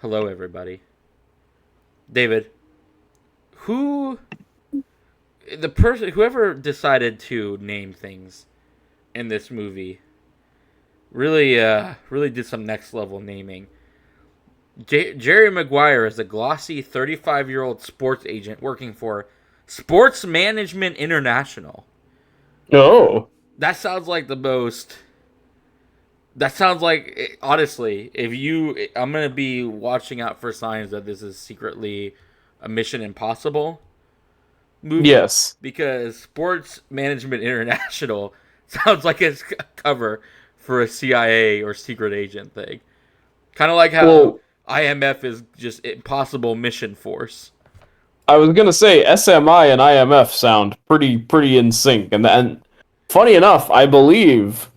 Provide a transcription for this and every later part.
Hello, everybody. David, who whoever decided to name things in this movie really did some next level naming. Jerry Maguire is a glossy 35-year-old sports agent working for Sports Management International. Oh, That sounds like the most. That sounds like, honestly, I'm gonna be watching out for signs that this is secretly a Mission Impossible movie, yes. because Sports Management International sounds like it's a cover for a CIA or secret agent thing. Kind of like how Well, IMF is just Impossible Mission Force. I was gonna say SMI and IMF sound pretty in sync, and funny enough, I believe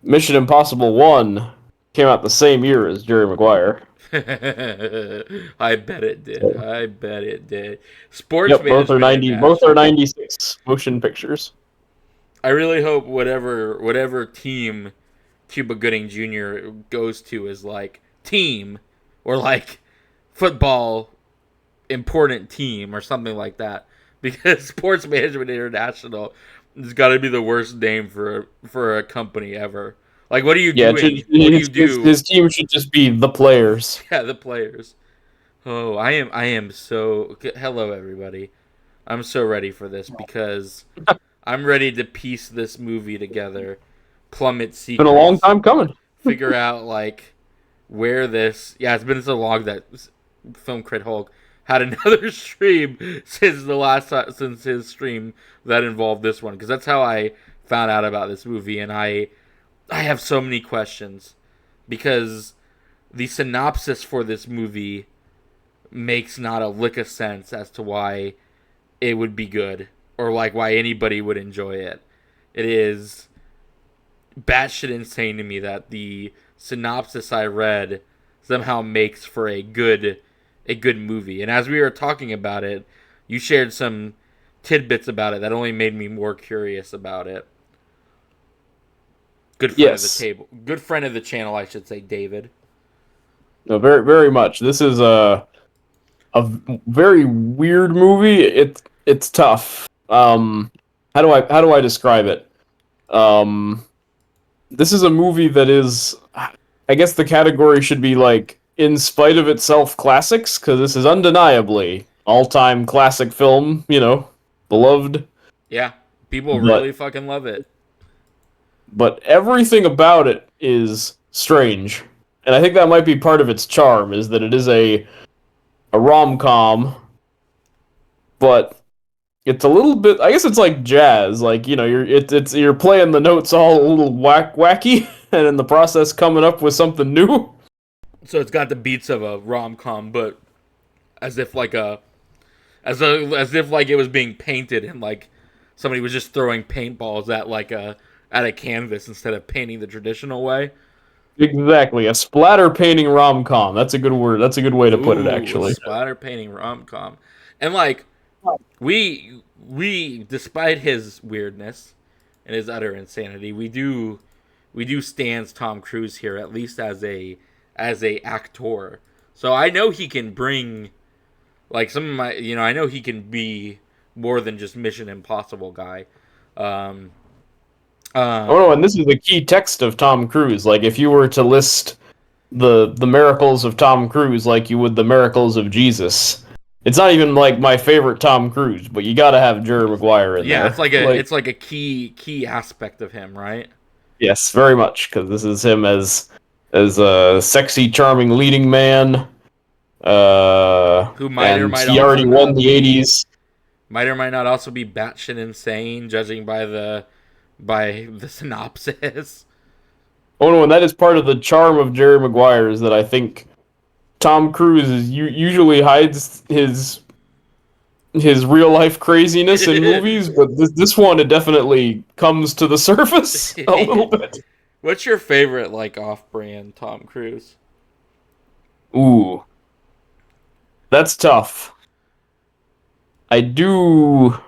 Mission Impossible 1 came out the same year as Jerry Maguire. I bet it did. So, I bet it did. Sports yep, Management both are International. 96 motion pictures. I really hope whatever team Cuba Gooding Jr. goes to is like team or like football important team or something like that, because Sports Management International has got to be the worst name for a company ever. Like, what are you Yeah, doing? What do you do? his team should just be the players. Yeah, the players. Oh, I am so. Hello, everybody. I'm so ready for this because I'm ready to piece this movie together, plummet Been a long secrets, time coming. figure out like where this. Yeah, it's been so long that Film Crit Hulk had another stream since his stream that involved this one, because that's how I found out about this movie, and I have so many questions because the synopsis for this movie makes not a lick of sense as to why it would be good or like why anybody would enjoy it. It is batshit insane to me that the synopsis I read somehow makes for a good movie. And as we were talking about it, you shared some tidbits about it that only made me more curious about it. Good friend of the Yes, table, good friend of the channel, I should say, David. no, very much. This is a very weird movie. It's tough. How do I describe it? Um, this is a movie that is, I guess the category should be like, in spite of itself, classics, because this is undeniably all-time classic film. Beloved, Yeah, people really but fucking love it. everything about it is strange, and I think that might be part of its charm, is that it is a rom com, but it's a little bit. I guess it's like jazz. Like you're playing the notes all a little wacky, and in the process coming up with something new. So it's got the beats of a rom com, but as if like as if like it was being painted and like somebody was just throwing paintballs at a canvas instead of painting the traditional way. Exactly, a splatter painting rom com. That's a good word. That's a good way to put it, Ooh, a actually. splatter painting rom com, and like we despite his weirdness and his utter insanity, we do stands Tom Cruise here, at least as a actor. So I know he can bring like some of my, I know he can be more than just Mission Impossible guy. Um, Oh um, no, and this is the key text of Tom Cruise. Like if you were to list the miracles of Tom Cruise like you would the miracles of Jesus. It's not even like my favorite Tom Cruise, but you gotta have Jerry Maguire in yeah, it's there. like a Like, it's like a key aspect of him, right? yes, very much, because this is him as a sexy, charming leading man. Who might or And might he also already won not the be '80s. might or might not also be batshit insane, judging by the synopsis. Oh no, and that is part of the charm of Jerry Maguire, is that I think Tom Cruise usually hides his real life craziness in movies, but this one, it definitely comes to the surface a little bit. What's your favorite like off-brand Tom Cruise? Ooh, that's tough. I do.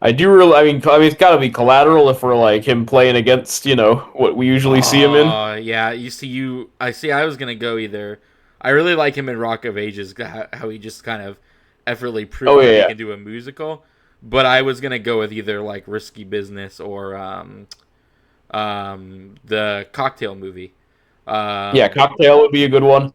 I do really. I mean, it's got to be Collateral if we're like him playing against what we usually see him in. Yeah. You see, I was gonna go either I really like him in Rock of Ages, how he just kind of effortlessly Oh proved yeah, that he yeah, can do a musical. But I was gonna go with either like Risky Business or the Cocktail movie. yeah. Um, Cocktail would be a good one.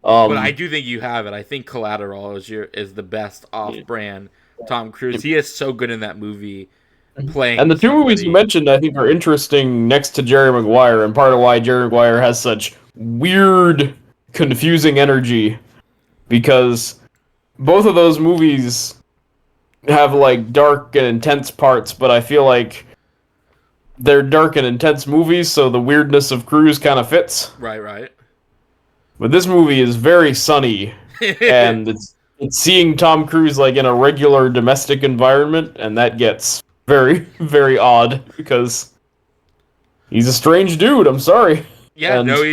but I Um, do think you have it. I think Collateral is the best yeah. off-brand Tom Cruise. He is so good in that movie, And playing the two movies you somebody. mentioned, I think, are interesting next to Jerry Maguire, and part of why Jerry Maguire has such weird, confusing energy because both of those movies have like dark and intense parts, but I feel like they're dark and intense movies, so the weirdness of Cruise kind of fits. Right, right. But this movie is very sunny, and it's seeing Tom Cruise like in a regular domestic environment, and that gets very very odd because he's a strange dude. I'm sorry, Yeah, no, and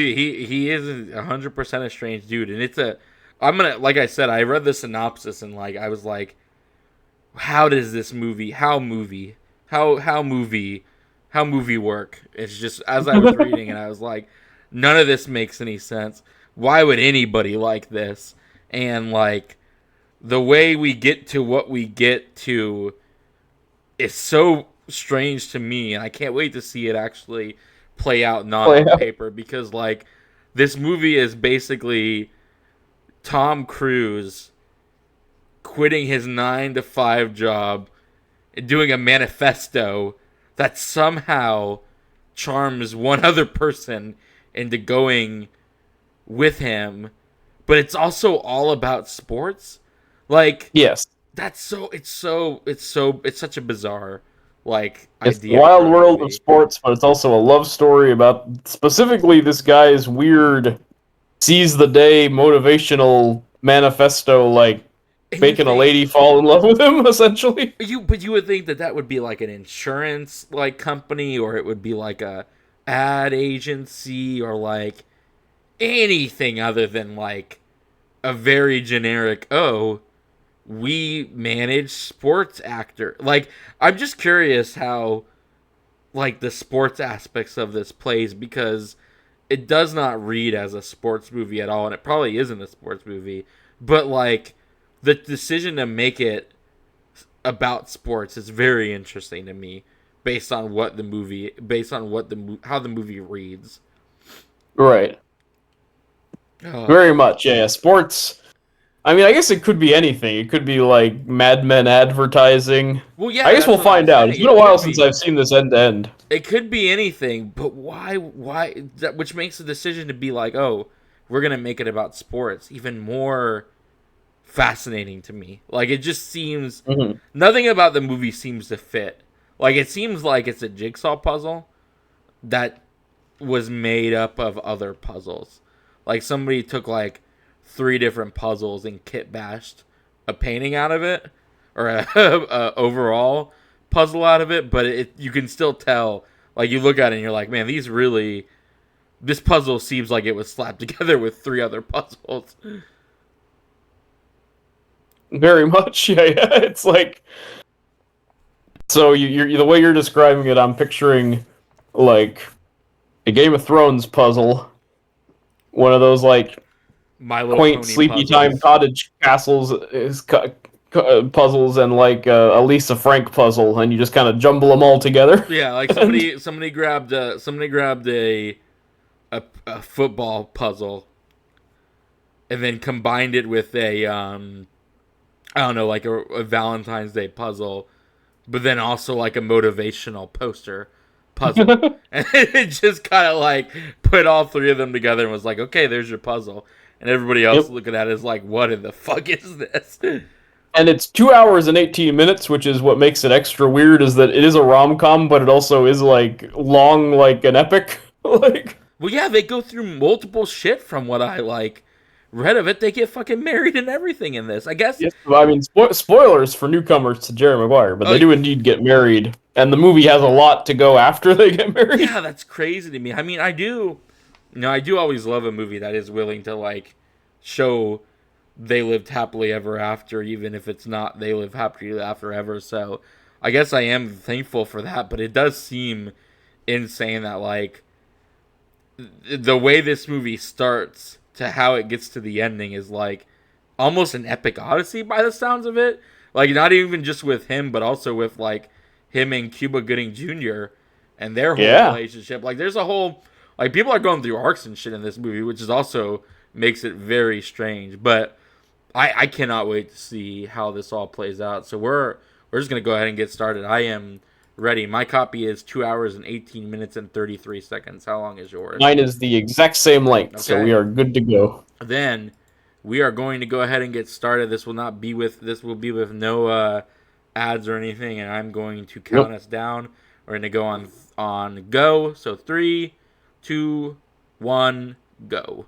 he is 100% a strange dude, and it's a. I'm gonna like I said, I read the synopsis and like I was like, how does this movie, how movie work? It's just as I was reading and I was like, none of this makes any sense. Why would anybody like this? And like the way we get to what we get to is so strange to me, and I can't wait to see it actually play out not play on out. paper because like this movie is basically Tom Cruise quitting his 9 to 5 job and doing a manifesto that somehow charms one other person into going with him, but it's also all about sports. Like Yes, that's it's such a bizarre like it's the idea for wild a world of movie. sports, but it's also a love story about specifically this guy's weird seize the day motivational manifesto, like And you making a think lady fall in love with him, essentially. but you would think that would be like an insurance like company, or it would be like a ad agency, or like anything other than like a very generic, oh, we manage sports actor. Like I'm just curious how like the sports aspects of this plays, because it does not read as a sports movie at all, and it probably isn't a sports movie. But like the decision to make it about sports is very interesting to me, based on what how the movie reads. Right. Oh, Very much. Yeah, yeah. Sports. I mean, I guess it could be anything. It could be like Mad Men advertising. well, I yeah, guess that's we'll what I'm find out. It's saying. been a while since I've seen this end to end. It could be anything, but why that, which makes the decision to be like, oh, we're gonna make it about sports even more fascinating to me. Like it just seems Hmm. nothing about the movie seems to fit. Like it seems like it's a jigsaw puzzle that was made up of other puzzles. Like somebody took like 3 different puzzles and kit bashed a painting out of it, or a overall puzzle out of it. But you can still tell. Like you look at it and you're like, man, this puzzle seems like it was slapped together with 3 other puzzles. Very much. Yeah, yeah. It's like so you're the way you're describing it. I'm picturing like a Game of Thrones puzzle, one of those like My Little quaint Pony sleepy time puzzles. cottage castles puzzles, and like a Lisa Frank puzzle, and you just kind of jumble them all together. Yeah, like And somebody grabbed a football puzzle and then combined it with a I don't know, like a Valentine's Day puzzle, but then also like a motivational poster puzzle. And it just kind of like put all 3 of them together and was like, okay, there's your puzzle. And everybody else yep. looking at it is like, what in the fuck is this? And it's 2 hours and 18 minutes, which is what makes it extra weird. Is that it is a rom com, but it also is like long, like an epic. Like Well, yeah, they go through multiple shit from what I like read of it. They get fucking married and everything in this. I guess. yes, I mean spoilers for newcomers to Jerry Maguire, but Oh, they do indeed get married, and the movie has a lot to go after they get married. yeah, that's crazy to me. I mean, I do. I do always love a movie that is willing to like show they lived happily ever after, even if it's not they live happily after ever. So I guess I am thankful for that, but it does seem insane that like the way this movie starts to how it gets to the ending is like almost an epic odyssey by the sounds of it. Like not even just with him, but also with like him and Cuba Gooding Jr. and their whole Yeah. relationship. Like there's a whole like people are going through arcs and shit in this movie, which is also makes it very strange. But I cannot wait to see how this all plays out. So we're just gonna go ahead and get started. I am ready. My copy is 2 hours and 18 minutes and 33 seconds. How long is yours? Mine is the exact same length, so we Okay. are good to go. Then we are going to go ahead and get started. This will be with no ads or anything, and I'm going to count Nope. us down. We're gonna go on go. So 3, 2, 1, go.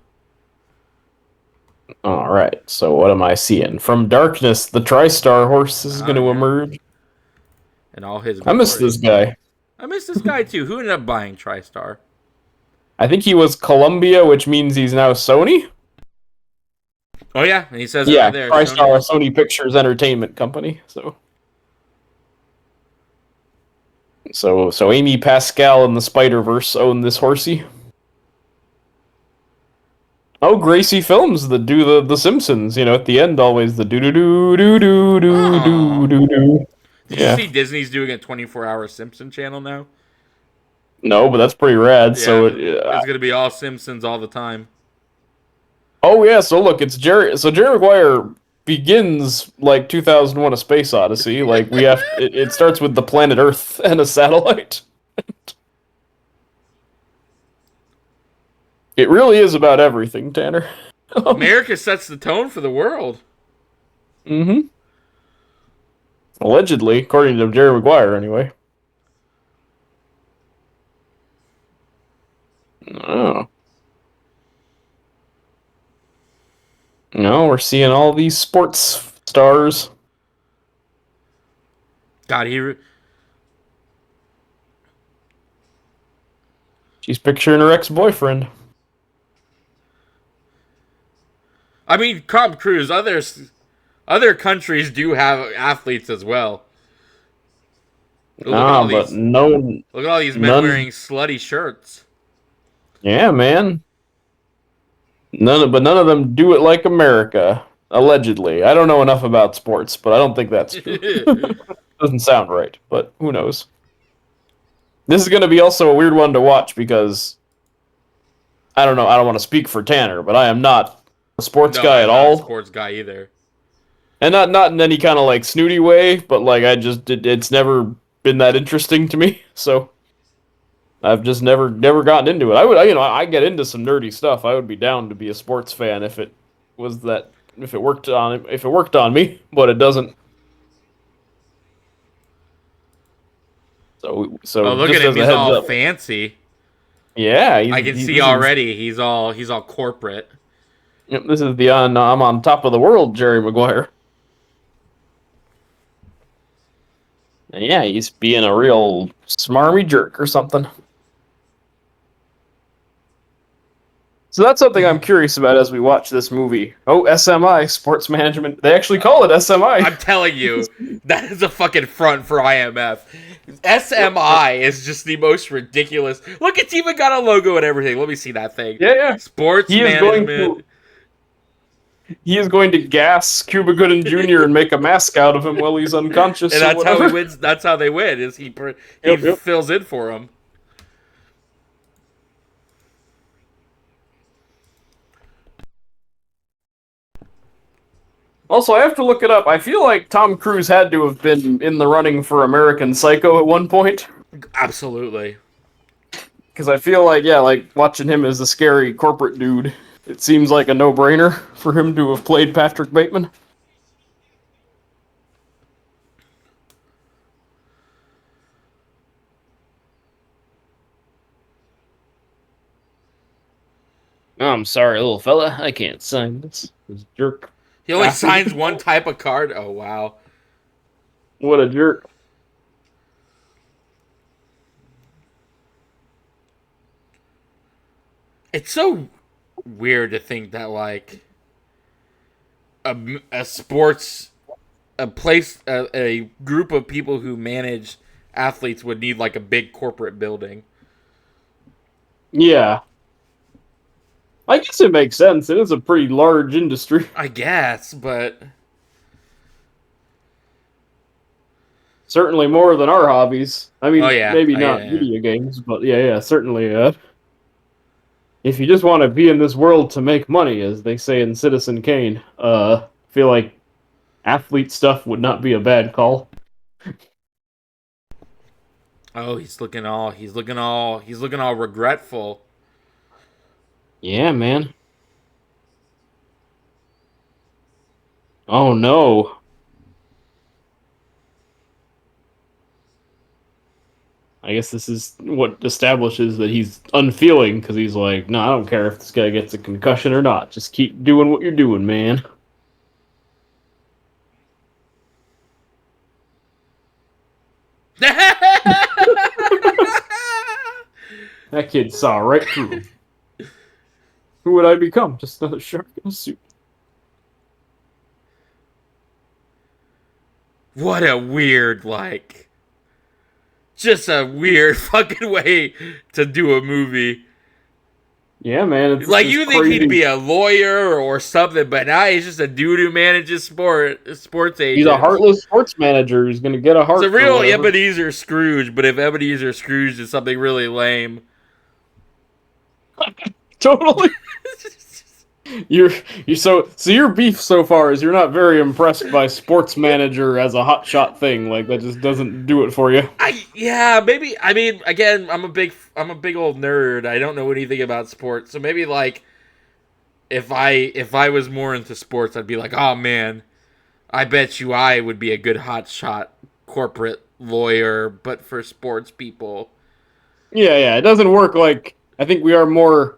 All right. So what am I seeing? From darkness, the TriStar horse is going to Yeah. emerge. And all his I miss glory. this guy. I miss this guy too. Who ended up buying TriStar? I think he was Columbia, which means he's now Sony. Oh yeah, and he says it Yeah, right there. TriStar, Sony Pictures Entertainment Company. So Amy Pascal and the Spider-Verse own this horsey. Oh, Gracie Films that do the Simpsons. You know, at the end, always the do do do do do do Aw. do do do. Did you Yeah. see Disney's doing a 24-hour Simpson channel now? No, but that's pretty rad. Yeah, it's gonna be all Simpsons all the time. Oh yeah, so look, it's Jerry. So Jerry Maguire begins like 2001: A Space Odyssey. Like it starts with the planet Earth and a satellite. It really is about everything, Tanner. America sets the tone for the world. Mm-hmm. Allegedly, according to Jerry Maguire, anyway. Oh. No, we're seeing all these sports stars. God, She's picturing her ex-boyfriend. I mean, Tom Cruise. Other countries do have athletes as well. Look at all But these. no, Look at all these men none. wearing slutty shirts. Yeah, man. But none of them do it like America. Allegedly, I don't know enough about sports, but I don't think that's true. Doesn't sound right, but who knows? This is going to be also a weird one to watch because I don't know. I don't want to speak for Tanner, but I am not a sports No, guy I'm at not a all, sports guy either. and not in any kind of like snooty way. But like it's never been that interesting to me. So I've just never gotten into it. I get into some nerdy stuff. I would be down to be a sports fan if it was that if it worked on me, but it doesn't. So Oh, look just at him. as a He's heads all up, fancy. yeah, I can see already. He's all corporate. Yep, this is the I'm on top of the world, Jerry Maguire. And yeah, he's being a real smarmy jerk or something. So that's something I'm curious about as we watch this movie. Oh, SMI, sports management. They actually call it SMI. I'm telling you, that is a fucking front for IMF. SMI is just the most ridiculous. Look, it's even got a logo and everything. Let me see that thing. Yeah. Sports He is management. He is going to gas Cuba Gooding Jr. and make a mask out of him while he's unconscious. And or that's how whatever. he wins. That's how they win. Is he Yep. fills in for him. Also, I have to look it up. I feel like Tom Cruise had to have been in the running for American Psycho at one point. Absolutely. Because I feel like, yeah, like watching him as a scary corporate dude, it seems like a no-brainer for him to have played Patrick Bateman. I'm sorry, little fella. I can't sign this. This jerk. He only signs one type of card. Oh wow. What a jerk. It's so weird to think that like a sports a group of people who manage athletes would need like a big corporate building. Yeah. I guess it makes sense. It is a pretty large industry. I guess, but Certainly more than our hobbies. I oh mean, yeah, maybe not yeah. video games, but yeah, certainly. If you just want to be in this world to make money, as they say in Citizen Kane, I feel like athlete stuff would not be a bad call. Oh, he's looking all regretful. Yeah, man. Oh no. I guess this is what establishes that he's unfeeling because he's like, no, I don't care if this guy gets a concussion or not. Just keep doing what you're doing, man. That kid saw right through him. Who would I become? Just another shark in a suit. What a weird, just a weird fucking way to do a movie. Yeah, man. It's Like, this you think crazy. he'd be a lawyer or something, but now he's just a dude who manages sports He's a agents. heartless sports manager. He's gonna get a It's heart a for real whatever. Ebenezer Scrooge, but if Ebenezer Scrooge is something really lame. Totally. You're so your beef so far is you're not very impressed by sports manager as a hotshot thing. Like that just doesn't do it for you. Maybe. I mean, again, I'm a big old nerd. I don't know anything about sports, so maybe like if I was more into sports, I'd be like, oh man, I bet you I would be a good hotshot corporate lawyer, but for sports people. Yeah. It doesn't work like I think we are more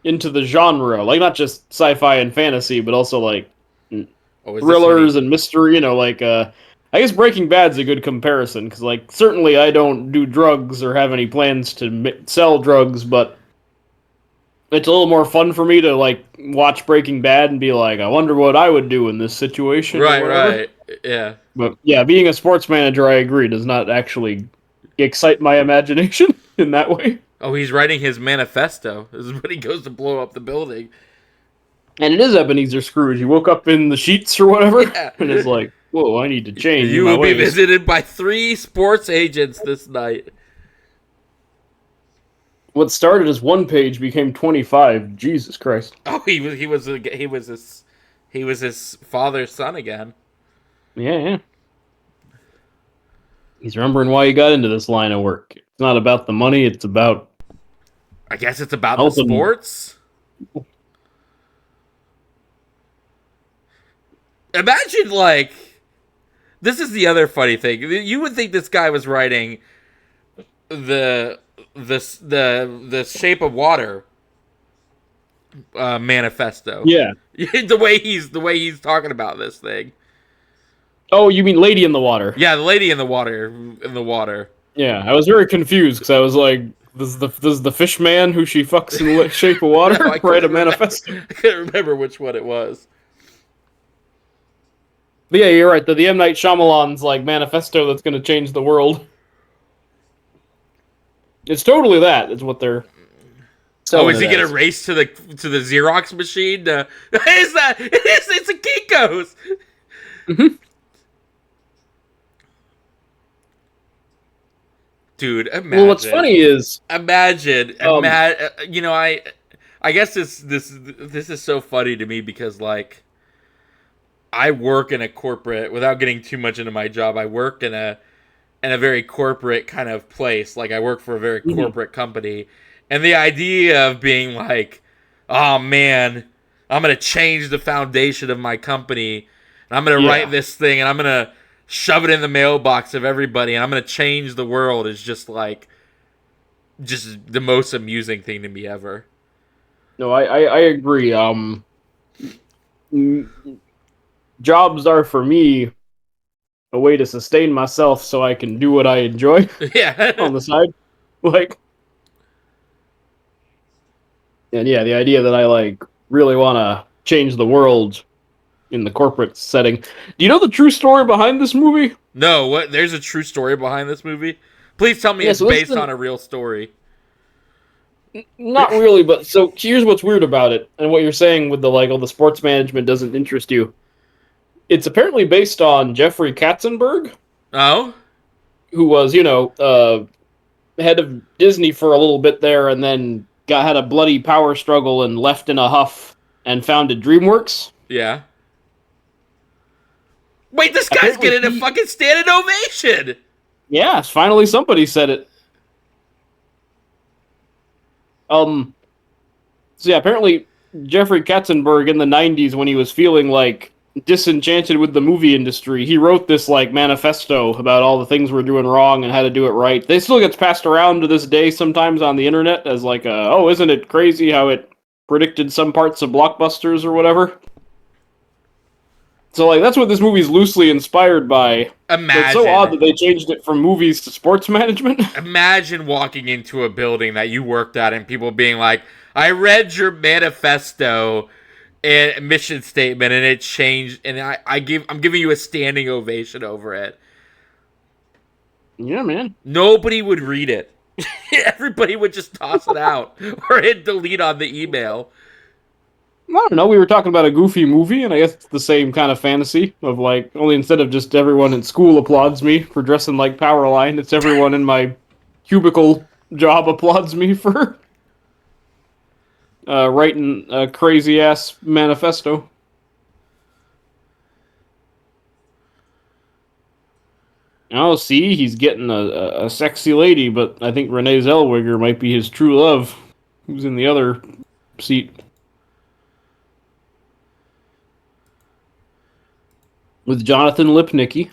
into the genre, like not just sci-fi and fantasy, but also like Oh, is this when thrillers and mystery. I guess Breaking Bad's a good comparison because like certainly I don't do drugs or have any plans to sell drugs, but it's a little more fun for me to like watch Breaking Bad and be like, I wonder what I would do in this situation or whatever. right, yeah. But yeah, being a sports manager, I agree, does not actually excite my imagination in that way. Oh, he's writing his manifesto. This is when he goes to blow up the building. And it is Ebenezer Scrooge. He woke up in the sheets or whatever, Yeah. and is like, "Whoa, I need to change You my will be ways." visited by 3 sports agents this night. What started as one page became 25. Jesus Christ! Oh, he was his father's son again. Yeah. He's remembering why he got into this line of work. It's not about the money. It's about I guess it's about the helping. sports. Imagine like this is the other funny thing. You would think this guy was writing the Shape of Water manifesto. Yeah. the way he's talking about this thing. Oh, you mean Lady in the Water? Yeah, the lady in the water. Yeah, I was very confused because I was like, does the fish man who she fucks in the Shape of Water No, I write a couldn't manifesto? I can't remember which one it was. But yeah, you're right. The M. Night Shyamalan's like manifesto that's going to change the world. It's totally that. Is what they're. Oh, is he gonna race to the Xerox machine? Is that? It's a Kinko's. Mm-hmm. Dude, imagine. Well, what's funny is imagine. You know, I guess this is so funny to me because like I work in a corporate without getting too much into my job. I work in a very corporate kind of place. Like I work for a very corporate company, and the idea of being like, oh man, I'm gonna change the foundation of my company, and I'm gonna write this thing, and I'm gonna shove it in the mailbox of everybody, and I'm gonna change the world is just the most amusing thing to me ever. no, I agree. Jobs are for me a way to sustain myself so I can do what I enjoy Yeah. on the side. Like, and yeah, the idea that I like really want to change the world in the corporate setting. Do you know the true story behind this movie? No, what? There's a true story behind this movie. Please tell me it's so based on a real story. Not really, but so here's what's weird about it, and what you're saying with the like, oh, the sports management doesn't interest you. It's apparently based on Jeffrey Katzenberg, Oh, who was, head of Disney for a little bit there, and then had a bloody power struggle and left in a huff and founded DreamWorks. yeah. Wait, this guy's Apparently, getting a fucking standing ovation. yeah, finally somebody said it. So yeah, apparently Jeffrey Katzenberg in the '90s, when he was feeling like disenchanted with the movie industry, he wrote this like manifesto about all the things we're doing wrong and how to do it right. They still gets passed around to this day sometimes on the internet as like, oh, isn't it crazy how it predicted some parts of blockbusters or whatever? So like that's what this movie's loosely inspired by. Imagine. It's so odd that they changed it from movies to sports management. Imagine walking into a building that you worked at and people being like, I read your manifesto and mission statement and it changed and I'm giving you a standing ovation over it. Yeah, man. Nobody would read it. Everybody would just toss it out or hit delete on the email. I don't know. We were talking about a goofy movie, and I guess it's the same kind of fantasy of like, only instead of just everyone in school applauds me for dressing like Powerline, it's everyone in my cubicle job applauds me for writing a crazy ass manifesto. Oh, see, he's getting a sexy lady, but I think Renee Zellweger might be his true love, who's in the other seat. With Jonathan Lipnicki.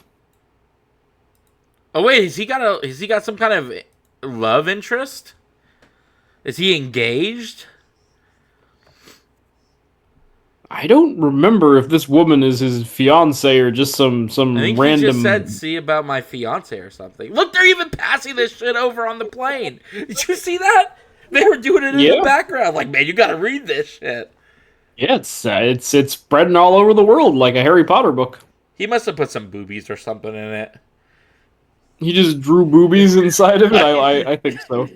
Oh wait, has he got some kind of love interest? Is he engaged? I don't remember if this woman is his fiance or just some I think random. he just said, "See about my fiance" or something. Look, they're even passing this shit over on the plane. Did you see that? They were doing it in the background. Like, man, you got to read this shit. Yeah, it's spreading all over the world like a Harry Potter book. He must have put some boobies or something in it. He just drew boobies inside of it. I think so.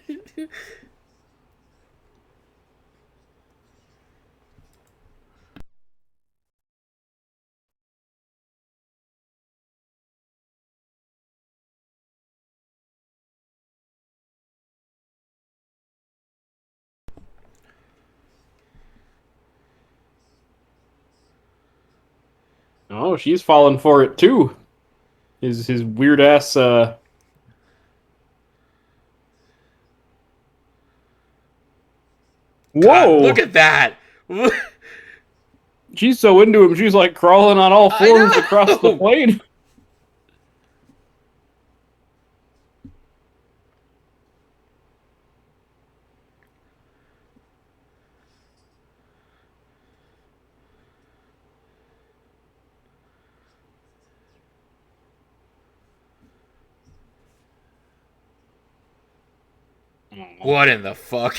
Oh, she's falling for it too. His weird ass. Whoa! God, look at that. She's so into him. She's like crawling on all fours across the plane. What in the fuck?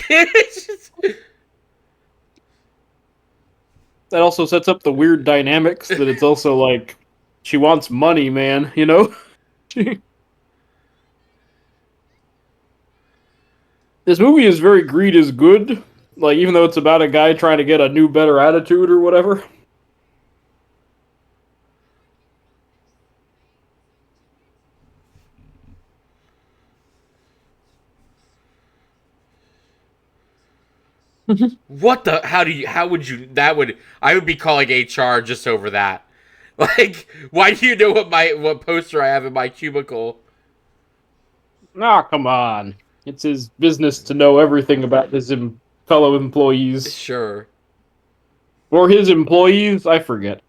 That also sets up the weird dynamics that it's also like she wants money, man, you know? This movie is very greed is good. Like, even though it's about a guy trying to get a new, better attitude or whatever. What the? How would you, I would be calling HR just over that. Like, why do you know what poster I have in my cubicle? Ah, come on. It's his business to know everything about his fellow employees. Sure. Or his employees, I forget.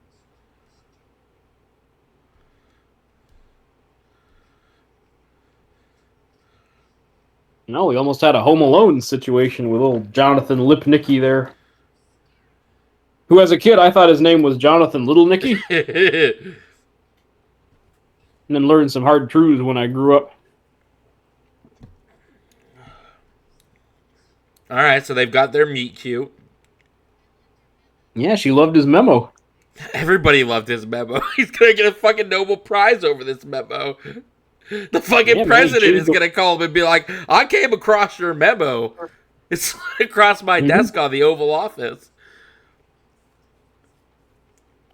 No, we almost had a Home Alone situation with little Jonathan Lipnicki there. Who, as a kid, I thought his name was Jonathan Little Nicky. And then learned some hard truths when I grew up. Alright, so they've got their meet cute. Yeah, she loved his memo. Everybody loved his memo. He's gonna get a fucking Nobel Prize over this memo. The fucking president is gonna call him and be like, I came across your memo. It's across my desk on the Oval Office.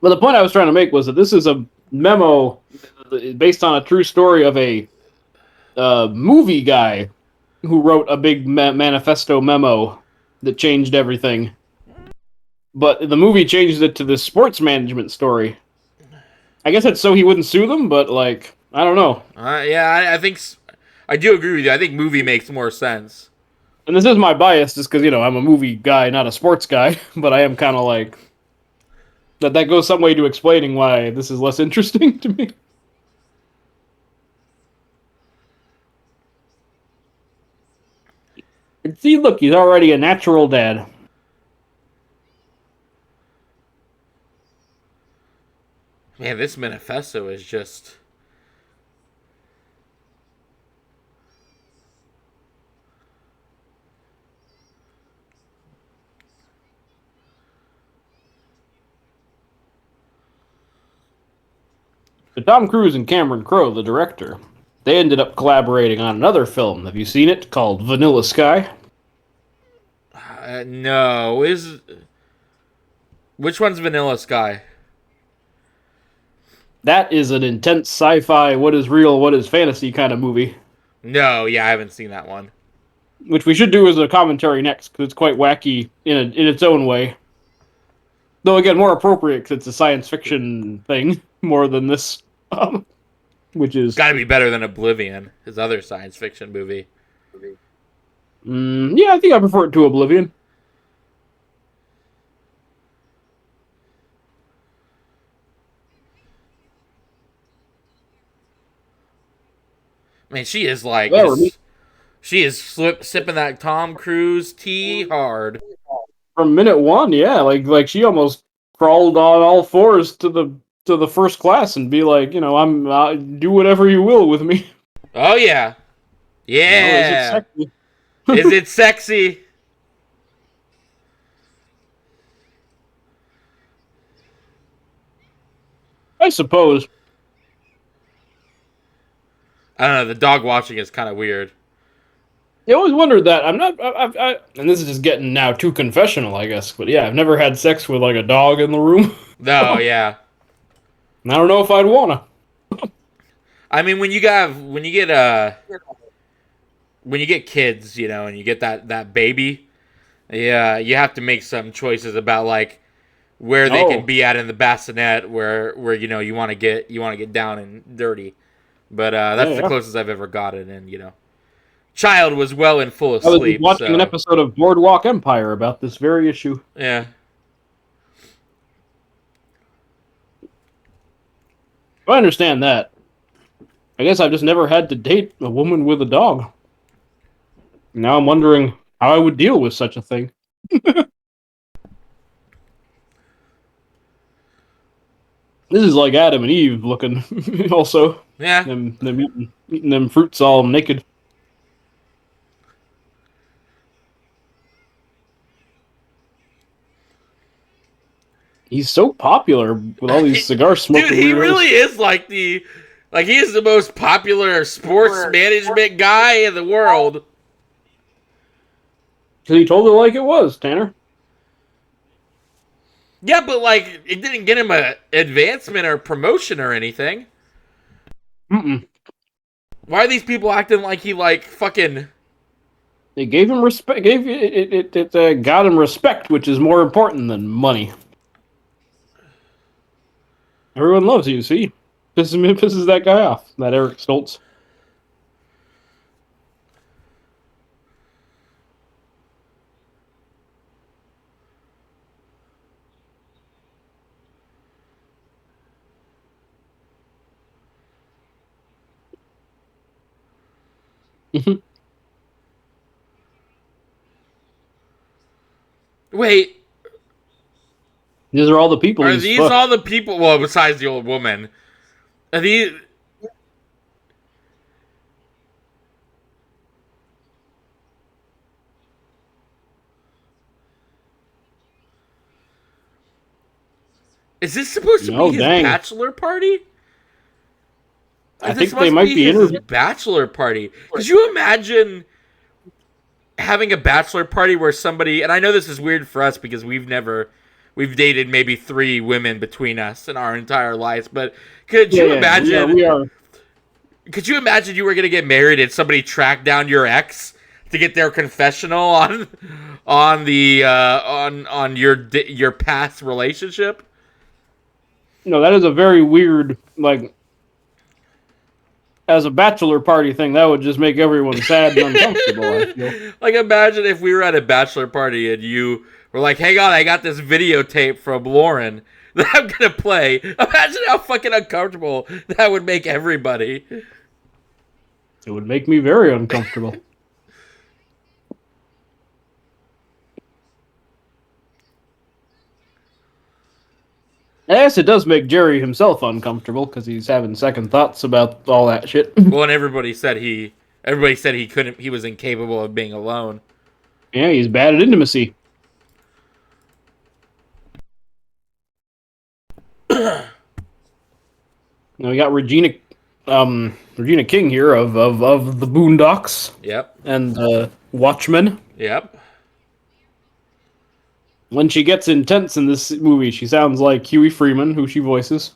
But the point I was trying to make was that this is a memo based on a true story of a movie guy who wrote a big manifesto memo that changed everything. But the movie changed it to this sports management story. I guess it's so he wouldn't sue them, but, like, I don't know. Yeah, I think... I do agree with you. I think movie makes more sense. And this is my bias, just because, I'm a movie guy, not a sports guy, but I am kind of like... That goes some way to explaining why this is less interesting to me. And see, look, he's already a natural dad. Man, this manifesto is just... But Tom Cruise and Cameron Crowe, the director, they ended up collaborating on another film. Have you seen it? Called Vanilla Sky. No. Which one's Vanilla Sky? That is an intense sci-fi, what is real, what is fantasy kind of movie. No, yeah, I haven't seen that one. Which we should do as a commentary next, because it's quite wacky in its own way. Though, again, more appropriate, because it's a science fiction thing, more than this. Which is... Gotta be better than Oblivion, his other science fiction movie. Yeah, I think I prefer it to Oblivion. Man, she is like... she is sipping that Tom Cruise tea hard. From minute one, yeah. Like she almost crawled on all fours to the first class and be like, I'm do whatever you will with me. Oh, yeah. Yeah. Is it sexy? Is it sexy? I suppose. I don't know. The dog watching is kind of weird. I always wondered that. I'm not... and this is just getting now too confessional, I guess. But yeah, I've never had sex with, like, a dog in the room. No, yeah. I don't know if I'd wanna. I mean, when you get kids, and you get that baby, yeah, you have to make some choices about like where they can be at in the bassinet, where you want to get down and dirty. But that's the closest I've ever gotten, and child was well and full of sleep. I was watching an episode of Boardwalk Empire about this very issue. Yeah. I understand that. I guess I've just never had to date a woman with a dog. Now I'm wondering how I would deal with such a thing. This is like Adam and Eve looking, also. Yeah. Them eating them fruits all naked. He's so popular with all these cigar smoking. Dude, he really is like he is the most popular sports management guy in the world. Because he told it like it was, Tanner. Yeah, but like it didn't get him a advancement or promotion or anything. Why are these people acting like he like fucking? It gave him respect. It got him respect, which is more important than money. Everyone loves you. See, pisses that guy off. That Eric Stoltz. Wait. These are all the people. Are these all the people? Well, besides the old woman, are these? Is this supposed to be his bachelor party? I think they might be his bachelor party. Could you imagine? having a bachelor party where somebody, and I know this is weird for us because we've dated maybe 3 women between us in our entire lives, but could you imagine? We are. Could you imagine you were gonna get married and somebody tracked down your ex to get their confessional on the on your past relationship? No, that is a very weird, like, as a bachelor party thing, that would just make everyone sad and uncomfortable, I feel. Like, imagine if we were at a bachelor party and you were like, "Hang on, I got this videotape from Lauren that I'm gonna play." Imagine how fucking uncomfortable that would make everybody. It would make me very uncomfortable. I guess it does make Jerry himself uncomfortable because he's having second thoughts about all that shit. Well, and everybody said he couldn't, he was incapable of being alone. Yeah, he's bad at intimacy. Now we got Regina King here of the Boondocks. Yep. And Watchmen. Yep. When she gets intense in this movie, she sounds like Huey Freeman, who she voices.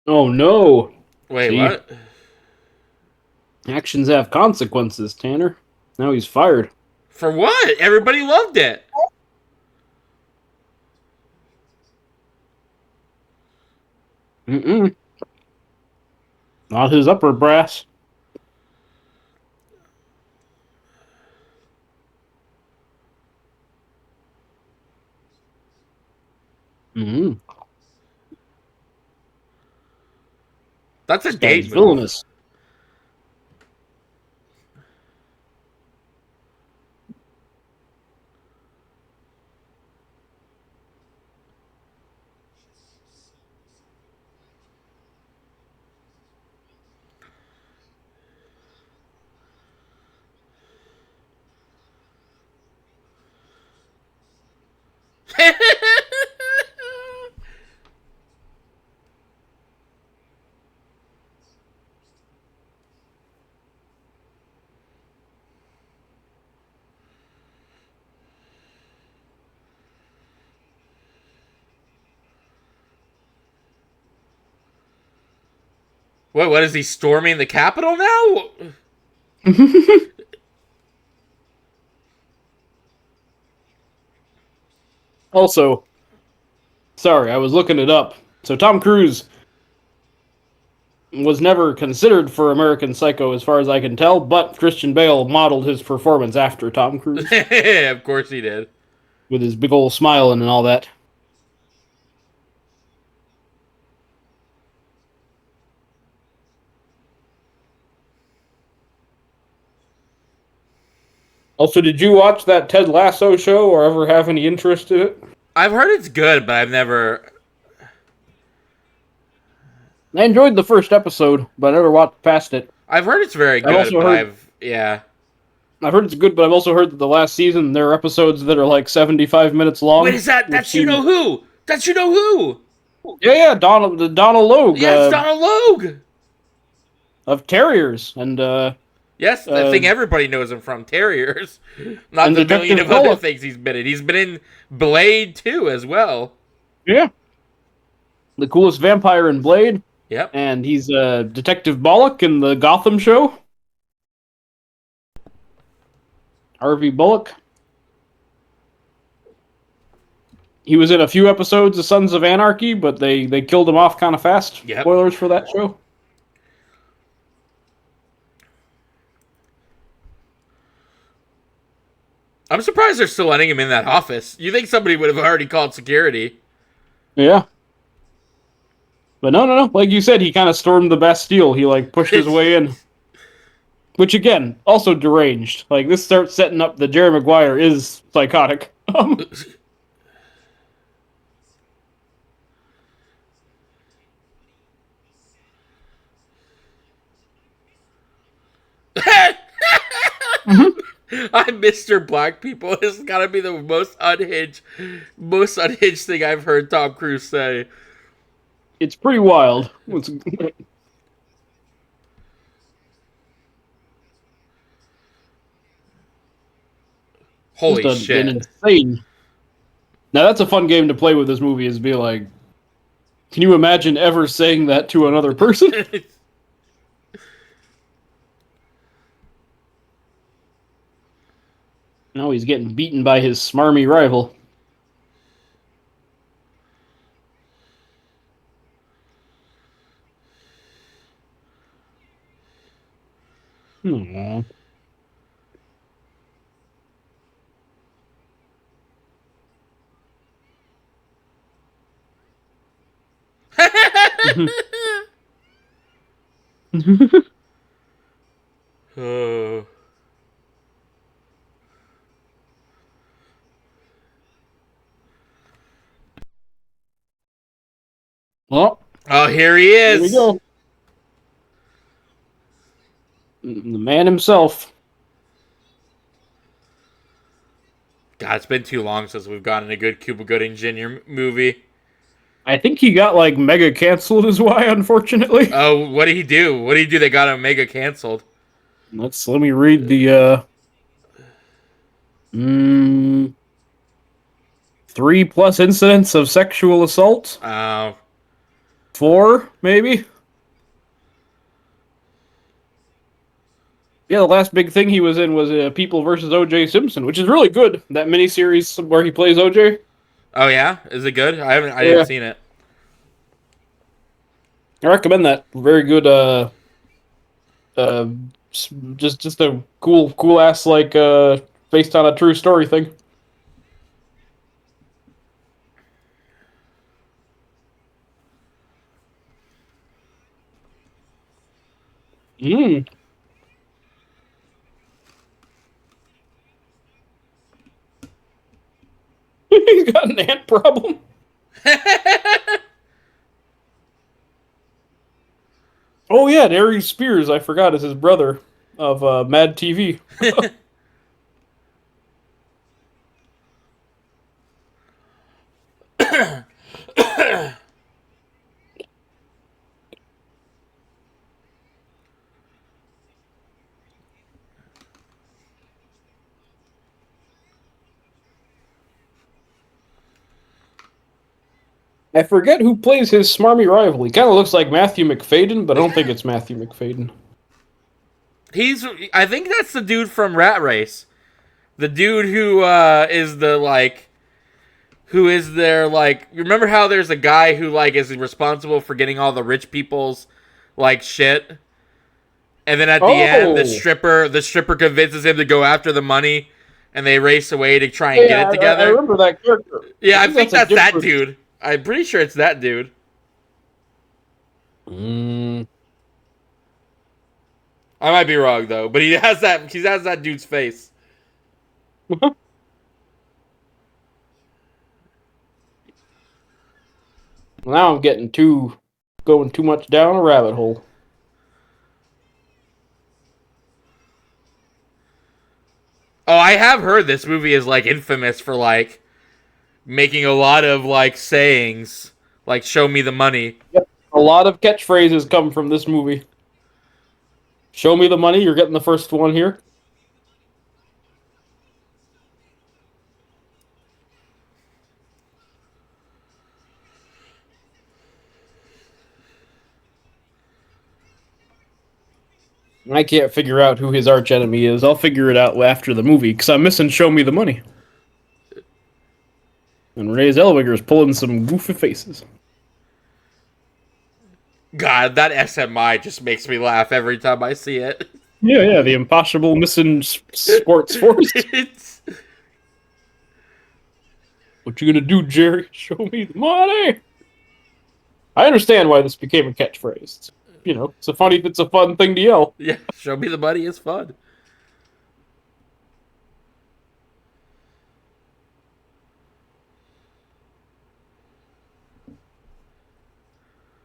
Oh no! Wait, See? what? Actions have consequences, Tanner. Now he's fired. For what? Everybody loved it. Mm-mm. Not his upper brass. Mm-hmm. That's a He's date move. villainous. What is he storming the Capitol now? Also, sorry, I was looking it up. So Tom Cruise was never considered for American Psycho, as far as I can tell, but Christian Bale modeled his performance after Tom Cruise. Of course he did. With his big old smile and all that. Also, did you watch that Ted Lasso show or ever have any interest in it? I've heard it's good, but I've never. I enjoyed the first episode, but I never watched past it. I've heard it's very good, but yeah. I've heard it's good, but I've also heard that the last season there are episodes that are like 75 minutes long. Wait, is that's You Know Who? That's You Know Who? Yeah, Donald Logue. Yeah, it's Donald Logue. Of Terriers, and yes, the thing everybody knows him from, Terriers. Not the million of other things he's been in. He's been in Blade too, as well. Yeah. The coolest vampire in Blade. Yep. And he's Detective Bullock in the Gotham show. Harvey Bullock. He was in a few episodes of Sons of Anarchy, but they killed him off kind of fast. Yep. Spoilers for that show. I'm surprised they're still letting him in that office. You think somebody would have already called security. Yeah. But no. Like you said, he kind of stormed the Bastille. He, like, pushed his way in. Which again, also deranged. Like this starts setting up that Jerry Maguire is psychotic. Mhm. I'm Mr. Black People. This has got to be the most unhinged thing I've heard Tom Cruise say. It's pretty wild. It's just Holy an shit. insane. Now that's a fun game to play with this movie. Is be like, can you imagine ever saying that to another person? Now he's getting beaten by his smarmy rival. Aww. Oh. Well, Oh, here he here we is. go. The man himself. God, it's been too long since we've gotten a good Cuba Gooding Jr. movie. I think he got like mega canceled, is why, unfortunately. Oh, what did he do? What did he do that got him mega canceled? Let me read the mm, 3+ incidents of sexual assault. Oh. 4, maybe. Yeah, the last big thing he was in was People versus O.J. Simpson, which is really good. That miniseries where he plays O.J. Oh yeah, is it good? I Yeah, didn't seen it. I recommend that. Very good. Uh, just a cool ass like based on a true story thing. Mm. He's got an ant problem. Oh yeah, and Aries Spears, I forgot, is his brother of Mad TV. I forget who plays his smarmy rival. He kind of looks like Matthew McFadden, but I don't think it's Matthew McFadden. I think that's the dude from Rat Race. The dude who is the like who is there like remember how there's a guy who like is responsible for getting all the rich people's like shit? And then at the end Oh, the stripper convinces him to go after the money and they race away to try and get yeah, it I together. remember that character. I Yeah, I think think that's a that's that different. dude. I'm pretty sure it's that dude. Mm. I might be wrong though, but he has that dude's face. Now I'm getting going too much down a rabbit hole. Oh, I have heard this movie is like infamous for like making a lot of like sayings like "show me the money." Yep. A lot of catchphrases come from this movie. Show me the money. You're getting the first one here. I can't figure out who his arch enemy is. I'll figure it out after the movie because I'm missing "Show Me the Money." And Renee Zellweger is pulling some goofy faces. God, that SMI just makes me laugh every time I see it. Yeah, the impossible missing sports force. It's What you gonna do, Jerry? Show me the money. I understand why this became a catchphrase. it's a fun thing to yell. Yeah, show me the money is fun.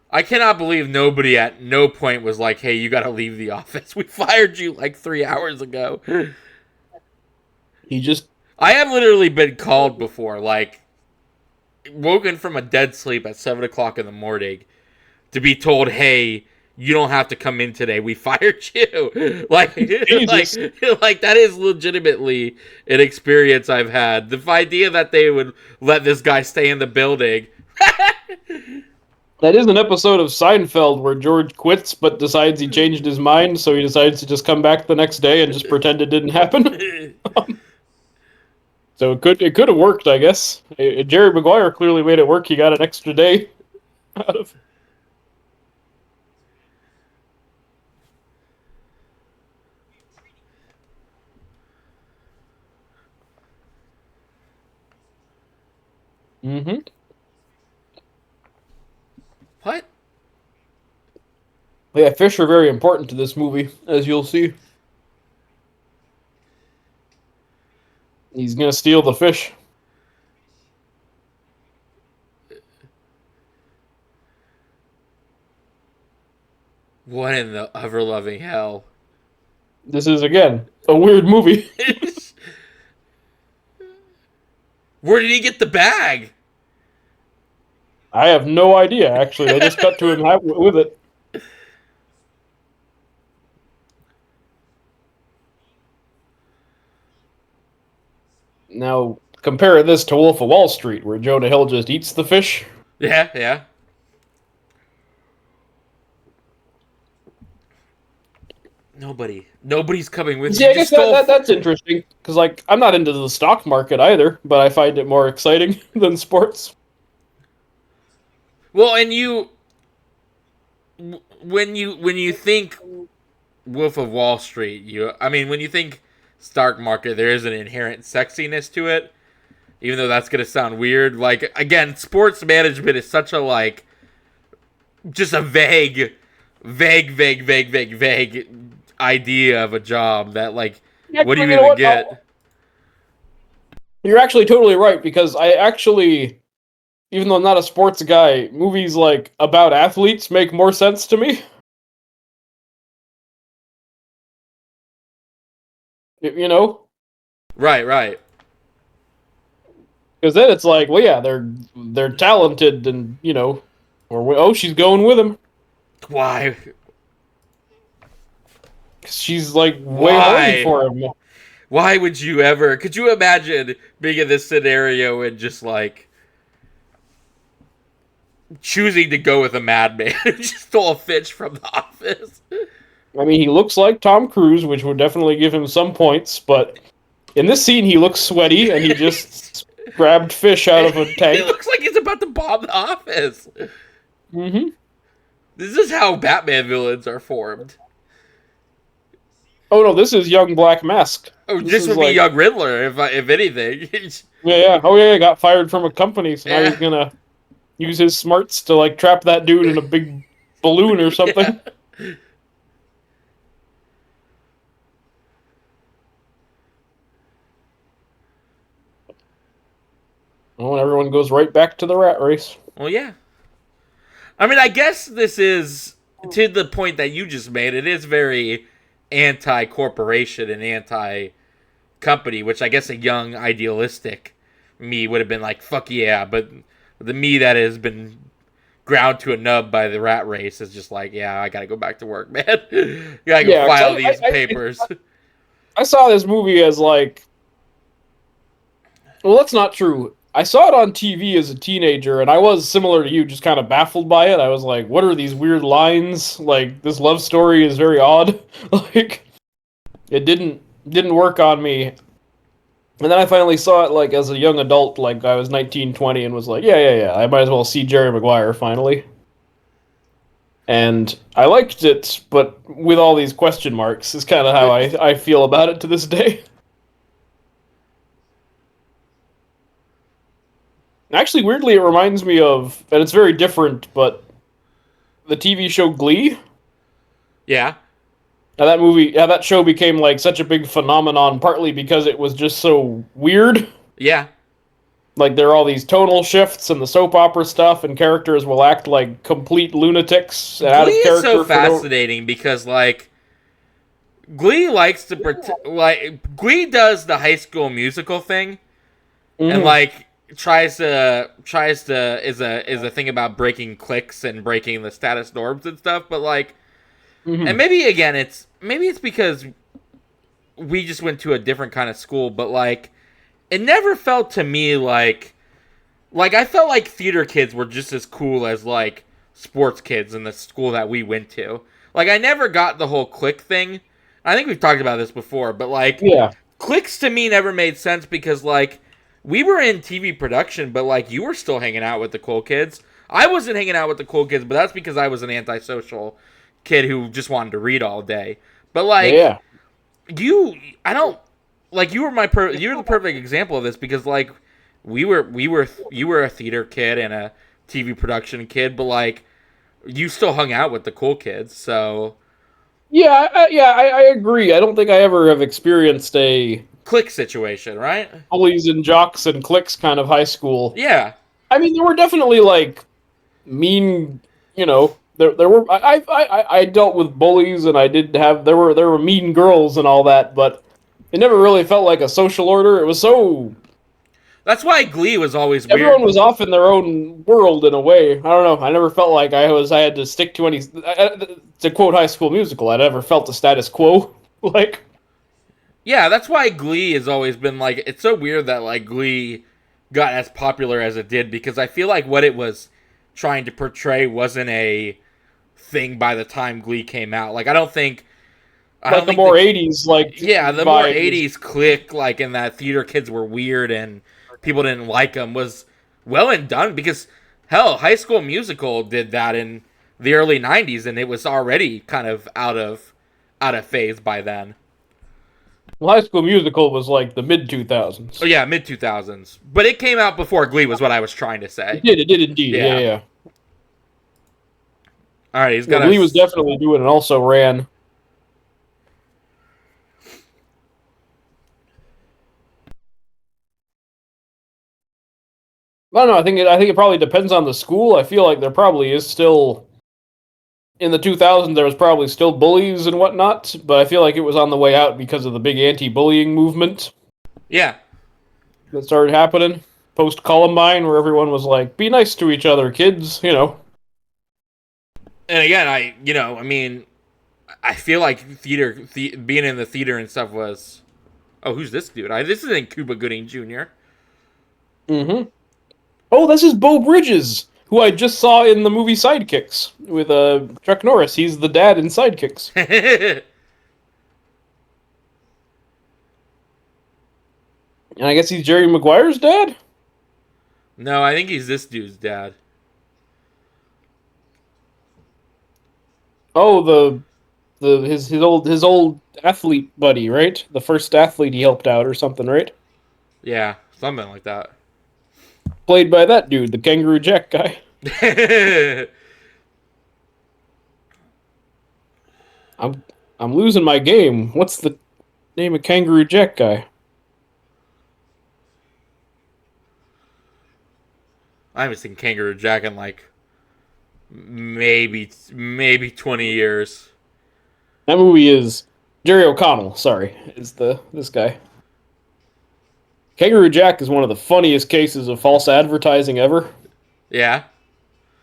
I cannot believe nobody at no point was like, "Hey, you got to leave the office. We fired you like 3 hours ago." He just I have literally been called before, like woken from a dead sleep at 7 o'clock in the morning to be told, "Hey, you don't have to come in today. We fired you." like, like, Jesus. like that is legitimately an experience I've had. The idea that they would let this guy stay in the building. That is an episode of Seinfeld where George quits but decides he changed his mind, so he decides to just come back the next day and just pretend it didn't happen. So it could have worked, I guess. Jerry Maguire clearly made it work. He got an extra day out of. Mm-hmm. What? Yeah, fish are very important to this movie, as you'll see. He's gonna steal the fish. What in the ever loving hell? This is again a weird movie. Where did he get the bag? I have no idea. Actually, they just cut to him with it. Now compare this to Wolf of Wall Street, where Jonah Hill just eats the fish. Yeah, yeah. Nobody's coming with Yeah, you. I guess that's interesting because, like, I'm not into the stock market either, but I find it more exciting than sports. Well, and when you think Wolf of Wall Street, when you think stock market, there is an inherent sexiness to it. Even though that's gonna sound weird, like again, sports management is such a just a vague idea of a job that what do you Actually, even get? You're actually totally right because I actually, even though I'm not a sports guy, movies like about athletes make more sense to me. You know, Right. because then it's like, well, yeah, they're talented, and or oh, she's going with him. Why? She's like way horny Why? for him. Why would you ever? Could you imagine being in this scenario and just choosing to go with a madman who just stole a fish from the office? I mean, he looks like Tom Cruise, which would definitely give him some points, but in this scene, he looks sweaty, and he just grabbed fish out of a tank. He looks like he's about to bomb the office. Mm-hmm. This is how Batman villains are formed. Oh no, this is young Black Mask. Oh, this would be young Riddler, if anything. Yeah. Oh yeah, he got fired from a company, so now Yeah. he's gonna use his smarts to trap that dude in a big balloon or something. Yeah. Oh, and everyone goes right back to the rat race. Well, yeah. I mean, I guess this is to the point that you just made. It is very anti-corporation and anti-company, which I guess a young, idealistic me would have been like, fuck yeah. But the me that has been ground to a nub by the rat race is just like, yeah, I gotta go back to work, man. Gotta go file these papers. I saw this movie as well, that's not true. I saw it on TV as a teenager, and I was similar to you, just kind of baffled by it. I was like, what are these weird lines? Like, this love story is very odd. It didn't work on me. And then I finally saw it, as a young adult, I was 19, 20, and was like, yeah, I might as well see Jerry Maguire, finally. And I liked it, but with all these question marks, is kind of how I feel about it to this day. Actually, weirdly, it reminds me of, and it's very different, but the TV show Glee. Yeah. How that show became like such a big phenomenon, partly because it was just so weird. Yeah. Like there are all these tonal shifts and the soap opera stuff, and characters will act like complete lunatics and Glee out of is so character for no. fascinating because like Glee likes to Glee does the High School Musical thing and Mm-hmm. like tries to is a thing about breaking cliques and breaking the status norms and stuff, but like and Mm-hmm. maybe again it's because we just went to a different kind of school, but like it never felt to me like I felt like theater kids were just as cool as like sports kids in the school that we went to. Like I never got the whole clique thing. I think we've talked about this before, but like Yeah. cliques to me never made sense because like we were in TV production, but like you were still hanging out with the cool kids. I wasn't hanging out with the cool kids, but that's because I was an antisocial kid who just wanted to read all day. But like Yeah. you, I don't like you were you were the perfect example of this because like you were a theater kid and a TV production kid, but like you still hung out with the cool kids, so I agree. I don't think I ever have experienced a click situation, right? bullies and jocks and cliques kind of high school. Yeah. I mean, there were definitely like mean, there were I dealt with bullies and I did have there were mean girls and all that, but it never really felt like a social order. It was so That's why Glee was always everyone weird. was off in their own world in a way. I don't know. I never felt like I had to stick to any. To quote High School Musical, I never felt the status quo. Like Yeah, that's why Glee has always been like it's so weird that like Glee got as popular as it did because I feel like what it was trying to portray wasn't a thing by the time Glee came out. Like I don't the think more '80s yeah, the more vibe was. 80s click like in that theater kids were weird and people didn't like them was well and done because hell, High School Musical did that in the early 90s and it was already kind of out of phase by then. Well, High School Musical was like the mid Oh 2000s. yeah, mid 2000s. But it came out before Glee was what I was trying to say. It did indeed. Yeah, Yeah. yeah. All right, he's Yeah, got a Glee was definitely doing it. Also ran. I don't know. I think it probably depends on the school. I feel like there probably is still in the 2000s there was probably still bullies and whatnot, but I feel like it was on the way out because of the big anti-bullying movement yeah. that started happening post Columbine, where everyone was like, "Be nice to each other, kids." And again, I mean, I feel like being in the theater and stuff was. Oh, who's this dude? This isn't Cuba Gooding Jr. Mm-hmm. Oh, this is Beau Bridges, who I just saw in the movie Sidekicks with Chuck Norris. He's the dad in Sidekicks, and I guess he's Jerry Maguire's dad. No, I think he's this dude's dad. Oh, his old athlete buddy, right? The first athlete he helped out or something, right? Yeah, something like that. Played by that dude, the Kangaroo Jack guy. I'm I'm losing my game. What's the name of Kangaroo Jack guy? I haven't seen Kangaroo Jack in like maybe 20 years. That movie is Jerry O'Connell. Sorry, is the this guy. Kangaroo Jack is one of the funniest cases of false advertising ever. Yeah,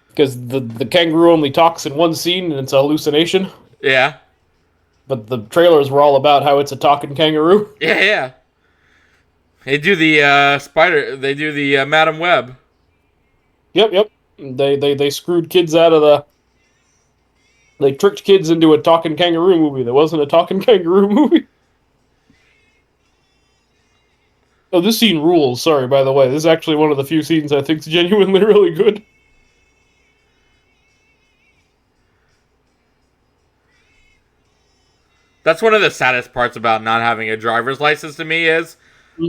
Because the kangaroo only talks in one scene and it's a hallucination. yeah, But the trailers were all about how it's a talking kangaroo. yeah. They do the spider. They do the Madam Web. Yep. They screwed kids out of the. They tricked kids into a talking kangaroo movie that wasn't a talking kangaroo movie. Oh, this scene rules. Sorry, by the way. This is actually one of the few scenes I think is genuinely really good. That's one of the saddest parts about not having a driver's license to me is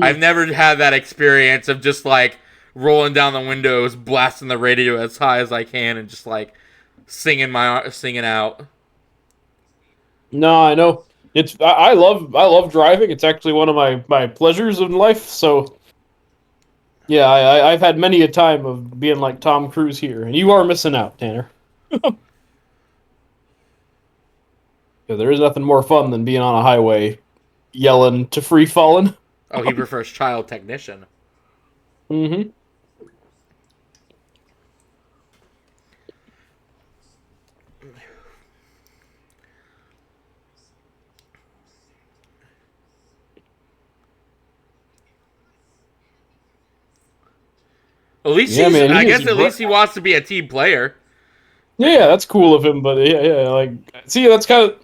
I've Mhm. never had that experience of just like rolling down the windows, blasting the radio as high as I can, and just like singing out. No, I know. I love driving. It's actually one of my pleasures in life. So yeah, I've had many a time of being like Tom Cruise here, and you are missing out, Tanner. Yeah, there is nothing more fun than being on a highway yelling to free falling. Oh, he prefers child technician. Mm-hmm. At least Yeah, man, I he is guess at great. least he wants to be a team player. Yeah, that's cool of him, but yeah, like, see, that's kind of,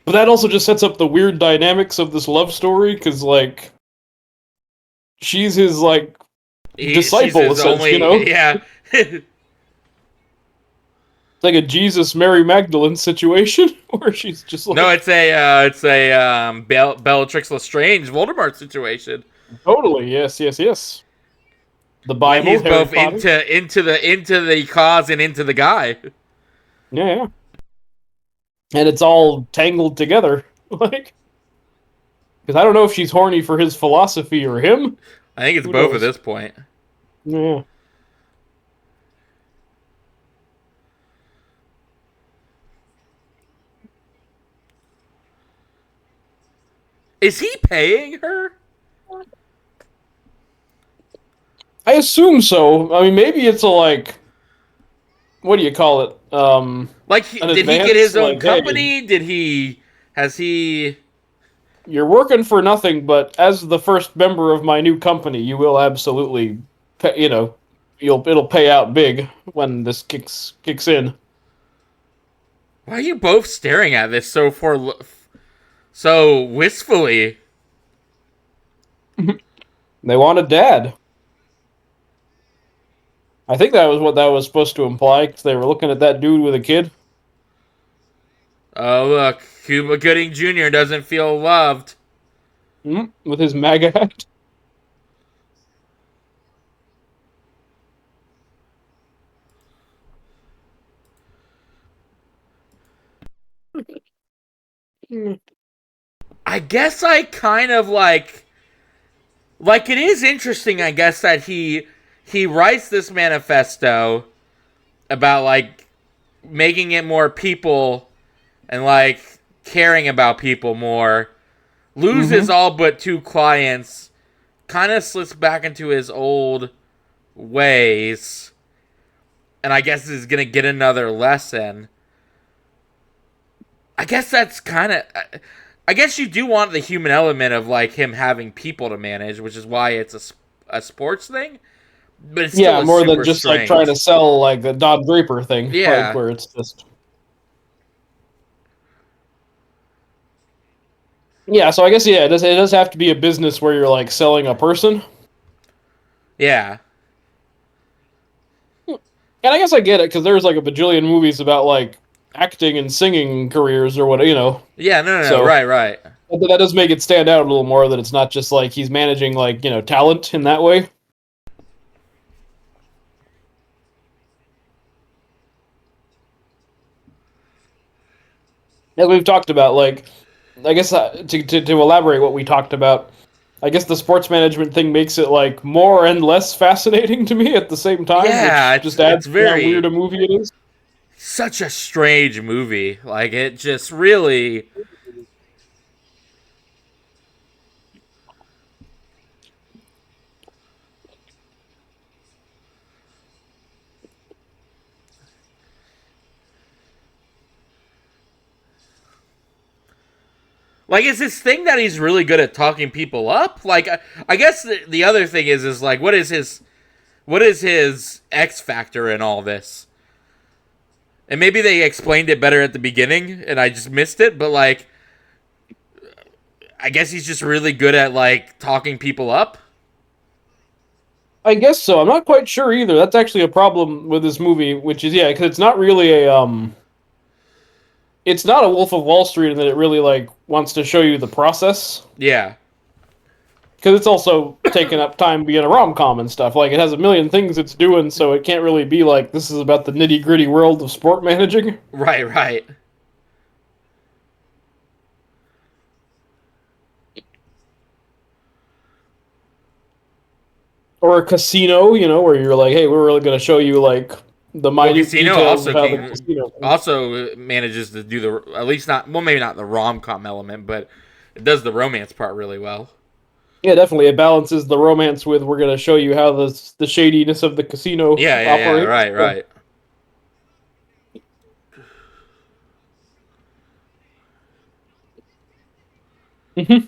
but that also just sets up the weird dynamics of this love story, because, like, she's his, like, She's disciple, his essentially, you only, know? yeah. It's like a Jesus Mary Magdalene situation, where she's just No, like, it's a Bellatrix Lestrange Voldemort situation. totally, yes, yes, yes. The When Bible, he's Harry both Potter. into the cause and into the guy. Yeah, yeah. And it's all tangled together, like, because I don't know if she's horny for his philosophy or him. I think it's Who both at knows? this point. Yeah. Is he paying her? I assume so. I mean, maybe it's a, like, what do you call it? Like, An did he get advance. his own Like, hey, company? Has he? you're working for nothing, but as the first member of my new company, you will absolutely, you know, it'll pay out big when this kicks in. Why are you both staring at this so wistfully? They want a dad. I think that was what that was supposed to imply, because they were looking at that dude with a kid. Oh look, Cuba Gooding Jr. doesn't feel loved. With his MAGA hat. Mm. I guess I kind of like it is interesting. I guess that he writes this manifesto about like making it more people and like caring about people more. Loses Mm-hmm. all but two clients, kind of slips back into his old ways, and I guess is gonna get another lesson. I guess that's kind of. I guess you do want the human element of like him having people to manage, which is why it's a sports thing. But it still Yeah, is more than super just like trying to strange. sell like the Don Draper thing, like Yeah, where it's just. Yeah, so I guess yeah, it does have to be a business where you're like selling a person. yeah, And I guess I get it, because there's like a bajillion movies about like acting and singing careers or what, you know. yeah. No, no, no. So Right, right. that does make it stand out a little more, that it's not just like he's managing like, talent in that way. As we've talked about, like, I guess to elaborate what we talked about, I guess the sports management thing makes it like more and less fascinating to me at the same time, Yeah, which it's just adds it's to how weird very a movie it is. such a strange movie. Like it just really. Like, is this thing that he's really good at talking people up? Like, I guess the other thing is like, what is his X factor in all this? And maybe they explained it better at the beginning, and I just missed it. But like, I guess he's just really good at like talking people up. I guess so. I'm not quite sure either. That's actually a problem with this movie, which is, yeah, because it's not really it's not a Wolf of Wall Street in that it really like wants to show you the process. Yeah, Because it's also taking up time being a rom com and stuff. Like, it has a million things it's doing, so it can't really be like this is about the nitty gritty world of sport managing. right, right. or a casino, where you're like, hey, we're really going to show you like the Well, minute Casino details also of how the can casino. also manages to do the at least not well maybe not the rom com element, but it does the romance part really well. Yeah, definitely, it balances the romance with we're going to show you how the shadiness of the casino Yeah, operates. right, right. Mhm.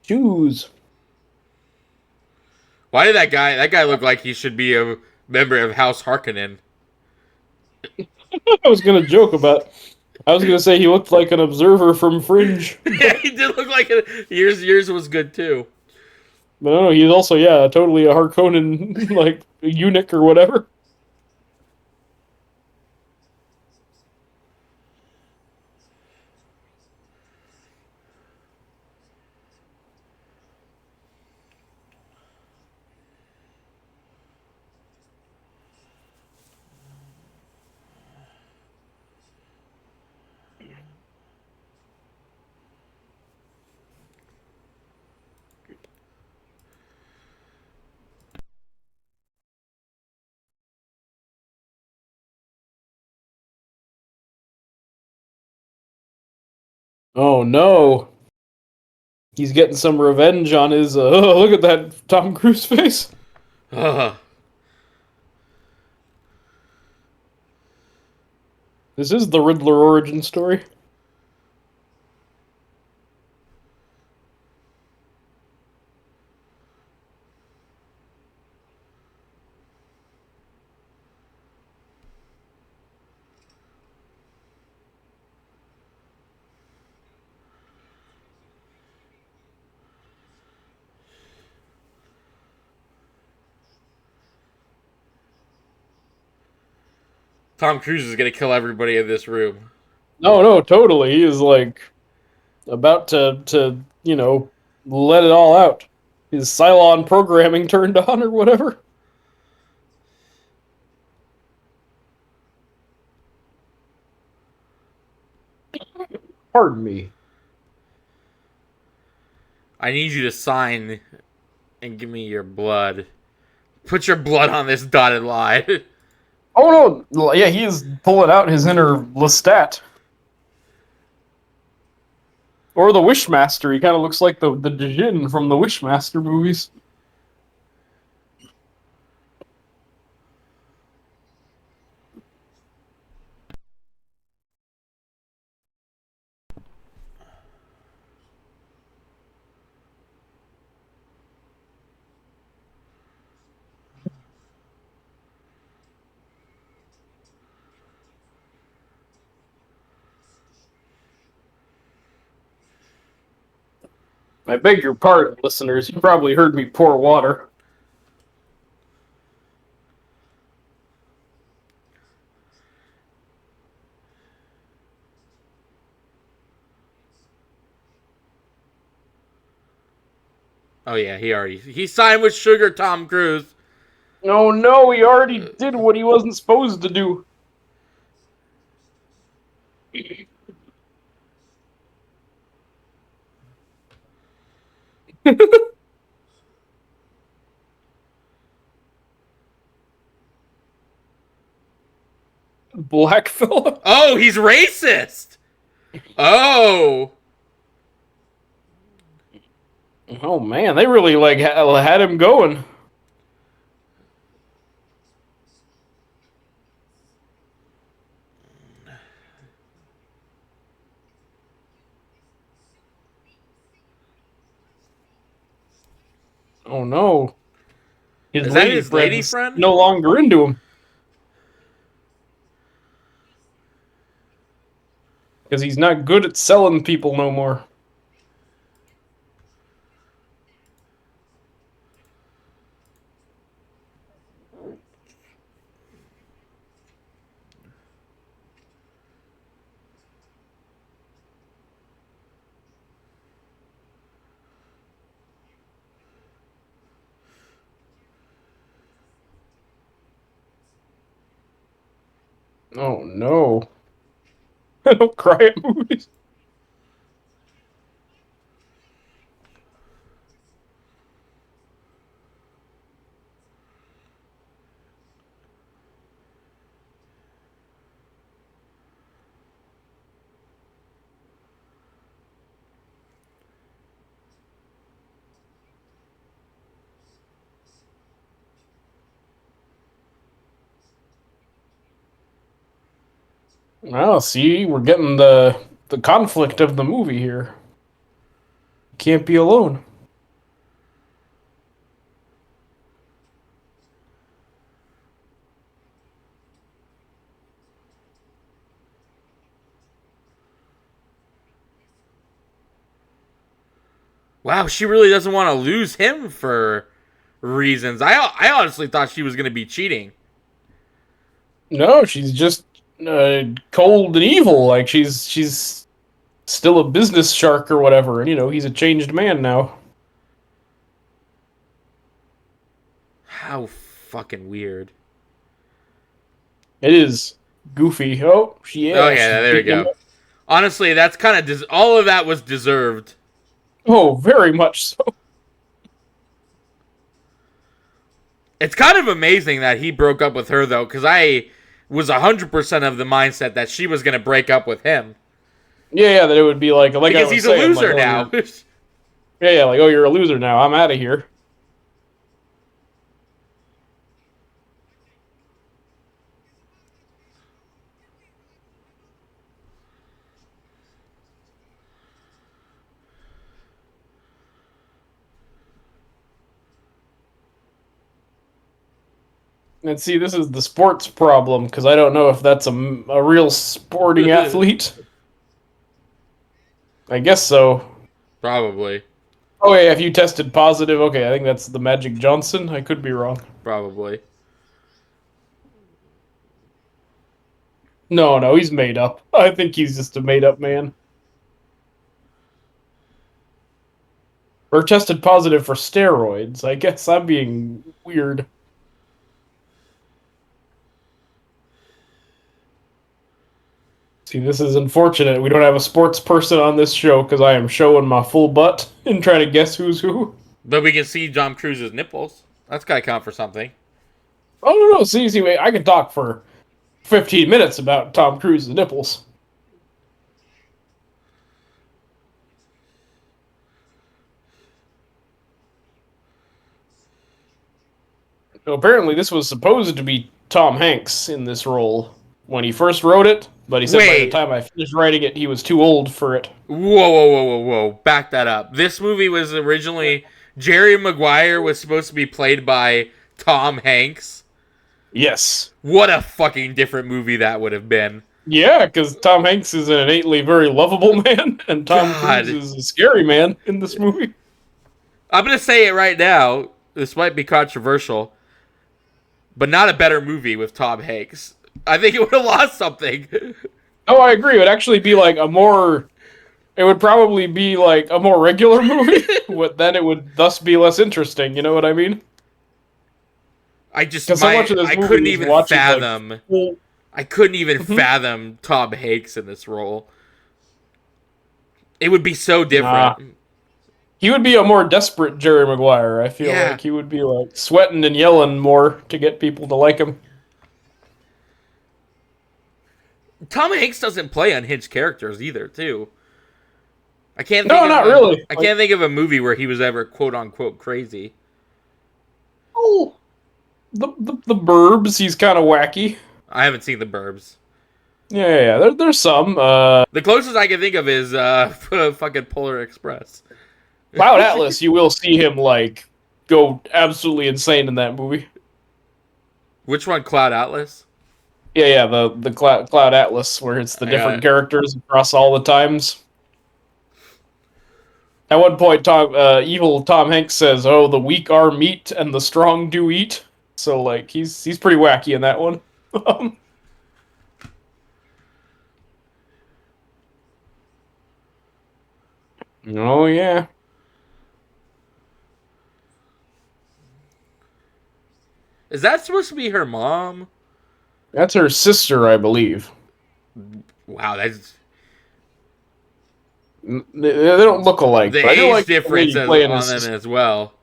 Shoes. Why did that guy look like he should be a member of House Harkonnen? I was going to joke about. I was going to say he looked like an observer from Fringe, Yeah, but he did look like it. Yours was good too. no, he's also totally a Harkonnen like eunuch or whatever. Oh no. He's getting some revenge on his. Oh, look at that Tom Cruise face. Ugh. This is the Riddler origin story. Tom Cruise is gonna kill everybody in this room. No, no, totally. He is like about to let it all out. His Cylon programming turned on or whatever. Pardon me. I need you to sign and give me your blood. Put your blood on this dotted line. Oh no, yeah, he is pulling out his inner Lestat. Or the Wishmaster. He kind of looks like the Djinn from the Wishmaster movies. I beg your pardon, listeners. You probably heard me pour water. Oh yeah, he signed with Sugar Tom Cruise. Oh no, he already did what he wasn't supposed to do. Black fella. Oh, he's racist. Oh, Oh man, they really like had him going. Oh no, his is that lady his lady friend's friend? no longer into him because he's not good at selling people no more. Oh no. I don't cry at movies. Well, see, we're getting the conflict of the movie here. Can't be alone. Wow, she really doesn't want to lose him for reasons. I honestly thought she was going to be cheating. No, she's just cold and evil. Like she's still a business shark or whatever, and he's a changed man now. How fucking weird. It is goofy. Oh, Oh yeah, yeah, she's there we beating him go. up. Honestly, that's kind of all of that was deserved. Oh, very much so. It's kind of amazing that he broke up with her though, because I was 100% of the mindset that she was going to break up with him Yeah, that it would be like I because was he's a saying, like, loser oh, now. yeah, like, oh, you're a loser now. I'm out of here. And see, this is the sports problem because I don't know if that's a real sporting athlete. I guess so. Probably, Oh yeah, if you tested positive, okay, I think that's the Magic Johnson. I could be wrong. probably. No, no, he's made up. I think he's just a made up man. Or tested positive for steroids. I guess I'm being weird. See, this is unfortunate. We don't have a sports person on this show because I am showing my full butt and trying to guess who's who. But we can see Tom Cruise's nipples. That's got to count for something. Oh, no, no. See, wait, I can talk for 15 minutes about Tom Cruise's nipples. So apparently, this was supposed to be Tom Hanks in this role when he first wrote it, but he said by the Wait, time I finished writing it, he was too old for it. whoa, whoa, whoa, whoa, whoa! Back that up. This movie was originally Jerry Maguire was supposed to be played by Tom Hanks. Yes. What a fucking different movie that would have been. Yeah, because Tom Hanks is an innately very lovable man, and Tom Cruise God. is a scary man in this movie. I'm going to say it right now. This might be controversial, but not a better movie with Tom Hanks. I think it would have lost something. Oh, I agree. It would actually be like a more. It would probably be like a more regular movie. Then it would thus be less interesting. You know what I mean? I just Because so much of this I movie couldn't is even watching fathom. like full. I couldn't even Mhm. fathom Tom Hanks in this role. It would be so Nah, different. he would be a more desperate Jerry Maguire. I feel Yeah. like he would be like sweating and yelling more to get people to like him. Tom Hanks doesn't play unhinged characters either, too. I can't No, think of not really. I can't think of a movie where he was ever quote unquote crazy. Oh, the Burbs. He's kind of wacky. I haven't seen The Burbs. Yeah. There's some. The closest I can think of is fucking Polar Express. Cloud Atlas. You will see him like go absolutely insane in that movie. Which one? Cloud Atlas? Yeah. The Cloud Atlas, where it's the I different got characters across all the times. At one point, evil Tom Hanks says, "Oh, the weak are meat and the strong do eat." So like he's pretty wacky in that one. Oh yeah. Is that supposed to be her mom? That's her sister, I believe. Wow, that's They don't look alike, the but I do age like the difference lady playing on his them sister. as well.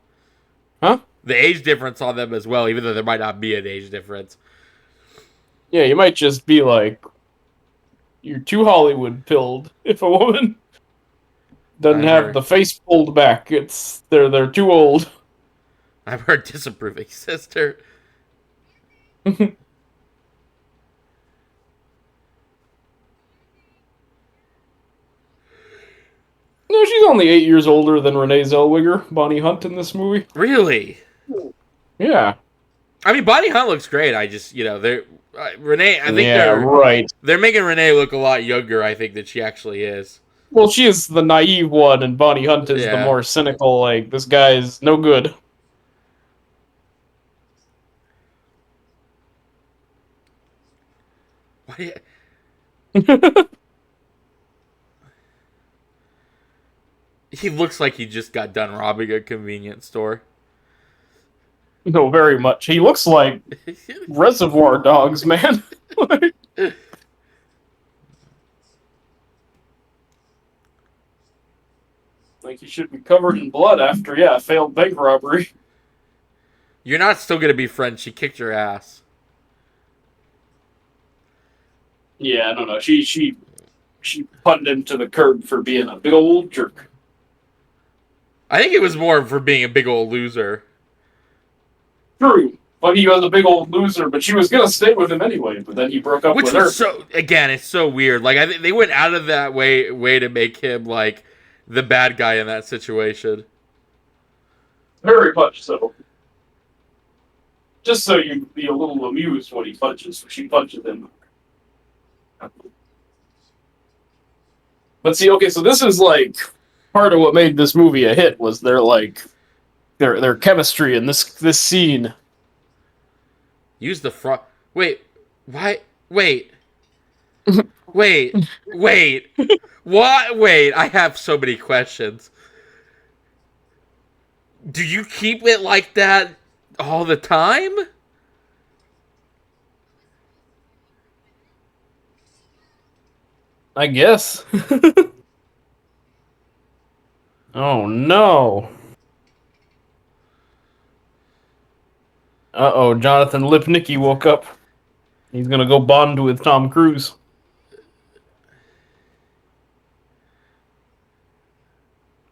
Huh? The age difference on them as well, even though there might not be an age difference. Yeah, you might just be like, you're too Hollywood pilled if a woman doesn't I'm have her. the face pulled back. It's they're too old. I'm her disapproving sister. No, she's only 8 years older than Renee Zellweger, Bonnie Hunt in this movie. Really? Yeah. I mean, Bonnie Hunt looks great. I just, they're Renee. I think Yeah, right. they're making Renee look a lot younger. I think than she actually is. Well, she is the naive one, and Bonnie Hunt is the Yeah. more cynical, like, this guy's no good. Why? He looks like he just got done robbing a convenience store. No, very much. He looks like Reservoir Dogs, man. Like he should be covered in blood after, yeah, a failed bank robbery. You're not still gonna be friends. She kicked your ass. Yeah, I don't know. She punted him to the curb for being a big old jerk. I think it was more for being a big old loser. True. But he was a big old loser, but she was gonna stay with him anyway, but then he broke up Which with her. was so again, it's so weird. Like I think they went out of that way to make him like the bad guy in that situation. Very much so. Just so you'd be a little amused when she punches him. But see, okay, so this is like part of what made this movie a hit was their chemistry in this scene. Use the front. Wait, why? Wait, wait. What? Wait, I have so many questions. Do you keep it like that all the time? I guess. Oh no. Uh-oh, Jonathan Lipnicki woke up. He's gonna go bond with Tom Cruise.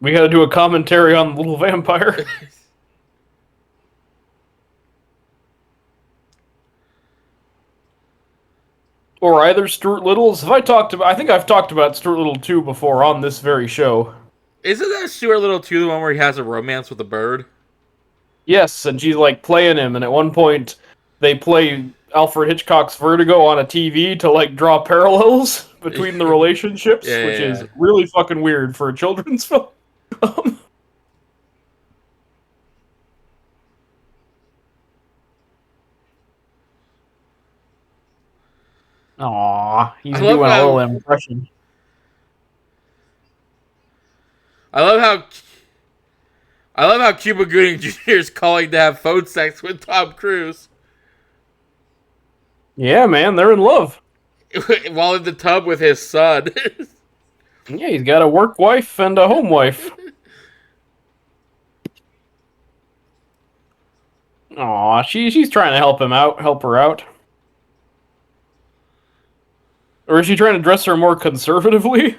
We gotta do a commentary on the little vampire. Or either Stuart Little's. I think I've talked about Stuart Little 2 before on this very show. Isn't that Stuart Little 2 the one where he has a romance with a bird? Yes, and she's like playing him, and at one point they play Alfred Hitchcock's Vertigo on a TV to like draw parallels between the relationships, Yeah, which yeah, is yeah. really fucking weird for a children's film. Aw, I he's love doing a little how impression. I love how I love how Cuba Gooding Jr. is calling to have phone sex with Tom Cruise Yeah, man, they're in love. while in the tub with his son. Yeah, he's got a work wife and a home wife. Aw, she's trying to help her out. Or is she trying to dress her more conservatively?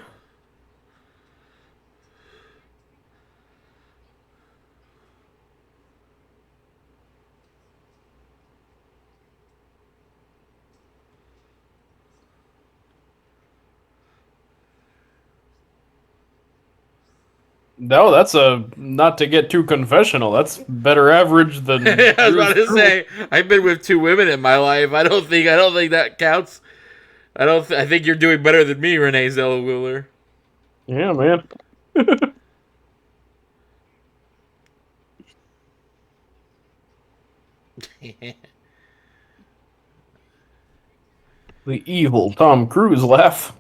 No, that's a not to get too confessional. That's better average than I was about yours to truly. say I've been with 2 women in my life. I don't think that counts. I think you're doing better than me, Renee Zellweger. Yeah, man. The evil Tom Cruise laugh.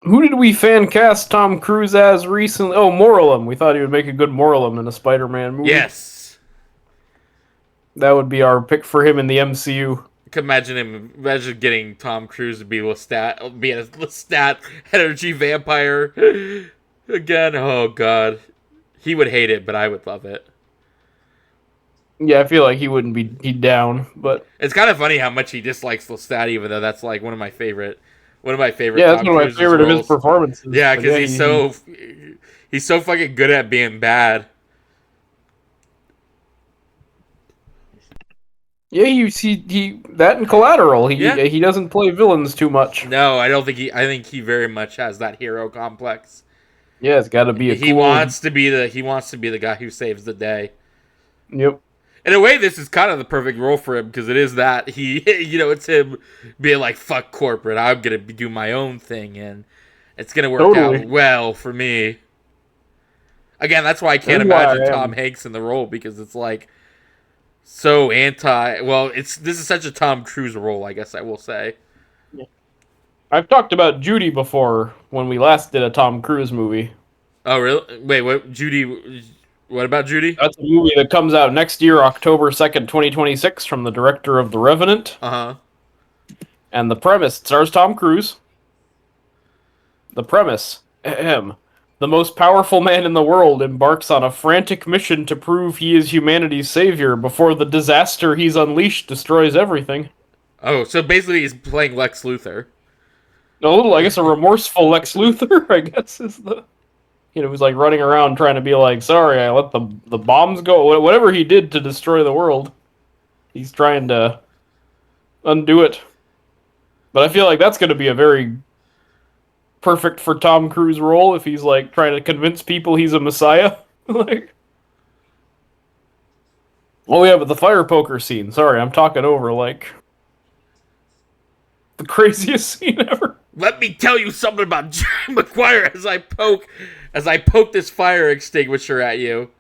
Who did we fan cast Tom Cruise as recently? Oh, Morlum. We thought he would make a good Morlum in a Spider-Man movie. Yes. That would be our pick for him in the MCU. I could imagine getting Tom Cruise to be being a Lestat energy vampire again. Oh god, he would hate it, but I would love it. Yeah, I feel like he wouldn't be down, but It's kind of funny how much he dislikes Lestat, even though that's like one of my favorite yeah, that's Tom one of my Cruise's favorite of his roles. performances. Yeah, But because yeah, he's so fucking good at being bad. yeah, you see he that in Collateral. Yeah. He doesn't play villains too much. No, I don't think he. I think he very much has that hero complex. Yeah, it's got to be a He cool. wants to be the guy who saves the day. Yep. In a way, this is kind of the perfect role for him because it is that it's him being like, "Fuck corporate, I'm gonna do my own thing, and it's gonna work Totally. out well for me." Again, that's why I can't That's why imagine I Tom am. Hanks in the role because it's like so anti. Well, this is such a Tom Cruise role, I guess I will say. I've talked about Judy before when we last did a Tom Cruise movie. Oh, really? Wait, what? Judy? What about Judy? That's a movie that comes out next year, October 2nd, 2026, from the director of The Revenant. Uh huh. And the premise stars Tom Cruise. The premise, ahem. The most powerful man in the world embarks on a frantic mission to prove he is humanity's savior before the disaster he's unleashed destroys everything. Oh, so basically he's playing Lex Luthor. A little, I guess, a remorseful Lex Luthor, I guess, is the... He's like running around trying to be like, sorry, I let the bombs go. Whatever he did to destroy the world, he's trying to undo it. But I feel like that's going to be a very perfect for Tom Cruise role if he's like trying to convince people he's a messiah. Like, oh yeah, but the fire poker scene. Sorry, I'm talking over like the craziest scene ever. Let me tell you something about Jerry Maguire as I poke this fire extinguisher at you.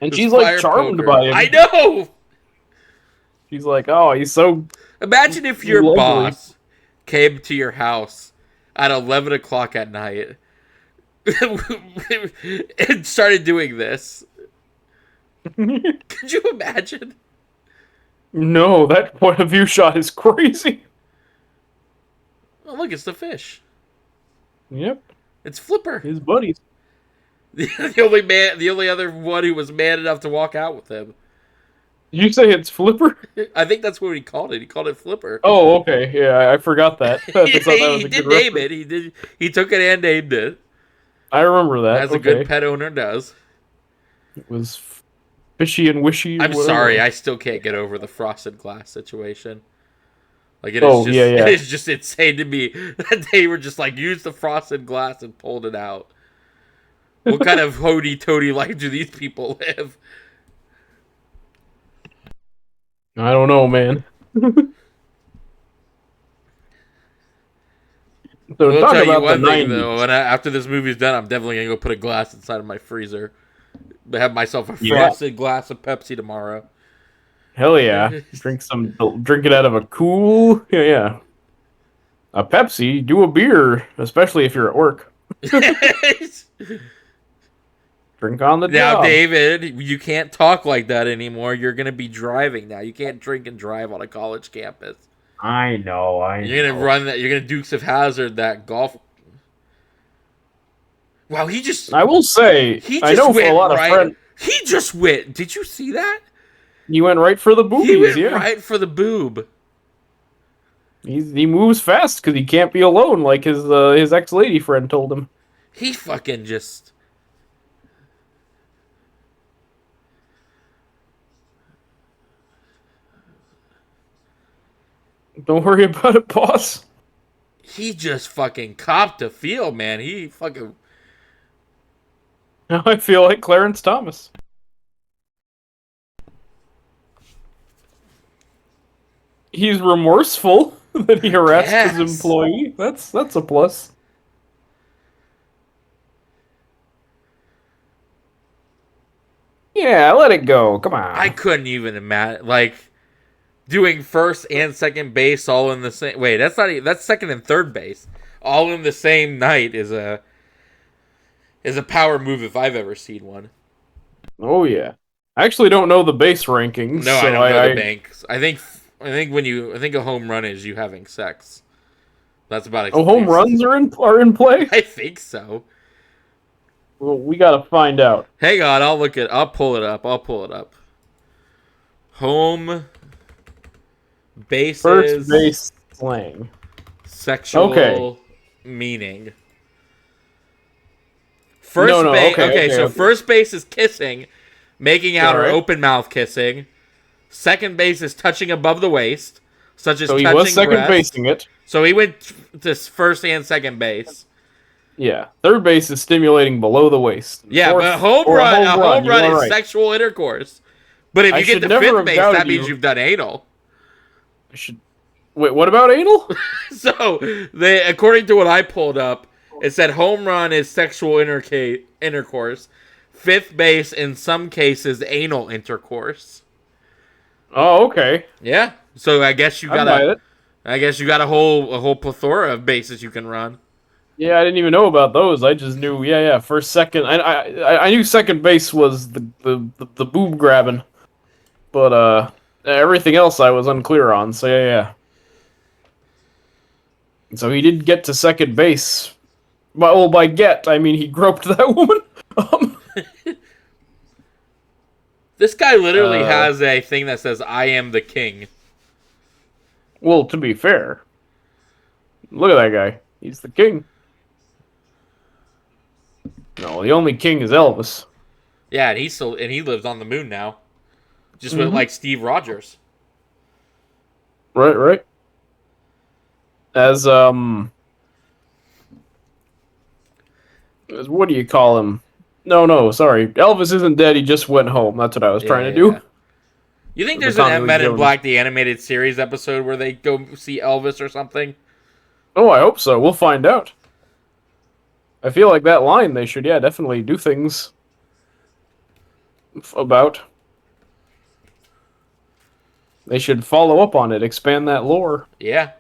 And This she's like fire charmed poker. by him. I know. She's like, oh, he's so Imagine if your lovely. boss came to your house at 11 o'clock at night and started doing this. Could you imagine? No, that point of view shot is crazy. Oh, look, it's the fish. Yep, It's Flipper. his buddies. The only other one who was man enough to walk out with him. Did you say it's Flipper? I think that's what he called it. He called it Flipper. Oh, okay. Yeah, I forgot that. I thought that was He a did good name reference. it. He took it and named it, I remember that. as a good pet owner does. It was fishy and wishy. I'm whatever. sorry, I still can't get over the frosted glass situation. Like it Oh, is just, yeah, yeah. it is just insane to me that they were just like use the frosted glass and pulled it out. What kind of hoity-toity life do these people live? I don't know, man. So We'll talk tell you about the one thing 90s. though, and after this movie's done, I'm definitely gonna go put a glass inside of my freezer. Have myself a Yeah. frosted glass of Pepsi tomorrow. Hell yeah. Drink it out of a cool. Yeah, yeah. A Pepsi, do a beer, especially if you're at work. Drink on the Now, job. David, you can't talk like that anymore. You're gonna be driving now. You can't drink and drive on a college campus. I know. You're gonna run that. You're gonna Dukes of Hazzard that golf. Wow, I will say, he I just know for went a lot of right. friends, He just went. Did you see that? he went right for the He boobies. went Yeah, right for the boob. he moves fast because he can't be alone, like his ex lady friend told him. He fucking just. Don't worry about it, boss. He just fucking copped a feel, man. He fucking. Now I feel like Clarence Thomas. He's remorseful that he harassed his Yes. employee. That's a plus. Yeah, let it go. Come on. I couldn't even imagine. Like. Doing first and second base all in the same. Wait, that's not. That's second and third base all in the same night is a power move if I've ever seen one. Oh yeah. I actually don't know the base rankings, No, I so don't know the banks. I think a home run is you having sex. That's about oh, home basic. runs are in play. I think so. Well, we gotta find out. Hang on, I'll pull it up. Home First bases base slang. Okay. sexual meaning. No, no. Okay, so first base is kissing, making out or Alright. open mouth kissing. Second base is touching above the waist, such as So he touching was second breasts. basing it. So he went to first and second base. Yeah. Third base is stimulating below the waist. Yeah, Fourth, but a home or run you are is right. sexual intercourse. But if I you get should to never fifth have base, doubted that means you. you've done anal. I should. Wait, what about anal? So according to what I pulled up, it said home run is sexual intercourse. Fifth base, in some cases, anal intercourse. Oh, okay. Yeah. So I guess you I buy it. got a whole plethora of bases you can run. Yeah, I didn't even know about those. I just knew, yeah, first, second. I knew second base was the boob grabbing, but everything else I was unclear on. So yeah. So he did get to second base. By get I mean he groped that woman. This guy literally has a thing that says "I am the king." Well, to be fair, look at that guy. He's the king. No, the only king is Elvis. Yeah, and he lives on the moon now, just with like Steve Rogers. Right. As what do you call him? No, sorry. Elvis isn't dead. He just went home. That's what I was trying to do. Yeah. You think there's Tommy an Lee Men in Jones. Black the animated series episode where they go see Elvis or something? Oh, I hope so. We'll find out. I feel like that line they should, definitely do things about. They should follow up on it, expand that lore. Yeah.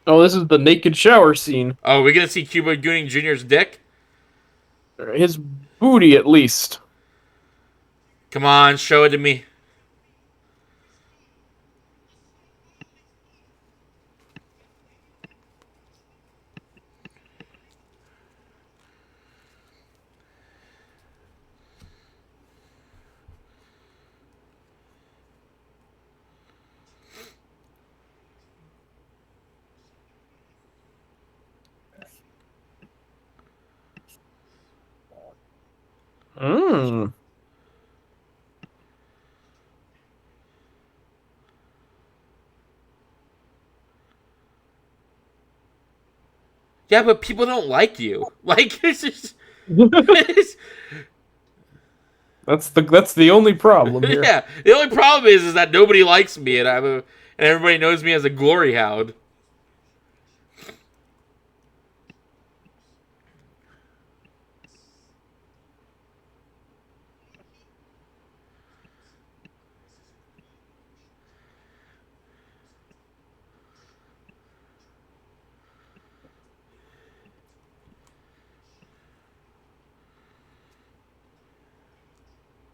Oh, this is the naked shower scene. Oh, we're gonna see Cuba Gooding Jr.'s dick? His booty, at least. Come on, show it to me. Mmm. Yeah, but people don't like you. Like, it's just... it's- That's the only problem here. yeah, the only problem is that nobody likes me, and and everybody knows me as a glory hound.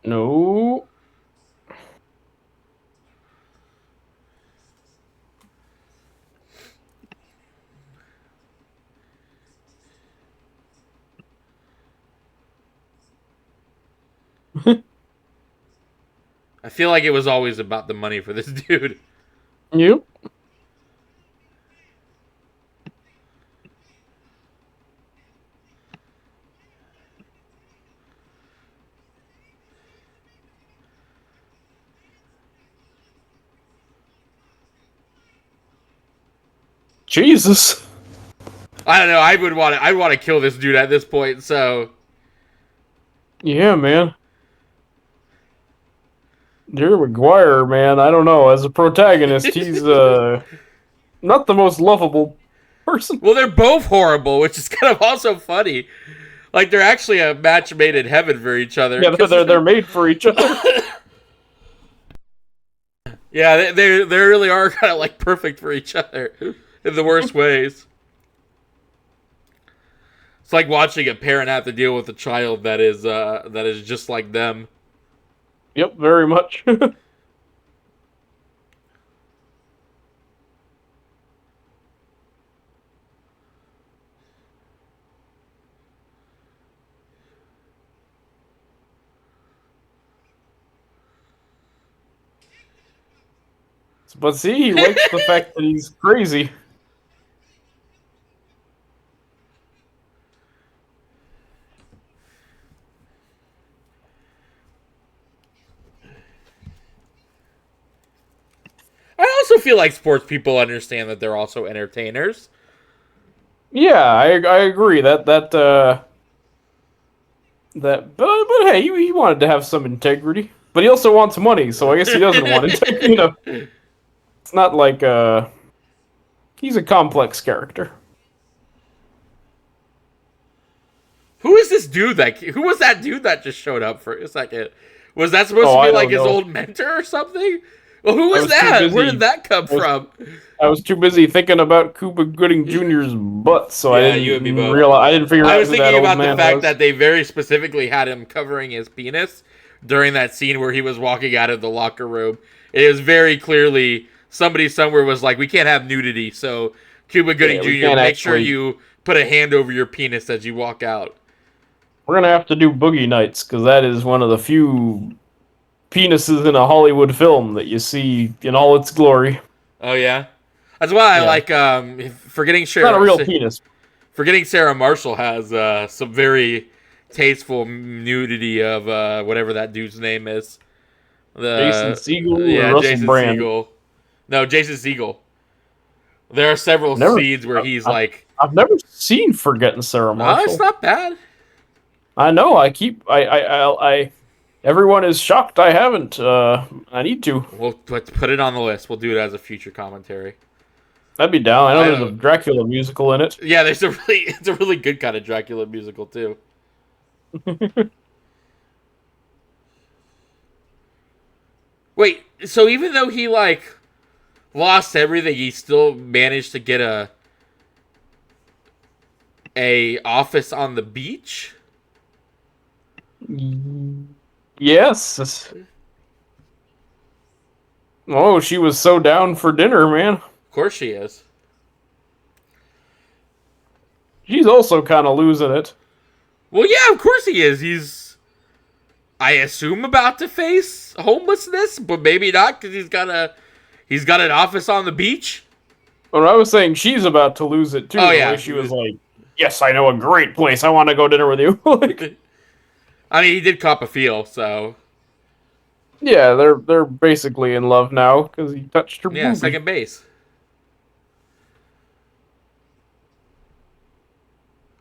No. I feel like it was always about the money for this dude. You? Jesus. I don't know. I'd want to kill this dude at this point. So Yeah, man. Dear Maguire, man, I don't know. As a protagonist, he's not the most lovable person. well, they're both horrible, which is kind of also funny. Like they're actually a match made in heaven for each other. Yeah, they're made for each other. Yeah, they really are kind of like perfect for each other in the worst ways. It's like watching a parent have to deal with a child that is just like them. Yep, very much. But see, he likes the fact that he's crazy. I also feel like sports people understand that they're also entertainers. Yeah, I agree but hey, he wanted to have some integrity, but he also wants money, so I guess he doesn't want integrity. It's not like he's a complex character. Who is this dude that? Who was that dude that just showed up for a second? Was that supposed Oh, to be I like don't his know. old mentor or something? Well, who I was was too that? Where did busy. that come I was from? I was too busy thinking about Cuba Gooding Jr.'s butt, so I Yeah, you and me didn't both. realize I didn't figure I out was who that thinking old about the man fact was. that they very specifically had him covering his penis during that scene where he was walking out of the locker room. It was very clearly somebody somewhere was like, "We can't have nudity," so Cuba Gooding Yeah, we Jr., can't make sure actually. you put a hand over your penis as you walk out. We're gonna have to do Boogie Nights because that is one of the few penises in a Hollywood film that you see in all its glory. Oh yeah, that's why I Yeah, like not a real penis. Forgetting Sarah Marshall has some very tasteful nudity of whatever that dude's name is. Jason The Segel or Yeah, Russell Jason Brand. Segel. No, Jason Segel. There are several Never. scenes where he's I, like, I've never seen Forgetting Sarah "Oh, it's Marshall. not bad." I know. I keep. I everyone is shocked. I haven't. I need to. We'll put it on the list. We'll do it as a future commentary. I'd be down. I know I there's a don't. Dracula musical in it. Yeah, there's a really it's a really good kind of Dracula musical too. Wait, so even though he like lost everything, he still managed to get a office on the beach? Yes. Oh, she was so down for dinner, man. Of course she is. She's also kind of losing it. Well, yeah, of course he is. He's, I assume, about to face homelessness, but maybe not because he's got an office on the beach. But I was saying she's about to lose it too. Oh The way yeah, she was like, "Yes, I know a great place. I want to go dinner with you." Like, I mean he did cop a feel, so yeah, they're basically in love now because he touched her yeah, boobie. second base.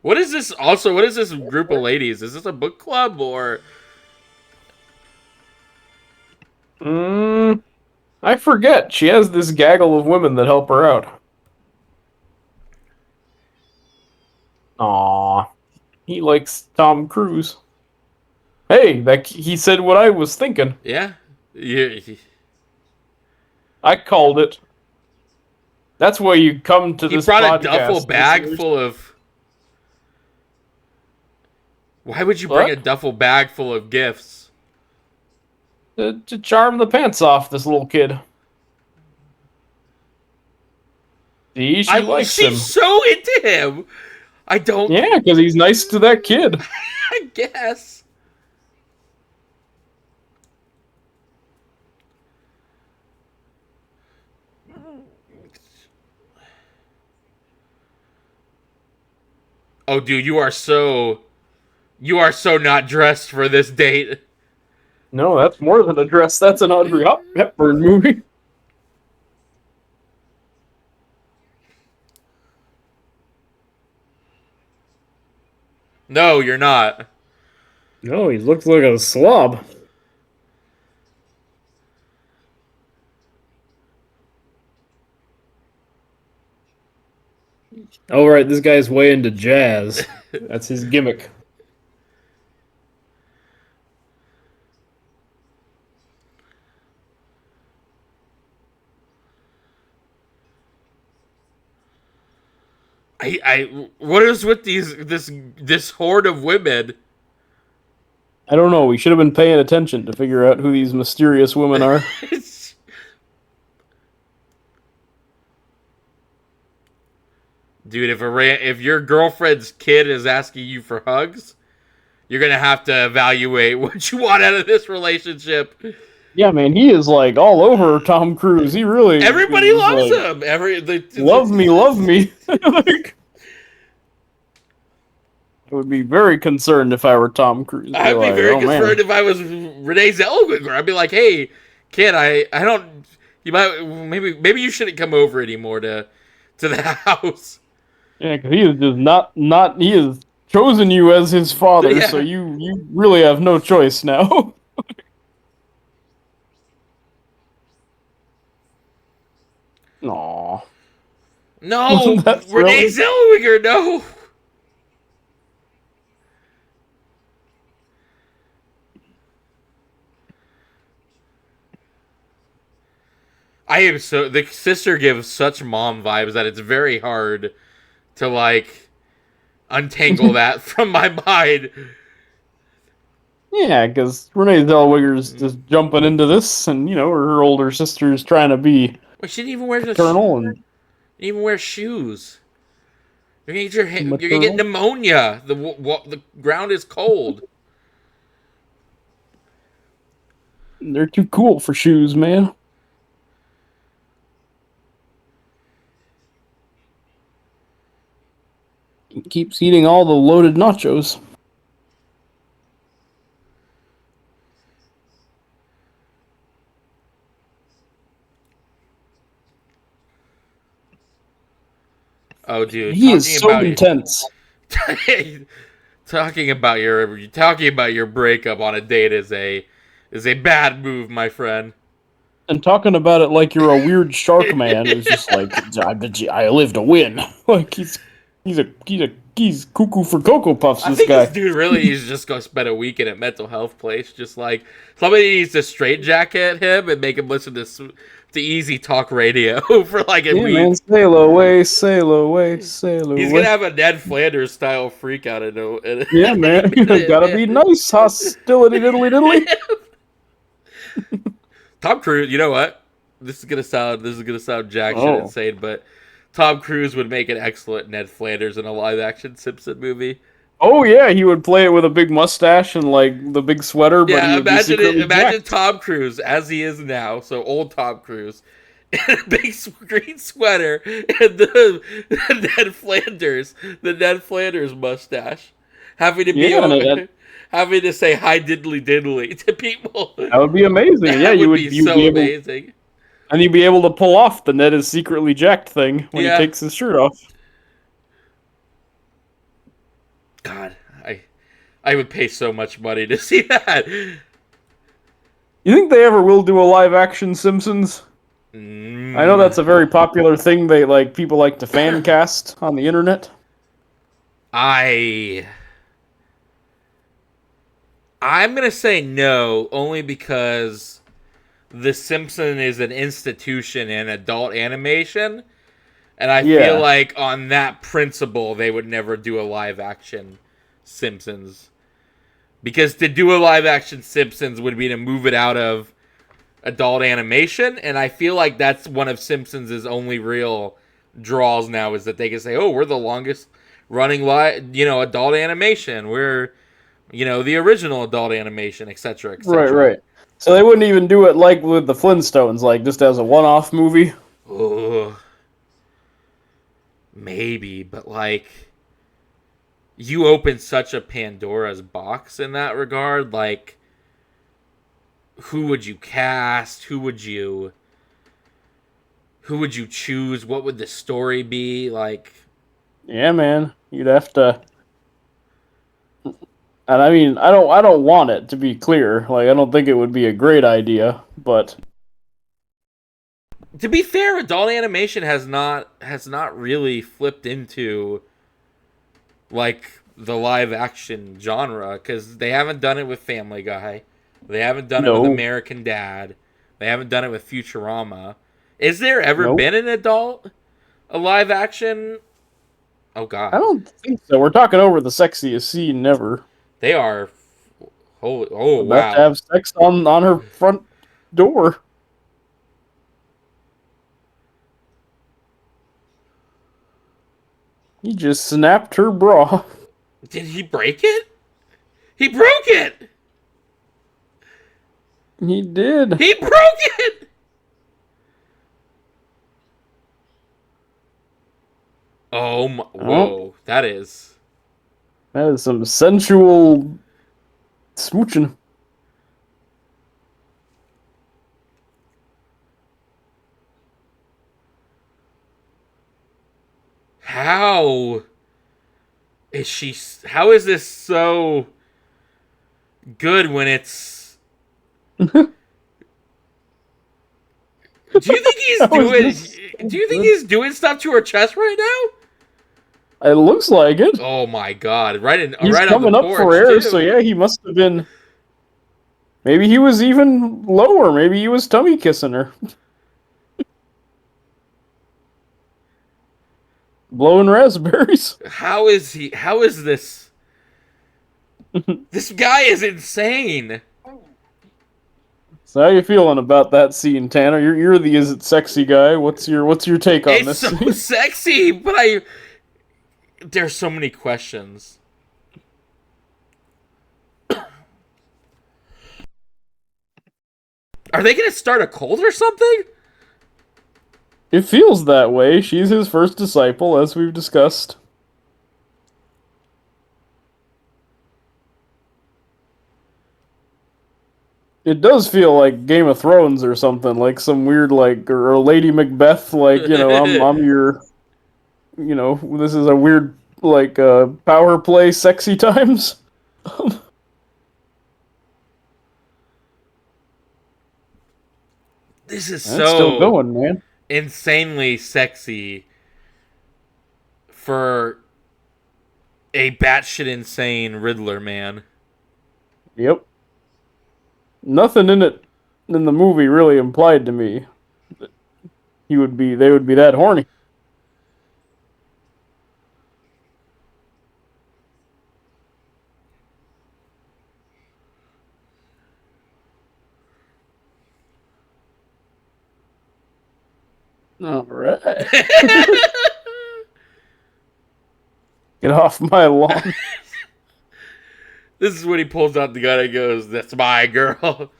What is this? Also, what is this group of ladies? Is this a book club or? Mm, I forget. She has this gaggle of women that help her out. Aw, he likes Tom Cruise. Hey, that he said what I was thinking. Yeah, yeah. I called it. That's why you come to He this brought a duffel podcast, bag listeners. full of. Why would you bring a What? duffel bag full of gifts? To charm the pants off this little kid. See, she likes She's him. so into him. I don't. Yeah, because he's nice to that kid. I guess. Oh, dude, you are so not dressed for this date. No, that's more than a dress. That's an Audrey Hepburn movie. No, you're not. No, he looks like a slob. Oh, right, this guy's way into jazz. That's his gimmick. what is with this horde of women? I don't know. We should have been paying attention to figure out who these mysterious women are. Dude, if your girlfriend's kid is asking you for hugs, you're gonna have to evaluate what you want out of this relationship. Yeah, man, he is like all over Tom Cruise. He really Everybody is loves like, him. love me, love me. Like, I would be very concerned if I were Tom Cruise. Be I'd be like, very oh concerned man, if I was Renee Zellweger. I'd be like, hey, kid, I don't. You might maybe you shouldn't come over anymore to the house. yeah, because he is just not. He has chosen you as his father, so Yeah. you really have no choice now. Aw, No, that's Renee really. Zellweger, no. I am so the sister gives such mom vibes that it's very hard to like untangle that from my mind. Yeah, because Renee Zellweger's just jumping into this, and her older sister's trying to be Well, she didn't even wear paternal and didn't even wear shoes. You're gonna get maternal. pneumonia. The ground is cold. They're too cool for shoes, man. He keeps eating all the loaded nachos. Oh, dude, He is so intense. talking about your breakup on a date is a bad move, my friend. And talking about it like you're a weird shark man is just like I live to win. Like he's cuckoo for cocoa puffs. I This think this guy. dude really needs to just go spend a week in a mental health place. Just like somebody needs to straitjacket him and make him listen to easy talk radio for like a Yeah, man, week. sail away, sail away, sail He's gonna away. have a Ned Flanders style freak out in Yeah, man, any minute, gotta be man. nice. Hostility, diddly diddly. Tom Cruise, you know what? This is gonna sound jack shit Oh, insane, but Tom Cruise would make an excellent Ned Flanders in a live action Simpson movie. oh yeah, he would play it with a big mustache and like the big sweater, but he Yeah, would be imagine it. secretly Imagine jacked. Tom Cruise as he is now, so old Tom Cruise, in a big green sweater and the Ned Flanders mustache, having to be Yeah, and that, having to say hi diddly diddly to people. that would be amazing. Yeah, That would be you'd so be able, amazing. and you'd be able to pull off the Ned is secretly jacked thing when he Yeah, takes his shirt off. God, I would pay so much money to see that. You think they ever will do a live action Simpsons? I know Mm, that's a very popular thing. They like people like to fan cast on the internet. I I'm gonna say no, only because The Simpsons is an institution in adult animation, and I feel Yeah, like on that principle they would never do a live action Simpsons. Because to do a live action Simpsons would be to move it out of adult animation, and I feel like that's one of Simpsons' only real draws now is that they can say, "Oh, we're the longest running adult animation. We're, the original adult animation, etc., right, etc." right. So they wouldn't even do it like with the Flintstones, like just as a one-off movie. Oh, maybe, but like you open such a Pandora's box in that regard, like who would you cast? Who would you choose? What would the story be? Like, Yeah, man, you'd have to. And I mean, I don't want it to be clear. Like, I don't think it would be a great idea, but to be fair, adult animation has not really flipped into like the live action genre because they haven't done it with Family Guy, they haven't done it with no, American Dad, they haven't done it with Futurama. Is there ever nope. been a live action Oh I God, don't think so. We're talking over the sexiest scene ever. they are. Holy! Oh About to wow! have sex on her front door. He just snapped her bra. Did he break it? He broke it. He did. He broke it. Oh my! Oh, Whoa! That is. that is some sensual smooching. How is she? How is this so good when it's? Do you think he's How is doing? this so Do you think good? he's doing stuff to her chest right now? It looks like it. Oh my God! Right in, He's right on the coming up for porch air, so too. yeah, he must have been. Maybe he was even lower. Maybe he was tummy kissing her. Blowing raspberries. How is he? How is this? This guy is insane. So how you feeling about that scene, Tanner? You're the is it sexy guy. What's your take on It's this so scene? sexy, but there's so many questions. Are they gonna start a cult or something? It feels that way. She's his first disciple, as we've discussed. It does feel like Game of Thrones or something, like some weird like or Lady Macbeth, like, I'm your this is a weird like power play sexy times. This is That's still so going, man. insanely sexy for a batshit insane Riddler, man. Yep. Nothing in it in the movie really implied to me that they would be that horny. All right. Get off my lawn. This is when he pulls out the gun and goes, "That's my girl."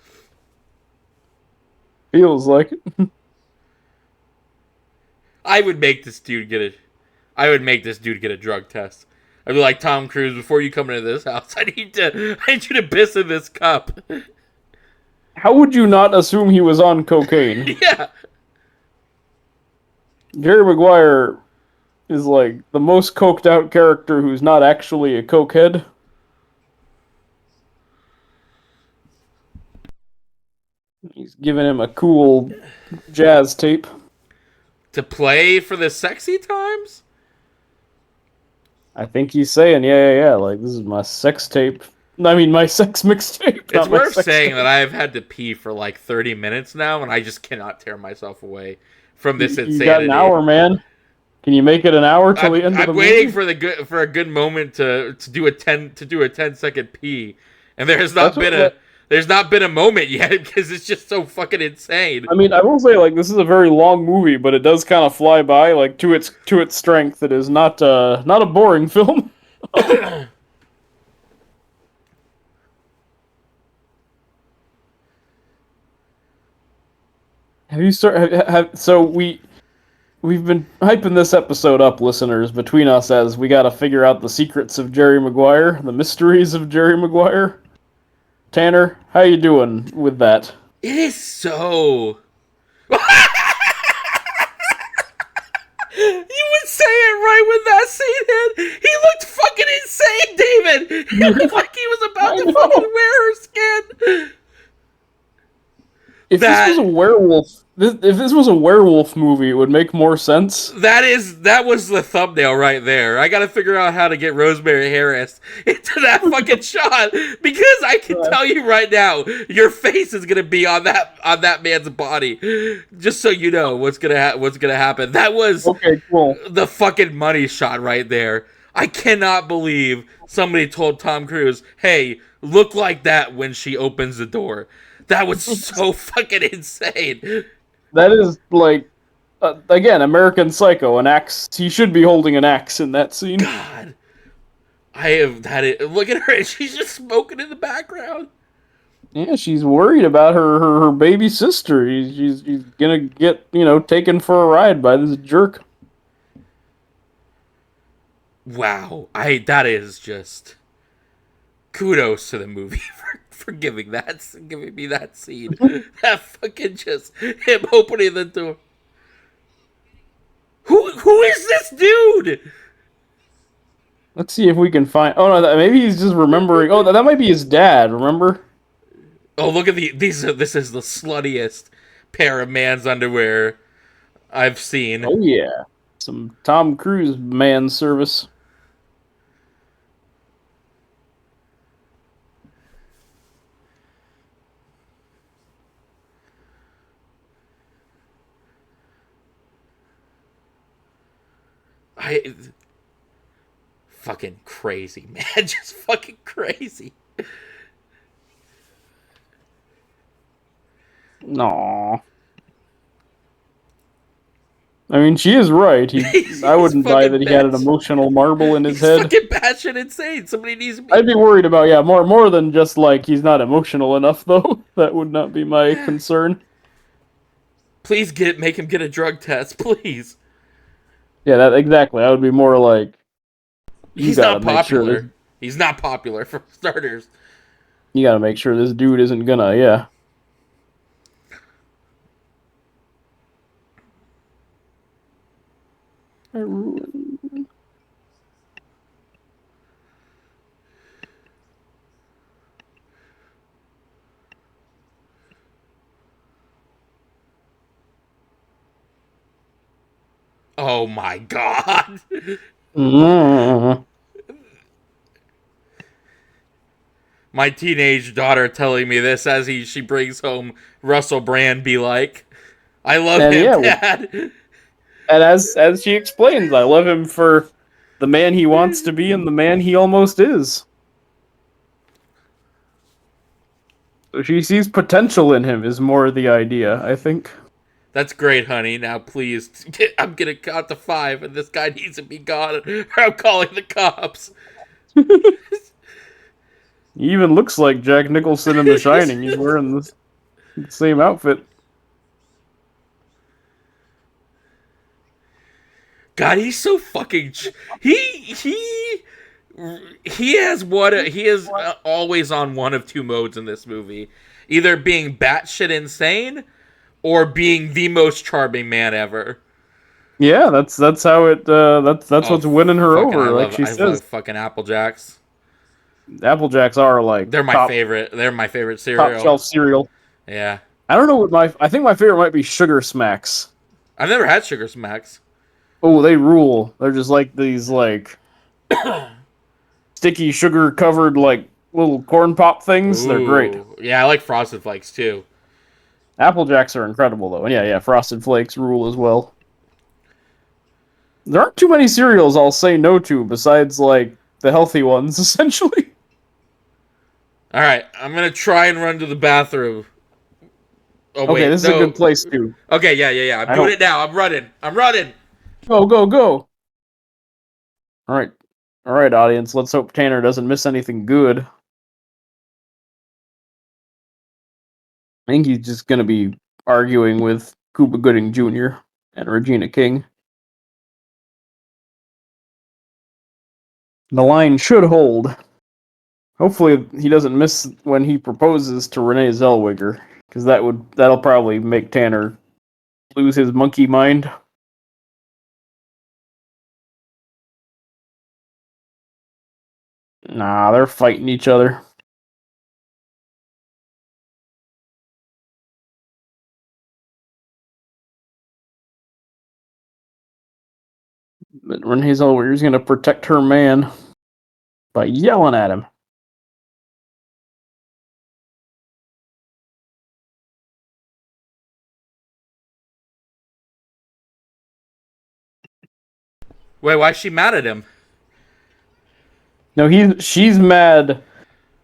Feels like it. I would make this dude get a. I would make this dude get a drug test. I'd be like, Tom Cruise, before you come into this house, I need you to piss in this cup. How would you not assume he was on cocaine? Yeah. Jerry Maguire is like the most coked out character who's not actually a cokehead. He's giving him a cool jazz tape. To play for the sexy times? I think he's saying, yeah, like this is my sex tape. I mean, my sex mixtape. It's worth saying tape. that I've had to pee for like 30 minutes now, and I just cannot tear myself away from this insanity. You got an hour, man. Can you make it an hour till the end of the movie? I'm waiting for a good moment to do a 10-second pee, and there's not been a moment yet because it's just so fucking insane. I mean, I will say, like, this is a very long movie, but it does kind of fly by. Like, to its strength, it is not a boring film. Have you so we've been hyping this episode up, listeners, between us as we got to figure out the secrets of Jerry Maguire, the mysteries of Jerry Maguire. Tanner, how you doing with that? It is so. You would say it right when that scene hit. He looked fucking insane, David. He looked like he was about to fucking wear her skin. If this was That a werewolf, if this was a werewolf movie, it would make more sense. that was the thumbnail right there. I got to figure out how to get Rosemary Harris into that fucking shot because I can tell you right now, your face is gonna be on that man's body. Just so you know what's gonna happen. That was Okay, cool. the fucking money shot right there. I cannot believe somebody told Tom Cruise, "Hey, look like that when she opens the door." That was so fucking insane. That is like again, American Psycho, an axe. He should be holding an axe in that scene. God, I have had it. Look at her; she's just smoking in the background. Yeah, she's worried about her baby sister. She's gonna get taken for a ride by this jerk. Wow, I that is just kudos to the movie for giving me that scene. That fucking just him opening the door. Who is this dude? Let's see if we can find. Oh no, maybe he's just remembering. Oh, that might be his dad. Remember? Oh, look at this is the sluttiest pair of man's underwear I've seen. Oh yeah, some Tom Cruise man service. I fucking crazy, man. Just fucking crazy. No. I mean, she is right. I He's wouldn't buy fucking that he had an emotional marble in his He's head. fucking batshit insane. Somebody needs to be. I'd be worried about more than just like he's not emotional enough though. That would not be my concern. Please make him get a drug test, please. Yeah, that exactly. I would be more like you He's gotta not make sure this popular. He's not popular for starters. you gotta make sure this dude isn't gonna Oh my god. Mm. My teenage daughter telling me this as she brings home Russell Brand be like, I love And him, yeah, Dad. and as she explains, I love him for the man he wants to be and the man he almost is. So she sees potential in him is more the idea, I think. That's great, honey. Now, please, I'm gonna count to 5, and this guy needs to be gone, or I'm calling the cops. He even looks like Jack Nicholson in The Shining. He's wearing the same outfit. God, he's so fucking. He has he is always on one of two modes in this movie, either being batshit insane or being the most charming man ever. Yeah, that's how it. That's Oh, what's winning her fucking! over. Like she I love says, fucking Apple Jacks. Applejacks are like They're my favorite. They're my favorite top cereal. shelf cereal. Yeah, I don't know what my. I think my favorite might be Sugar Smacks. I've never had Sugar Smacks. Oh, they rule. They're just like these like sticky sugar covered like little corn pop things. They're great. Ooh, yeah, I like Frosted Flakes too. Applejacks are incredible though, and yeah, Frosted Flakes rule as well. There aren't too many cereals I'll say no to besides like the healthy ones, essentially. All right, I'm gonna try and run to the bathroom. Oh Okay, wait, this is a no. good place too. Okay, yeah. I'm I doing hope. it now. I'm running. I'm running. Go, go, go! All right, all right, audience. Let's hope Tanner doesn't miss anything good. I think he's just gonna be arguing with Cuba Gooding Jr. and Regina King. The line should hold. Hopefully, he doesn't miss when he proposes to Renee Zellweger, because that'll probably make Tanner lose his monkey mind. Nah, they're fighting each other. But Renee Zellweger's going to protect her man by yelling at him. Wait, why is she mad at him? No, she's mad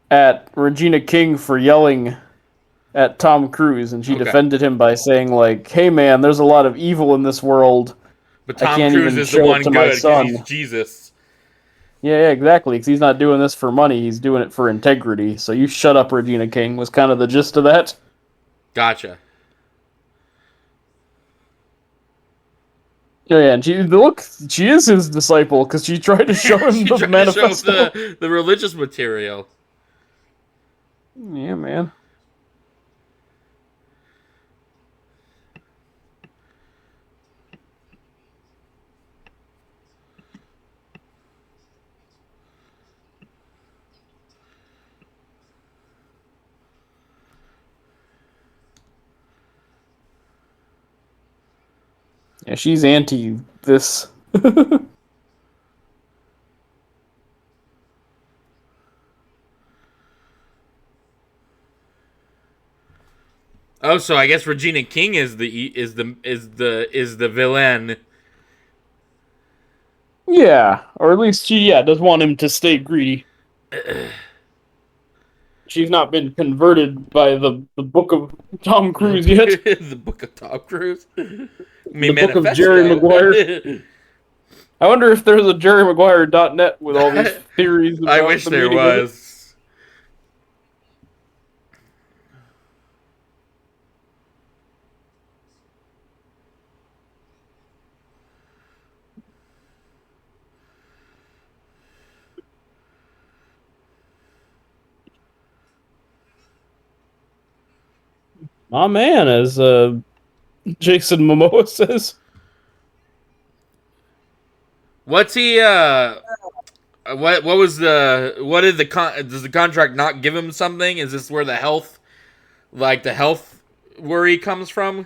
at Regina King for yelling at Tom Cruise, and she defended him by saying, like, "Hey, man, there's a lot of evil in this world. But I Tom can't Cruise even is the show it one to my good because son." he's Jesus. Yeah, exactly. Because he's not doing this for money; he's doing it for integrity. So you shut up, Regina King. Was kind of the gist of that. Gotcha. Yeah, and she is his disciple because she tried to show him the manifesto. To show the religious material. Yeah, man. Yeah, she's anti this. Oh, so I guess Regina King is the villain. Yeah, or at least she does want him to stay greedy. She's not been converted by the book of Tom Cruise yet. The Book of Tom Cruise. The book of Jerry Maguire. I wonder if there's a JerryMaguire.net with all these theories about I wish the there meaning of it. was. My man, as Jason Momoa says. What's he? What was the? What did does the contract not give him something? Is this where the health worry comes from?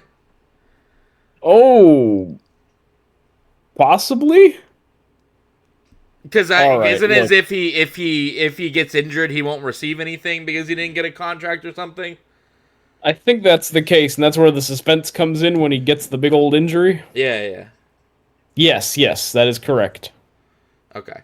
Oh, possibly. Because Right, isn't it as look. if he gets injured, he won't receive anything because he didn't get a contract or something? I think that's the case, and that's where the suspense comes in when he gets the big old injury. Yeah. Yes, that is correct. Okay.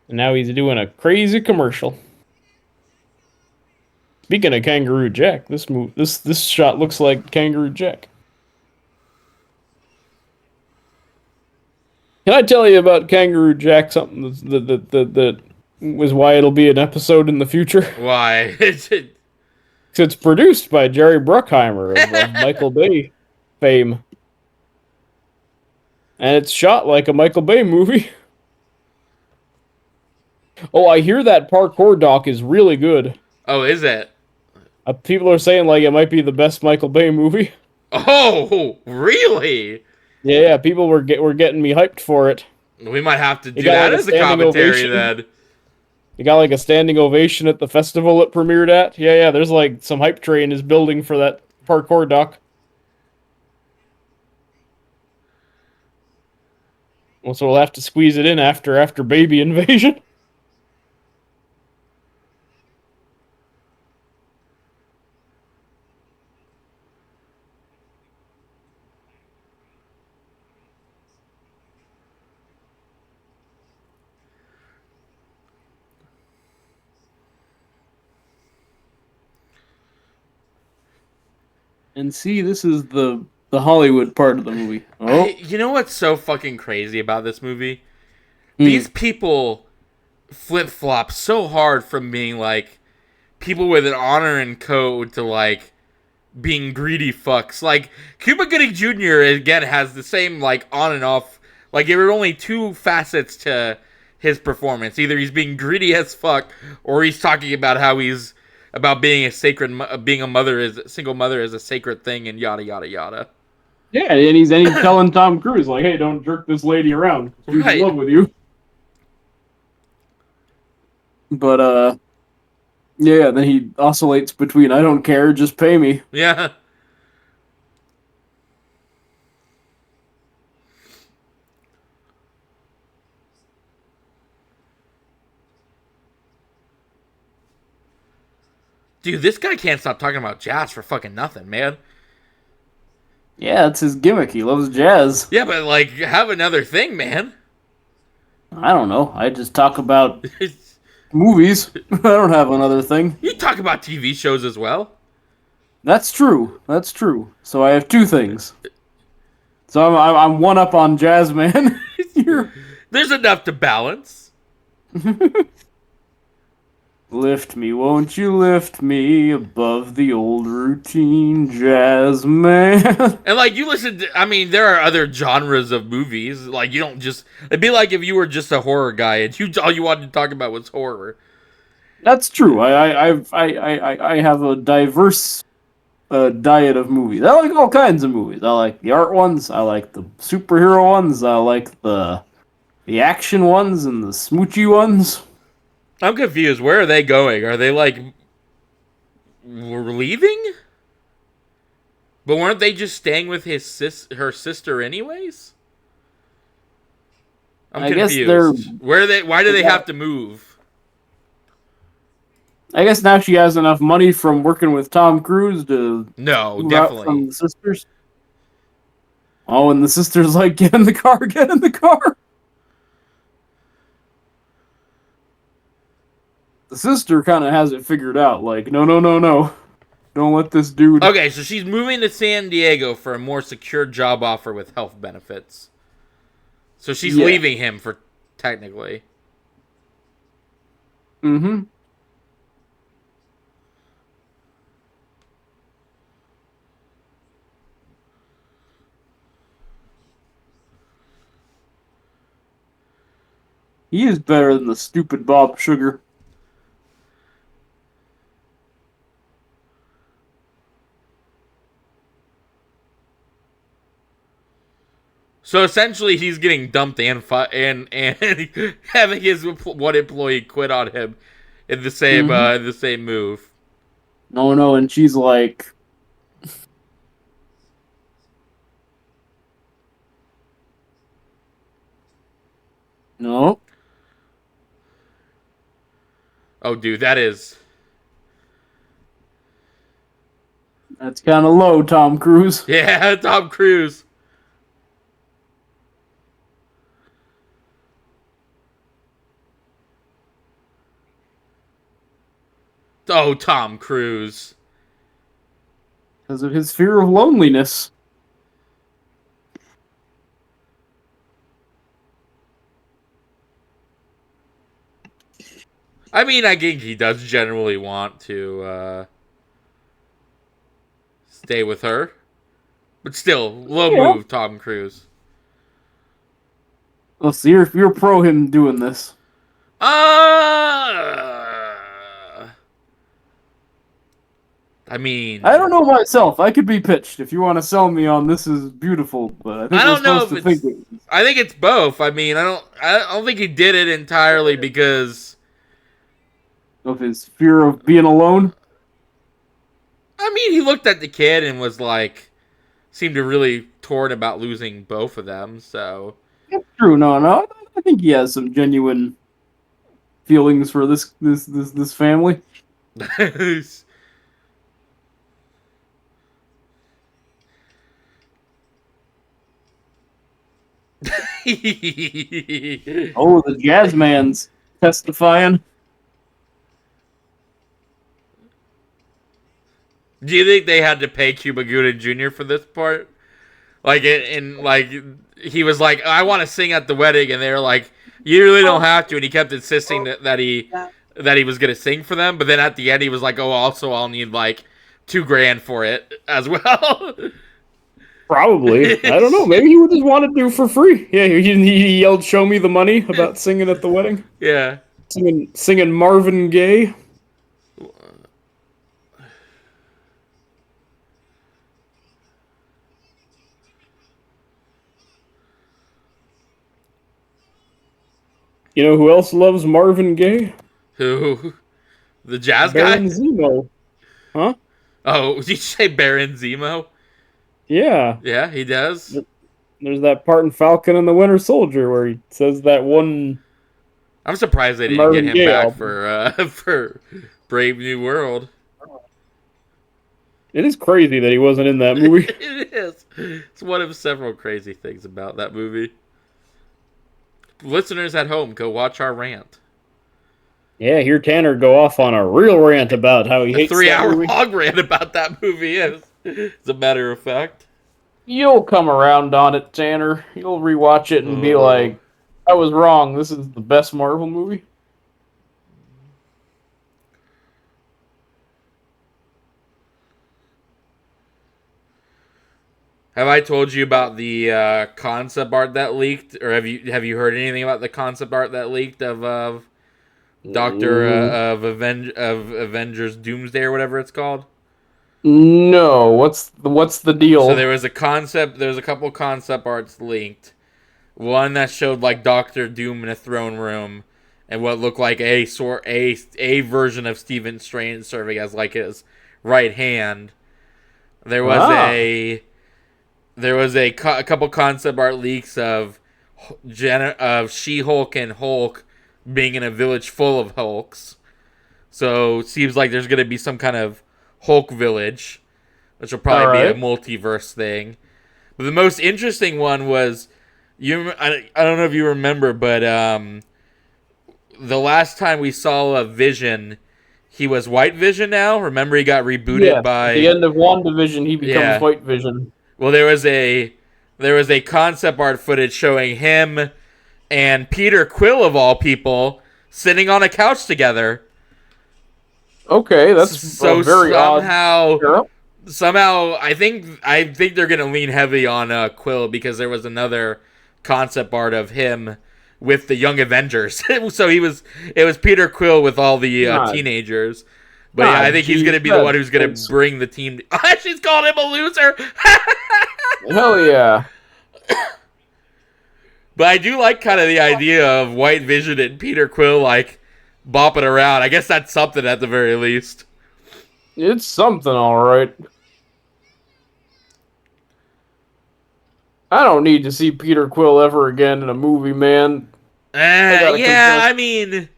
And now he's doing a crazy commercial. Speaking of Kangaroo Jack, this shot looks like Kangaroo Jack. Can I tell you about Kangaroo Jack? Something that was why it'll be an episode in the future. Why? It's produced by Jerry Bruckheimer of Michael Bay fame, and it's shot like a Michael Bay movie. Oh, I hear that parkour doc is really good. Oh, is it? People are saying like it might be the best Michael Bay movie. Oh, really? Yeah, people were getting me hyped for it. We might have to do got that like a as a standing commentary ovation. then. You got like a standing ovation at the festival it premiered at. Yeah, there's like some hype train is building for that parkour doc. Well, so we'll have to squeeze it in after Baby Invasion. And see, this is the Hollywood part of the movie. Oh, You know what's so fucking crazy about this movie? Hmm. These people flip flop so hard from being like people with an honor and code to like being greedy fucks. Like Cuba Gooding Jr. again has the same like on and off. Like there are only two facets to his performance. Either he's being greedy as fuck, or he's talking about how he's about being a single mother is a sacred thing, and yada yada yada. Yeah, and he's telling Tom Cruise like, "Hey, don't jerk this lady around. She's in Right. love with you." But yeah. Then he oscillates between "I don't care, just pay me." Yeah. Dude, this guy can't stop talking about jazz for fucking nothing, man. Yeah, it's his gimmick. He loves jazz. Yeah, but like, have another thing, man. I don't know. I just talk about movies. I don't have another thing. You talk about TV shows as well. That's true. That's true. So I have two things. So I'm one up on Jazz Man. You're There's enough to balance. lift me, won't you lift me above the old routine, Jazz Man? And like, you listen to, I mean, there are other genres of movies. Like, you don't just, it'd be like if you were just a horror guy and all you wanted to talk about was horror. That's true. I have a diverse diet of movies. I like all kinds of movies. I like the art ones. I like the superhero ones. I like the action ones and the smoochy ones. I'm confused. Where are they going? Are they like, we're leaving? But weren't they just staying with her sister anyways? I'm I guess they're. confused. Where are they? Why do they have to move? I guess now she has enough money from working with Tom Cruise to No, move out definitely. from the sisters. Oh, and the sisters like, get in the car, get in the car. The sister kind of has it figured out. Like, no, no, no, no, don't let this dude. Okay, so she's moving to San Diego for a more secure job offer with health benefits. So she's Yeah. leaving him for technically. Mm-hmm. He is better than the stupid Bob Sugar. So essentially, he's getting dumped and having his one employee quit on him Mm-hmm. in the same move. No, no, and she's like, no, Oh, dude, that is. that's kind of low, Tom Cruise. Yeah, Tom Cruise. Oh, Tom Cruise. Because of his fear of loneliness. I mean, I think he does generally want to stay with her. But still, low Yeah. move, Tom Cruise. Let's see, you're pro him doing this. I I mean, don't know myself. I could be pitched if you want to sell me on this is beautiful, but I think I we're don't know supposed if to it's. think it I think it's both. I mean, I don't think he did it entirely because. of his fear of being alone. I mean, he looked at the kid and was like, seemed to really torn about losing both of them. So. It's true. No, no. I think he has some genuine feelings for this family. Oh, the jazz man's testifying. Do you think they had to pay Cuba Gooding Jr. for this part? Like, like he was like, I want to sing at the wedding, and they were like, you really don't have to, and he kept insisting that he was gonna sing for them, but then at the end he was like, oh, also I'll need like $2,000 for it as well. Probably. I don't know. Maybe he would just want to do for free. Yeah, he yelled, "Show me the money" about singing at the wedding. Yeah. Singing Marvin Gaye. You know who else loves Marvin Gaye? Who? The jazz guy? Baron Zemo. Huh? Oh, did you say Baron Zemo? Yeah. Yeah, he does. There's that part in Falcon and the Winter Soldier where he says that one I'm surprised they didn't get Marvin him Gaye back album. for for Brave New World. It is crazy that he wasn't in that movie. It is. It's one of several crazy things about that movie. Listeners at home, go watch our rant. Yeah, hear Tanner go off on a real rant about how he A hates that 3-hour movie. long rant about that movie is. As a matter of fact. You'll come around on it, Tanner. You'll rewatch it and be Oh. like, I was wrong. This is the best Marvel movie. Have I told you about the concept art that leaked, or have you heard anything about the concept art that leaked of Doctor Mm, of Avengers Doomsday or whatever it's called? no, what's the So deal? there's a couple concept arts leaked. One that showed like Doctor Doom in a throne room, and what looked like a version of Stephen Strange serving as like his right hand. There was Ah, a couple concept art leaks of She-Hulk and Hulk being in a village full of Hulks. So it seems like there's gonna be some kind of Hulk village, which will all probably be a right. multiverse thing. But the most interesting one was I don't know if you remember, but the last time we saw a Vision, he was White Vision now. Remember, he got rebooted Yes, at the by end of WandaVision, he becomes yeah. White Vision. Well, there was a concept art footage showing him and Peter Quill of all people sitting on a couch together. Okay, that's a So very odd. somehow Sure. somehow I think they're gonna lean heavy on Quill because there was another concept art of him with the Young Avengers. So it was Peter Quill with all the Ah, teenagers. But yeah, I think he's geez, gonna be the one who's gonna that's bring the team. She's called him a loser. hell yeah. But I do like kind of the idea of White Vision and Peter Quill like bopping around. I guess that's something at the very least. It's something, all right. I don't need to see Peter Quill ever again in a movie, man. I gotta Yeah, confess, I mean,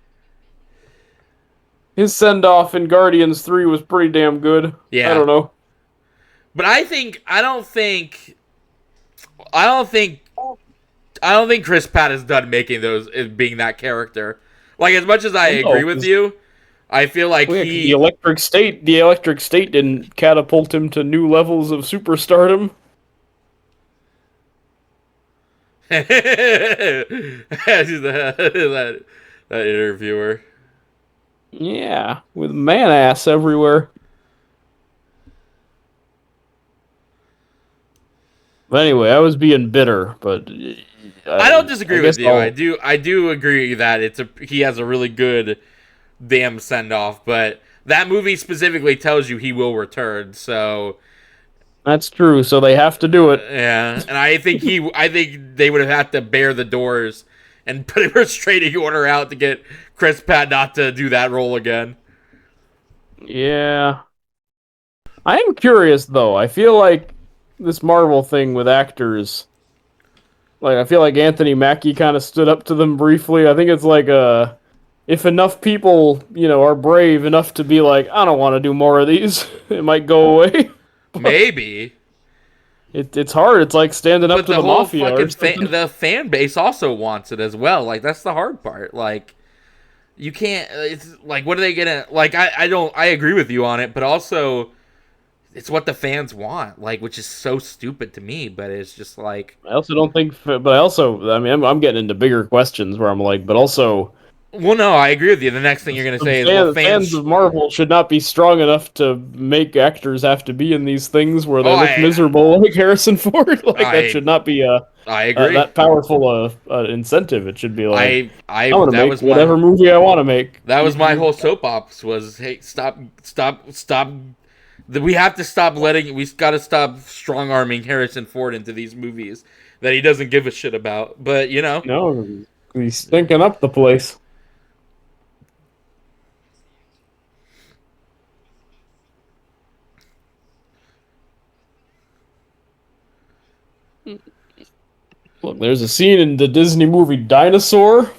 his send off in Guardians 3 was pretty damn good. I yeah. don't know. But I don't think I don't think Chris Pratt is done making those being that character. Like as much as I Well, agree no, with 'cause you, I feel like well, yeah, 'cause he the electric state didn't catapult him to new levels of superstardom. that interviewer. Yeah, with man ass everywhere. But anyway, I was being bitter, but I don't I disagree with guess you. I I'll. do I do agree that he has a really good damn send off, but that movie specifically tells you he will return. So That's true. So they have to do it. yeah, and I think they would have had to bear the doors and put a restraining order out to get Chris Pratt not to do that role again. Yeah, I am curious though. I feel like this Marvel thing with actors. Like I feel like Anthony Mackie kind of stood up to them briefly. I think it's like if enough people, are brave enough to be like, I don't want to do more of these, it might go away. But Maybe, it's hard. It's like standing up but to the the whole mafia or fucking something. the fan base also wants it as well. Like that's the hard part. Like you can't. It's like what are they gonna like? I don't. I agree with you on it, but also it's what the fans want. Like which is so stupid to me. But it's just like I also don't think, but I mean, I'm getting into bigger questions where I'm like, but also, well, no, I agree with you. The next thing you're gonna say is well, fans fans. of Marvel should not be strong enough to make actors have to be in these things where Oh, they look miserable, like Harrison Ford. Like that I should not be I agree. that powerful incentive. It should be like, I I'm gonna that make was my whatever movie I want to make. that was my whole soap ops was hey stop. We have to stop letting we got to stop strong arming Harrison Ford into these movies that he doesn't give a shit about. But No, He's stinking up the place. Look, there's a scene in the Disney movie Dinosaur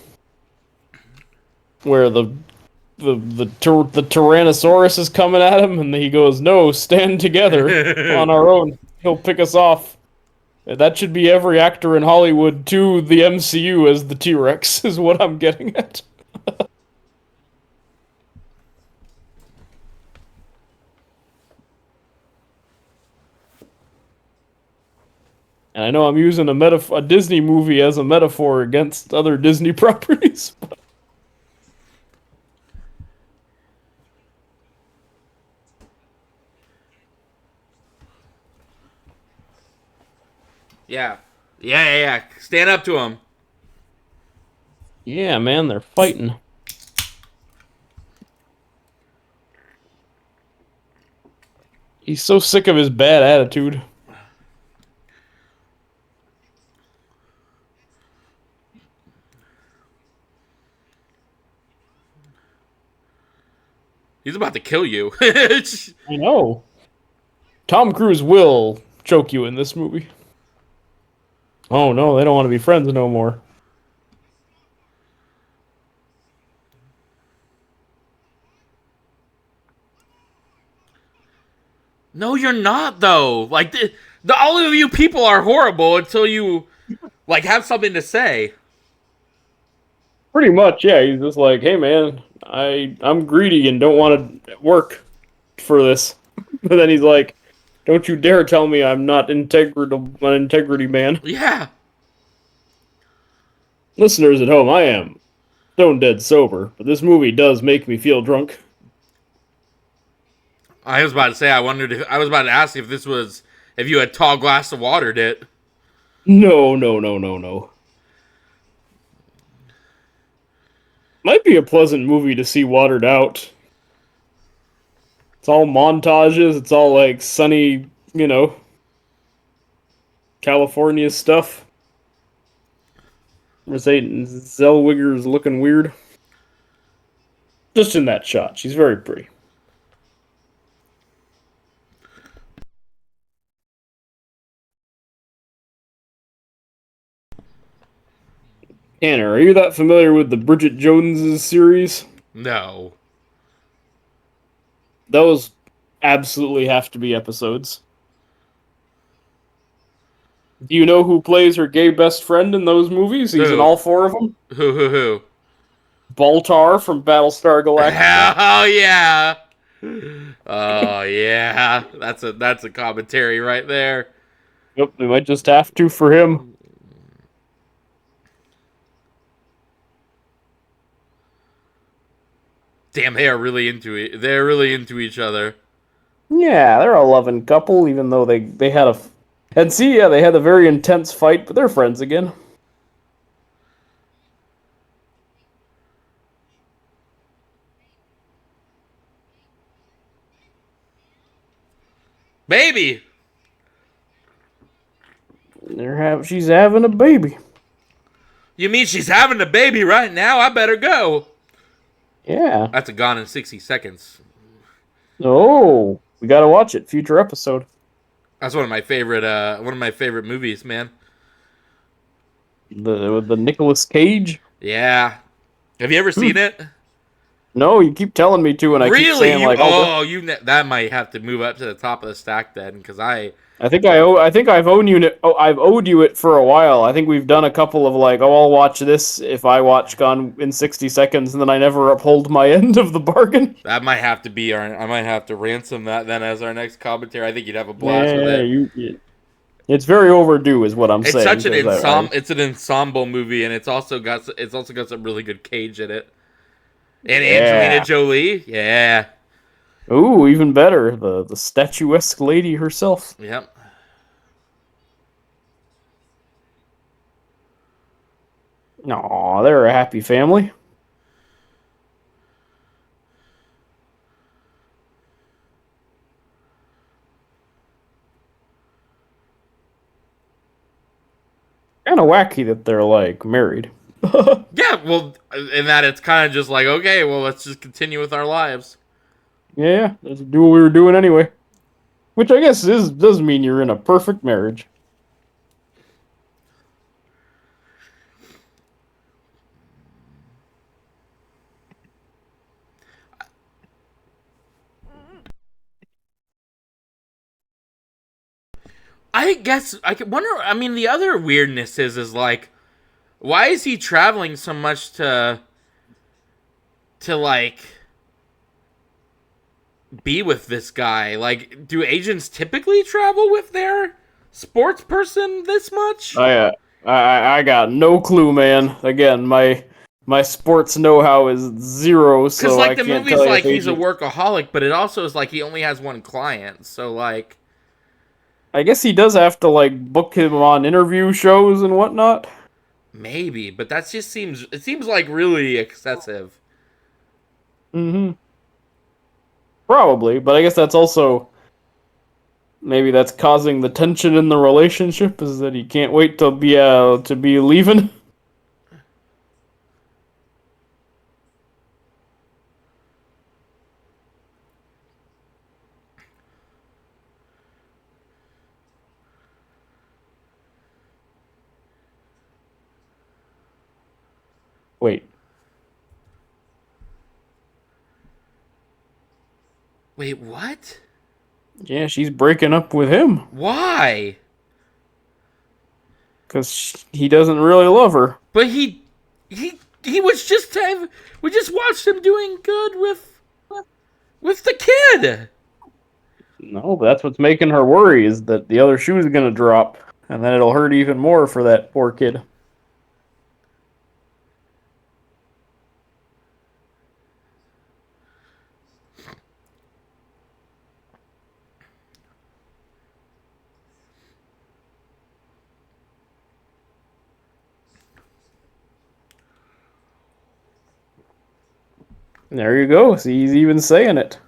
where the Tyrannosaurus is coming at him, and he goes, "No, stand together on our own. He'll pick us off." That should be every actor in Hollywood to the MCU as the T-Rex, is what I'm getting at. And I know I'm using a Disney movie as a metaphor against other Disney properties. Yeah. Yeah. Stand up to him. Yeah, man, they're fighting. He's so sick of his bad attitude. He's about to kill you. I know. Tom Cruise will choke you in this movie. Oh no, they don't want to be friends no more. No, you're not though. Like the all of you people are horrible until you like have something to say. Pretty much, yeah. He's just like, hey man, I'm greedy and don't want to work for this. But then he's like, don't you dare tell me I'm not an integrity man. Yeah. Listeners at home, I am stone dead sober, but this movie does make me feel drunk. I was about to say. I was about to ask if this was if you had tall glass of watered it. No, no, no, no, no. Might be a pleasant movie to see watered out. It's all montages. It's all like sunny, California stuff. Mercedes Zellweger's looking weird. Just in that shot. She's very pretty. Tanner, are you that familiar with the Bridget Jones's series? No. Those absolutely have to be episodes. Do you know who plays her gay best friend in those movies? He's in Who? all four of them. Who? Baltar from Battlestar Galactica. Hell yeah. Oh yeah. That's a commentary right there. Yep, they might just have to for him. Damn, they are really into it. They're really into each other. Yeah, they're a loving couple, even though they had a... And see, yeah, they had a very intense fight, but they're friends again. Baby. She's having a baby. You mean she's having a baby right now? I better go. Yeah. That's a Gone in 60 Seconds. Oh, we gotta watch it. Future episode. That's one of my favorite movies, man. With the Nicolas Cage. Yeah. Have you ever seen it? No, you keep telling me to, and I keep saying like, that might have to move up to the top of the stack then, because I think I've owed you it for a while. I think we've done a couple of like, I'll watch this if I watch Gone in 60 Seconds, and then I never uphold my end of the bargain. that might have to be I might have to ransom that then as our next commentary. I think you'd have a blast with it. It's very overdue, is what I'm It's saying. such an it's an ensemble movie, and it's also got some really good Cage in it. And Angelina Jolie, yeah. Ooh, even better, the statuesque lady herself. Yep. Aw, they're a happy family. Kind of wacky that they're like married. Yeah, well, in that it's kind of just like, okay, well, let's just continue with our lives. Yeah, let's do what we were doing anyway. Which I guess does mean you're in a perfect marriage. I guess I could wonder. I mean, the other weirdness is like, why is he traveling so much to like be with this guy? Like, do agents typically travel with their sports person this much? I got no clue, man. Again, my sports know-how is zero, Because so like I the can't movie's tell you like if he's a agent. workaholic, but it also is like he only has one client. So like I guess he does have to like book him on interview shows and whatnot. maybe, but that just seems like really excessive. Mm-hmm. Probably, but I guess that's also maybe that's causing the tension in the relationship is that he can't wait to be leaving. Wait, Wait, what? yeah, she's breaking up with him Why? because he doesn't really love her. But he was just we just watched him doing good with the kid. No, that's what's making her worry is that the other shoe is gonna drop, and then it'll hurt even more for that poor kid. There you go. See, he's even saying it.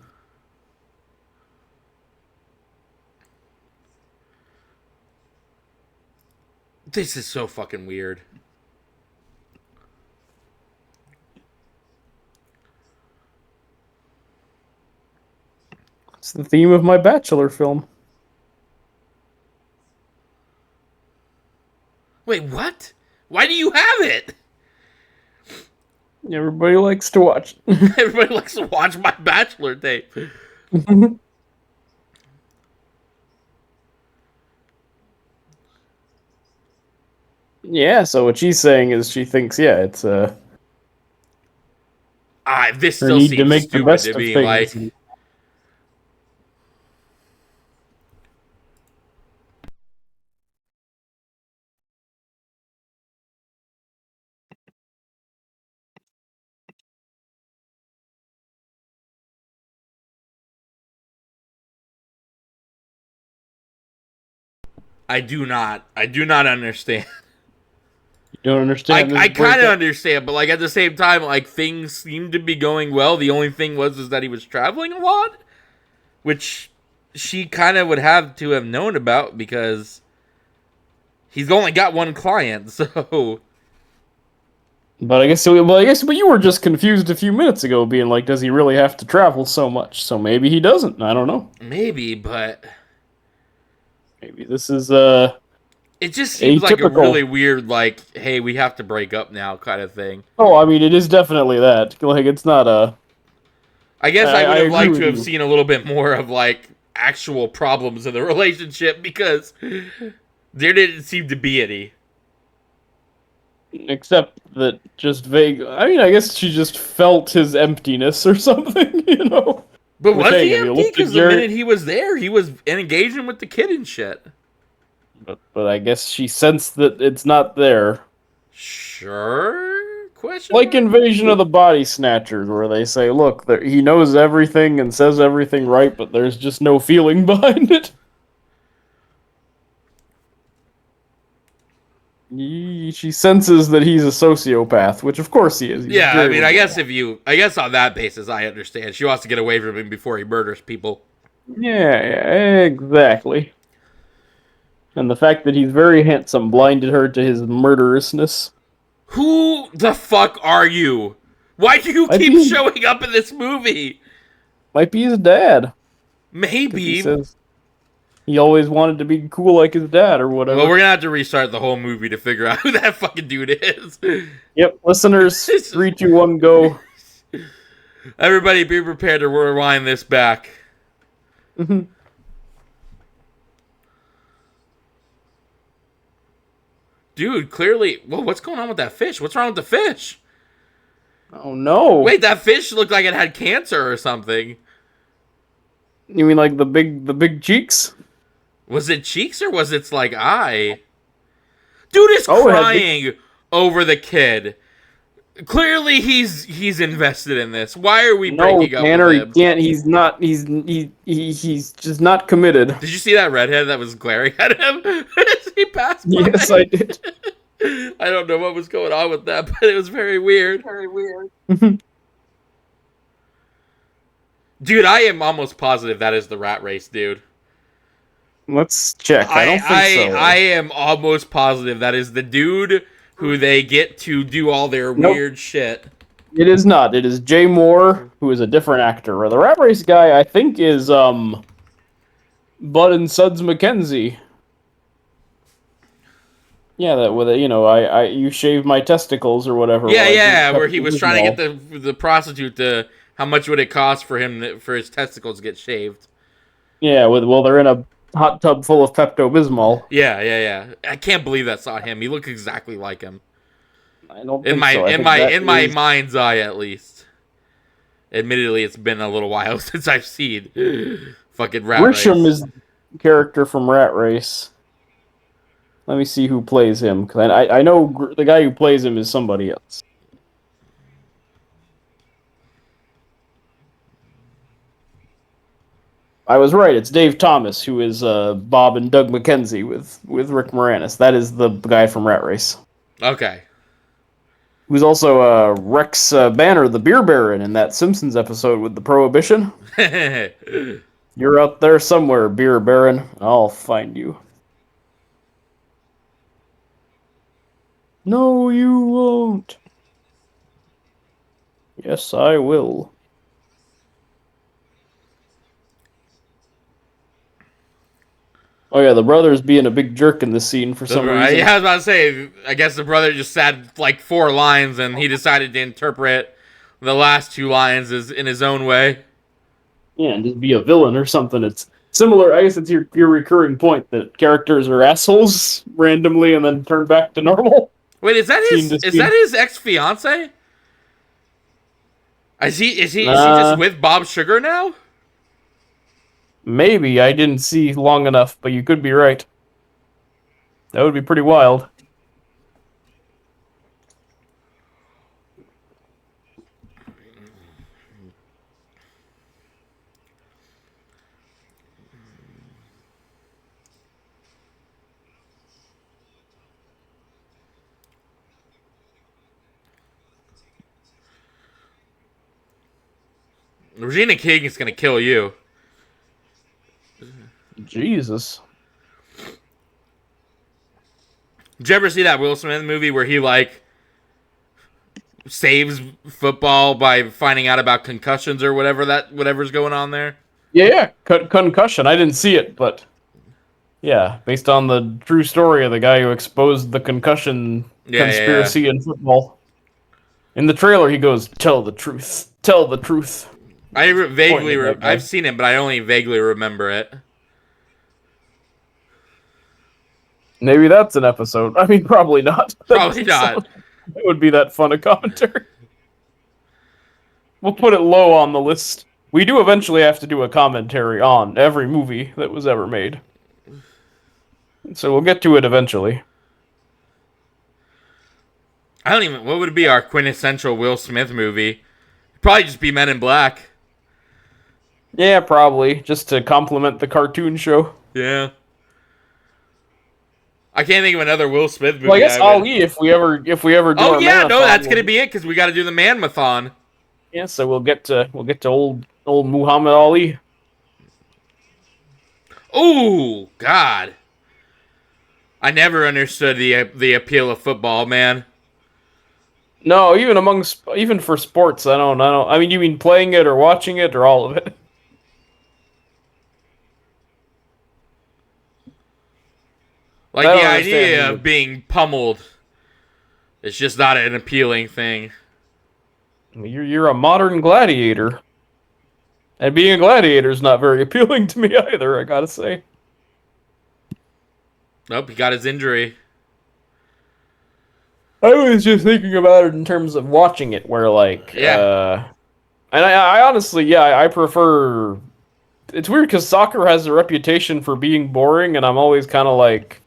This is so fucking weird. It's the theme of my Bachelor film. Wait, what? Why do you have it? Everybody likes to watch. Everybody likes to watch my Bachelor tape. Yeah, so what she's saying is she thinks, yeah, it's This her still need to seems make the stupid best to of me. things. Like, I do not understand. You don't understand this I kind of breakup? understand, but like at the same time, like things seem to be going well. The only thing was is that he was traveling a lot, which she kind of would have to have known about because he's only got one client. So But I guess so. Well, I guess, but you were just confused a few minutes ago, being like, does he really have to travel so much? So maybe he doesn't. I don't know. maybe, but Maybe this is it just seems like a atypical. really weird, like, hey, we have to break up now kind of thing. Oh, I mean, it is definitely that. Like, it's not a. I guess I would I have agree liked to with have you. seen a little bit more of like actual problems in the relationship because there didn't seem to be any. Except that just vague. I mean, I guess she just felt his emptiness or something, you know? But Which, was hey, he if you empty? look at Because the Gary. minute he was there, he was engaging with the kid and shit. But I guess she sensed that it's not there. Sure? Question Like mark? Invasion of the Body Snatchers, where they say, look, he knows everything and says everything right, but there's just no feeling behind it. She senses that he's a sociopath, which of course he is. He's Yeah, I Jerry mean, I guess Maguire. I guess on that basis, I understand. She wants to get away from him before he murders people. Yeah, exactly. And the fact that he's very handsome blinded her to his murderousness. Who the fuck are you? Why do you Might keep be, showing up in this movie? might be his dad. Because he Maybe. says he always wanted to be cool like his dad or Well, whatever. we're gonna have to restart the whole movie to figure out who that fucking dude is. Yep, listeners, 3, 2, 1, go. Everybody be prepared to rewind this back. Mhm. Dude, clearly... Whoa, what's going on with that fish? What's wrong with the fish? Oh no! Wait, that fish looked like it had cancer or something. You mean like the big cheeks? Was it cheeks or was it like eye? Dude is Oh, it had crying over the kid. Clearly he's invested in this. Why are we No, breaking up with Tanner, he him? can't. He's not. He's just not committed. Did you see that redhead that was glaring at him as he passed by? Yes, I did. I don't know what was going on with that, but it was very weird. Dude, I am almost positive that is the rat race, dude. Let's check. I don't think so. I am almost positive that is the dude who they get to do all their Nope. weird shit. It is not. It is Jay Moore, who is a different actor. The Rat Race guy, I think, is Bud and Suds McKenzie. Yeah, that with it, I you shave my testicles or whatever. Yeah, while I yeah, drink where he was trying to Pepto-Bismol. get the prostitute to how much would it cost for him for his testicles to get shaved. Yeah, they're in a hot tub full of Pepto Bismol. Yeah, yeah, yeah. I can't believe that's not him. He looked exactly like him. I don't In think my so. I in think my that in my is- mind's eye, at least. Admittedly, it's been a little while since I've seen fucking Rat Grisham Race. is the character from Rat Race. Let me see who plays him, because I know the guy who plays him is somebody else. I was right. It's Dave Thomas, who is Bob and Doug McKenzie with Rick Moranis. That is the guy from Rat Race. Okay. Who's also Rex Banner, the beer baron, in that Simpsons episode with the Prohibition. You're out there somewhere, beer baron. I'll find you. No, you won't. Yes, I will. Oh yeah, the brother's being a big jerk in this scene for some reason. Yeah, I was about to say, I guess the brother just said like 4 lines and he decided to interpret the last 2 lines as in his own way. Yeah, and just be a villain or something. It's similar. I guess it's your recurring point that characters are assholes randomly and then turn back to normal. Wait, is that Scene to scene. his ex-fiance? Is he just with Bob Sugar now? Maybe I didn't see long enough, but you could be right. That would be pretty wild. Regina King is gonna kill you. Jesus. Did you ever see that Will Smith movie where he like saves football by finding out about concussions or whatever's going on there? Yeah. Concussion. I didn't see it, but yeah, based on the true story of the guy who exposed the concussion conspiracy in football. In the trailer, he goes, "Tell the truth. Tell the truth." I've seen it, but I only vaguely remember it. Maybe that's an episode. I mean, probably not. Probably not. It would be that fun a commentary. We'll put it low on the list. We do eventually have to do a commentary on every movie that was ever made. So we'll get to it eventually. I don't even. What would be our quintessential Will Smith movie? It'd probably just be Men in Black. Yeah, probably. Just to complement the cartoon show. Yeah. I can't think of another Will Smith movie. Well, I guess Ali, if we ever do. Oh our yeah, no, marathon, that's gonna be it because we got to do the Man-mathon. Yeah, so we'll get to old Muhammad Ali. Oh God, I never understood the appeal of football, man. No, even for sports, I don't. I mean, you mean playing it or watching it or all of it? Like I the don't understand idea either. of being pummeled, it's just not an appealing thing. You're a modern gladiator, and being a gladiator is not very appealing to me either. I gotta say. Nope, he got his injury. I was just thinking about it in terms of watching it, where Yeah. and I honestly, yeah, I prefer. It's weird because soccer has a reputation for being boring, and I'm always kind of like,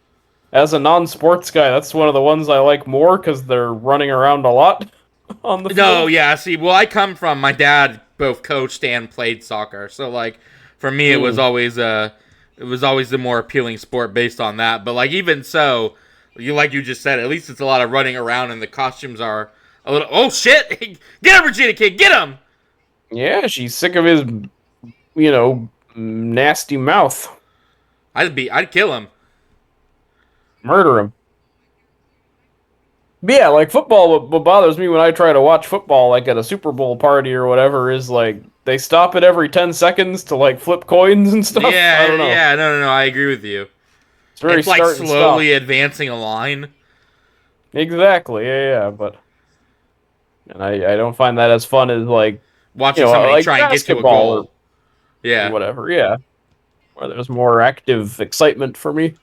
as a non-sports guy, that's one of the ones I like more because they're running around a lot on the No, field. yeah. See, well, I come from my dad both coached and played soccer, so like for me, Mm. it was always the more appealing sport based on that. But like even so, you like you just said, at least it's a lot of running around, and the costumes are a little. Oh shit! Get him, Regina Kid! Get him! Yeah, she's sick of his, nasty mouth. I'd kill him. Murder him. But yeah, like football, what bothers me when I try to watch football, like at a Super Bowl party or whatever, is like they stop it every 10 seconds to like flip coins and stuff. I Yeah, don't know. yeah. No, no, no. I agree with you. It's very It's like start and stop. slowly advancing a line. Exactly, yeah. But and I don't find that as fun as like, Watching somebody like try and get to a basketball or goal. Yeah. whatever, yeah. Where there's more active excitement for me.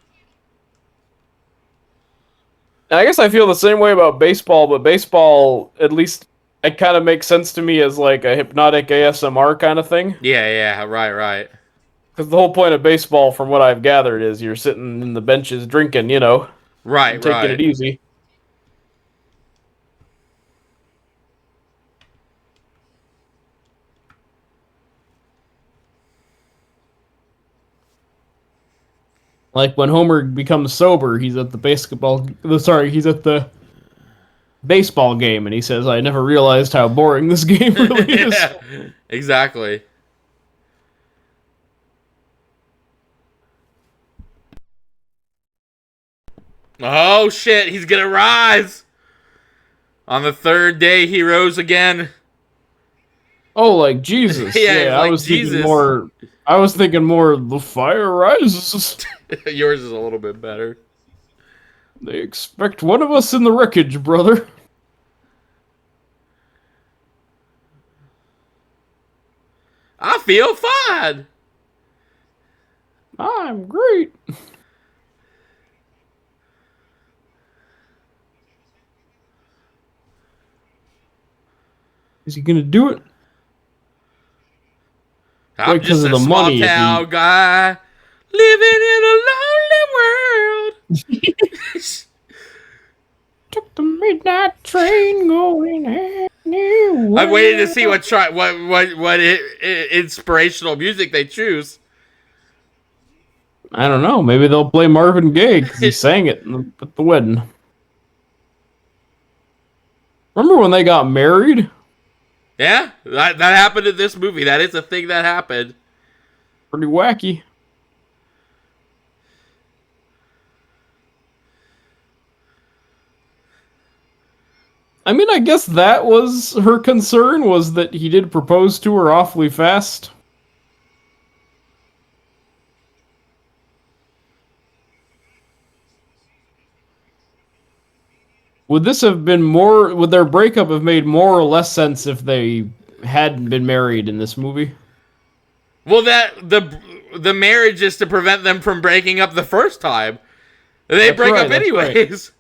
And I guess I feel the same way about baseball, but baseball, at least, it kind of makes sense to me as like a hypnotic ASMR kind of thing. Yeah, yeah. Right, right. Because the whole point of baseball, from what I've gathered, is you're sitting in the benches drinking, and Right, taking it right. easy. Like when Homer becomes sober, he's at the baseball game, and he says, "I never realized how boring this game really is." Yeah, exactly. Oh shit, he's gonna rise. On the third day, he rose again. Oh, like Jesus. Yeah, it's Yeah, like Jesus. I was thinking more the fire rises. Yours is a little bit better. They expect one of us in the wreckage, brother. I feel fine. I'm great. Is he gonna do it? I'm Wait, because just of a the small money, town guy living in a lonely world. took the midnight train going I'm waiting to anywhere. see what inspirational music they choose. I don't know. Maybe they'll play Marvin Gaye because he sang it at the wedding. Remember when they got married? Yeah, that happened in this movie. That is a thing that happened. Pretty wacky. I mean, I guess that was her concern, was that he did propose to her awfully fast. Would their breakup have made more or less sense if they hadn't been married in this movie? Well, the marriage is to prevent them from breaking up the first time. They break up That's right. anyways.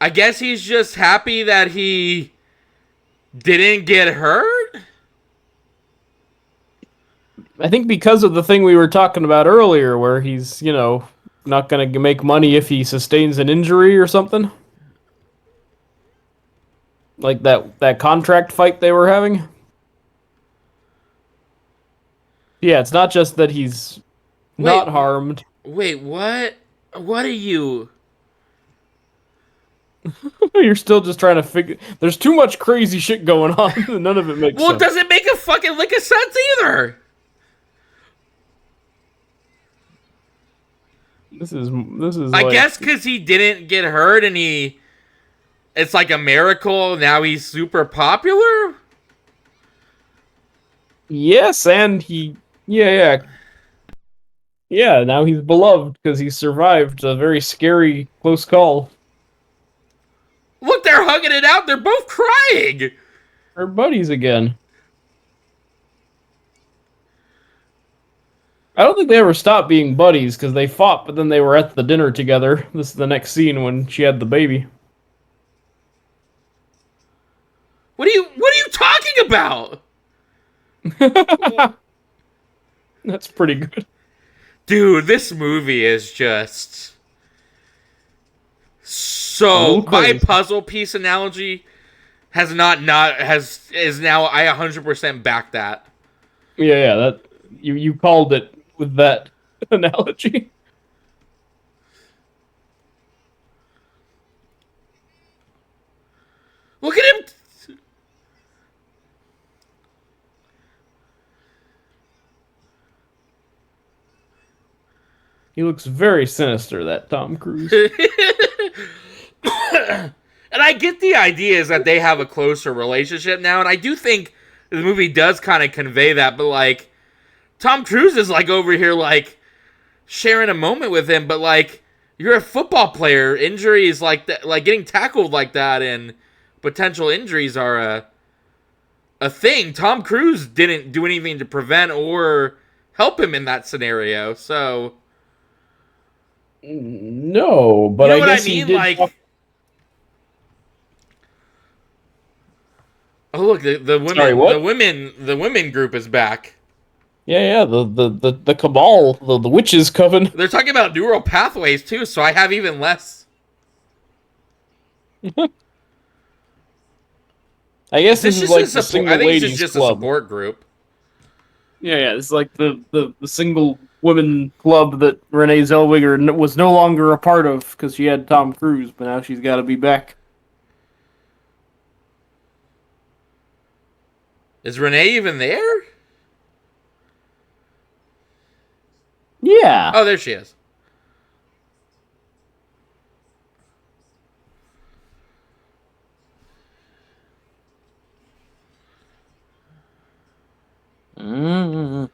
I guess he's just happy that he didn't get hurt. I think because of the thing we were talking about earlier, where he's, not going to make money if he sustains an injury or something. Like that contract fight they were having. Yeah, it's not just that he's Wait, not harmed. wait, what? What are you? You're still just trying to figure. There's too much crazy shit going on, and none of it makes Well, it sense. doesn't make a fucking lick of sense either. This is I like guess because he didn't get hurt and it's like a miracle. Now he's super popular. yes, and he yeah. Now he's beloved because he survived a very scary close call. Look, they're hugging it out. They're both crying. They're buddies again. I don't think they ever stopped being buddies because they fought, but then they were at the dinner together. This is the next scene when she had the baby. What are you talking about? That's pretty good. Dude, this movie is just A so little my crazy. puzzle piece analogy has not has is now I 100% back that. Yeah, that you called it with that analogy. Look at him. He looks very sinister, that Tom Cruise. And I get the idea is that they have a closer relationship now, and I do think the movie does kind of convey that, but like Tom Cruise is like over here like sharing a moment with him, but like you're a football player, injuries like that, like getting tackled like that, and potential injuries are a thing. Tom Cruise didn't do anything to prevent or help him in that scenario, so No, you but know I what I guess he mean? did. Like, oh look, Sorry, what? the women group is back. Yeah, the cabal, the witches coven. They're talking about neural pathways too, so I have even less. I guess This this is is just a like the support. I single think this is ladies just a club. support group. Yeah, it's like the single women club that Renee Zellweger was no longer a part of because she had Tom Cruise, but now she's got to be back. Is Renee even there? Yeah. Oh, there she is. Mm.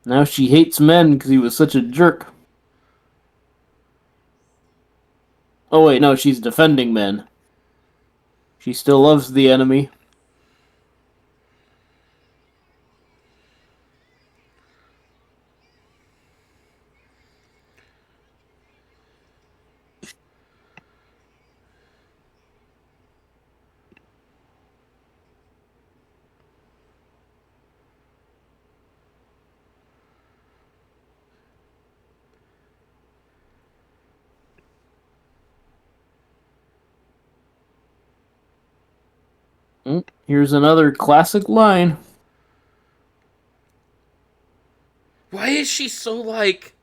Now she hates men because he was such a jerk. Oh wait, no, she's defending men. She still loves the enemy. Here's another classic line. Why is she so like?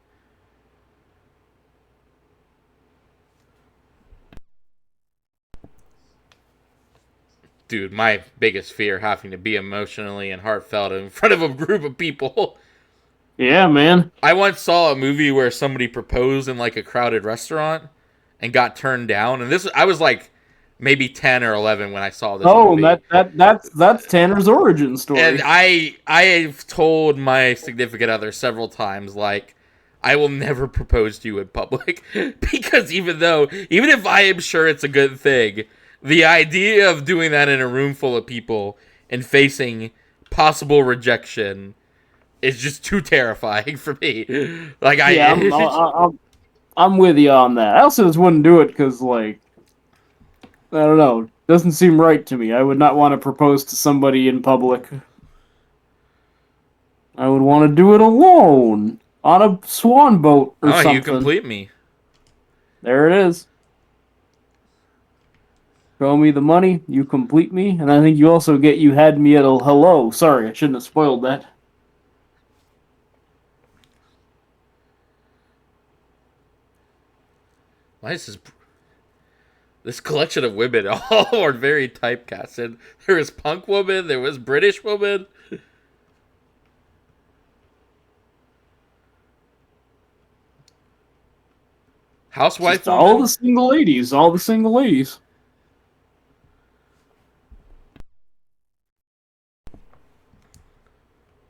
Dude, my biggest fear having to be emotionally and heartfelt in front of a group of people. Yeah, man. I once saw a movie where somebody proposed in like a crowded restaurant and got turned down, and this I was like maybe 10 or 11 when I saw this Oh, movie. that's Tanner's origin And story. I've told my significant other several times like I will never propose to you in public because even if I am sure it's a good thing, the idea of doing that in a room full of people and facing possible rejection is just too terrifying for me. Like Yeah, I'm with you on that. I also just wouldn't do it because like I don't know, doesn't seem right to me. I would not want to propose to somebody in public. I would want to do it alone on a swan boat or oh, you something. complete me. There it is. Show me the money, you complete me, and I think you also get you had me at a hello. Sorry, I shouldn't have spoiled that. Why is this? This collection of women all are very typecasted. There was punk woman, there was British woman. Housewife Just all woman. the single ladies, all the single ladies.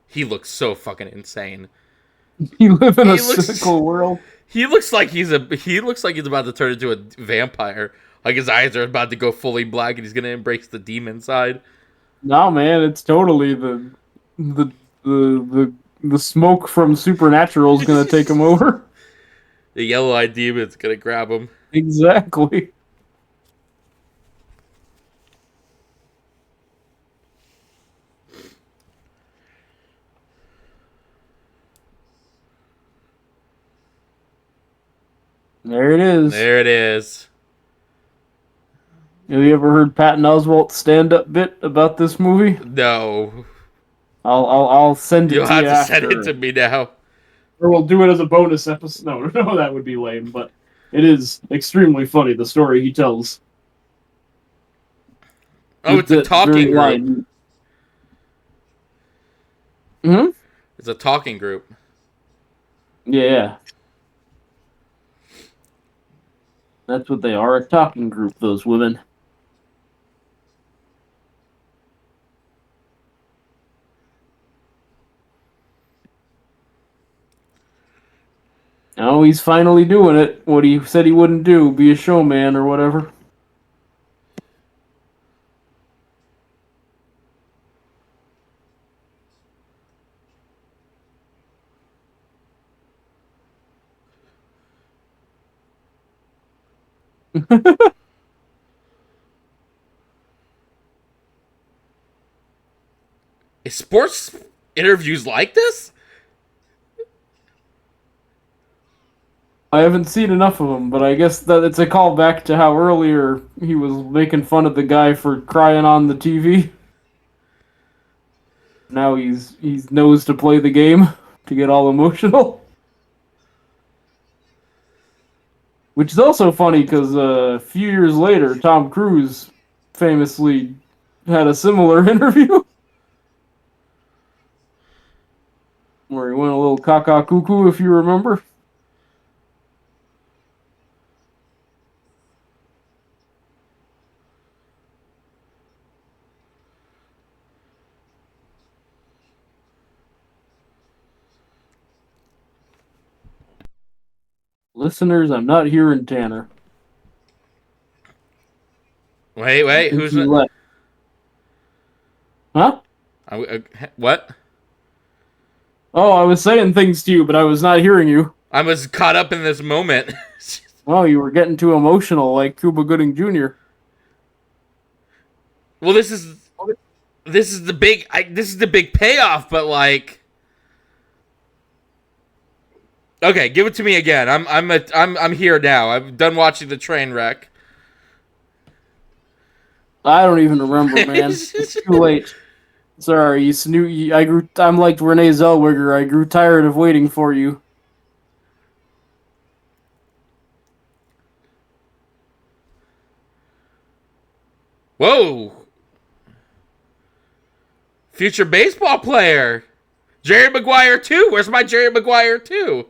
He looks so fucking insane. You live in a He looks cynical world. he looks like he's about to turn into a vampire. Like his eyes are about to go fully black and he's gonna embrace the demon side. No, man, it's totally the the the smoke from Supernatural is gonna take him over. The yellow-eyed demon's gonna grab him. Exactly. There it is. There it is. Have you ever heard Patton Oswalt's stand-up bit about this movie? No. I'll send it You'll to have you to send after. it to me now. Or we'll do it as a bonus episode. No, no, that would be lame, but it is extremely funny, the story he tells. Oh, it's a That talking very group. line. Hmm? It's a talking group. Yeah. That's what they are, a talking group, those women. Oh, he's finally doing it. What he said he wouldn't do, be a showman or whatever. Is sports interviews like this? I haven't seen enough of him, but I guess that it's a callback to how earlier he was making fun of the guy for crying on the TV. Now he's knows to play the game to get all emotional. Which is also funny because a few years later, Tom Cruise famously had a similar interview where he went a little caca cuckoo, if you remember. Listeners, I'm not hearing Tanner. Wait, Think who's he it? left. Huh? What? Oh, I was saying things to you, but I was not hearing you. I was caught up in this moment. Oh, you were getting too emotional like Cuba Gooding Jr. Well, this is the big this is the big payoff, but like, okay, give it to me again. I'm here now. I'm done watching the train wreck. I don't even remember, man. It's too late. Sorry, I'm like Renee Zellweger. I grew tired of waiting for you. Whoa, future baseball player, Jerry Maguire 2. Where's my Jerry Maguire 2?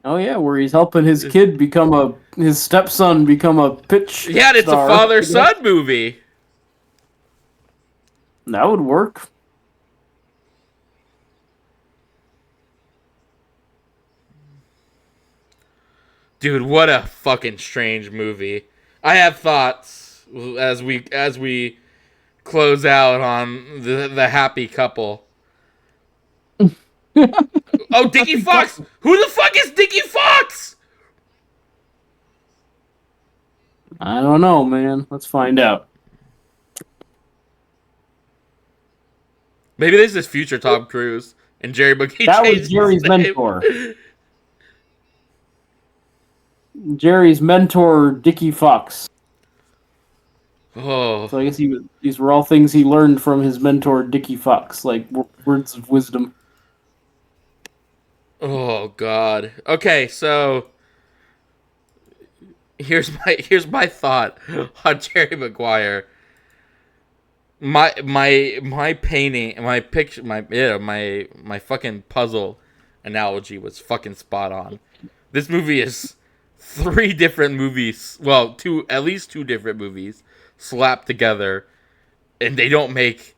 Oh yeah, where he's helping his his stepson become a pitch Yeah, it's star. a father-son movie. That would work. Dude, what a fucking strange movie. I have thoughts as we close out on the happy couple. Oh, Dickie Fox! Who the fuck is Dickie Fox? I don't know, man. Let's find out. Maybe this is future Tom Cruise and Jerry McGee. That was Jerry's mentor. Jerry's mentor, Dickie Fox. Oh, So I guess these were all things he learned from his mentor, Dickie Fox, like words of wisdom. oh God. Okay, so here's my thought on Jerry Maguire. My painting, my picture, my fucking puzzle analogy was fucking spot on. This movie is three different movies, well, two, at least two different movies slapped together, and they don't make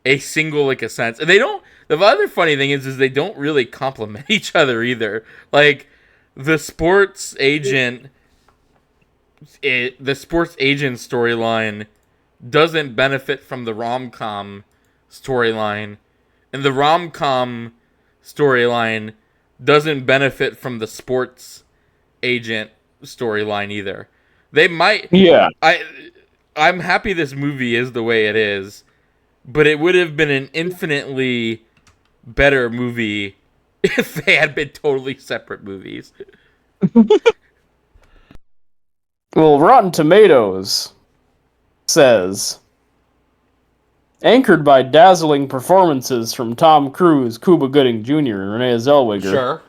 a single lick of sense. And they don't. The other funny thing is they don't really complement each other either. Like the sports agent, the sports agent storyline doesn't benefit from the rom-com storyline, and the rom-com storyline doesn't benefit from the sports agent storyline either. They might. Yeah. I'm happy this movie is the way it is, but it would have been an infinitely better movie if they had been totally separate movies. Well, Rotten Tomatoes says, anchored by dazzling performances from Tom Cruise, Cuba Gooding Jr., and Renee Zellweger, Sure.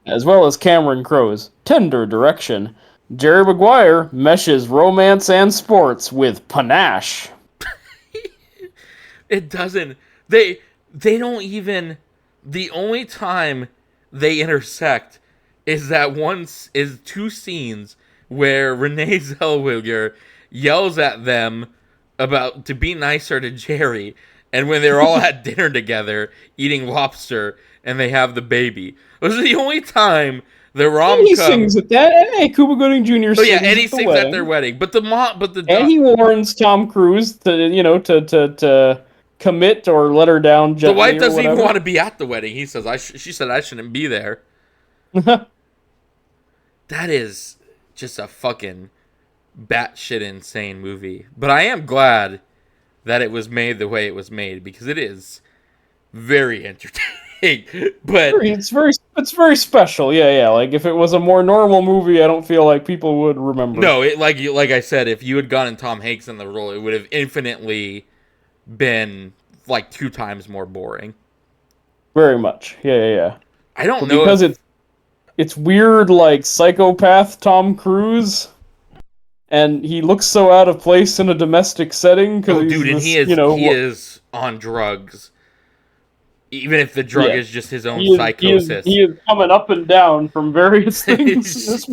as well as Cameron Crowe's tender direction, Jerry Maguire meshes romance and sports with panache. It doesn't. They don't even. The only time they intersect is two scenes where Renee Zellweger yells at them about to be nicer to Jerry, and when they're all at dinner together eating lobster and they have the baby. Those are the only time the rom-com. And he sings at that. Hey, Cuba Gooding Jr. Oh yeah, sings and he at the sings wedding. at their wedding. But the And he warns Tom Cruise to commit or let her down gently. the wife doesn't or even whatever. want to be at the wedding. He says she said I shouldn't be there. That is just a fucking batshit insane movie. But I am glad that it was made the way it was made because it is very entertaining. But it's very special. Yeah. Like if it was a more normal movie, I don't feel like people would remember. no, like I said, if you had gotten Tom Hanks in the role, it would have infinitely been like 2 times more boring. Very much. Yeah. I don't But know because it's weird, like psychopath Tom Cruise, and he looks so out of place in a domestic setting. Oh, dude, and he is on drugs. Even if the drug is just his own psychosis. He is coming up and down from various things.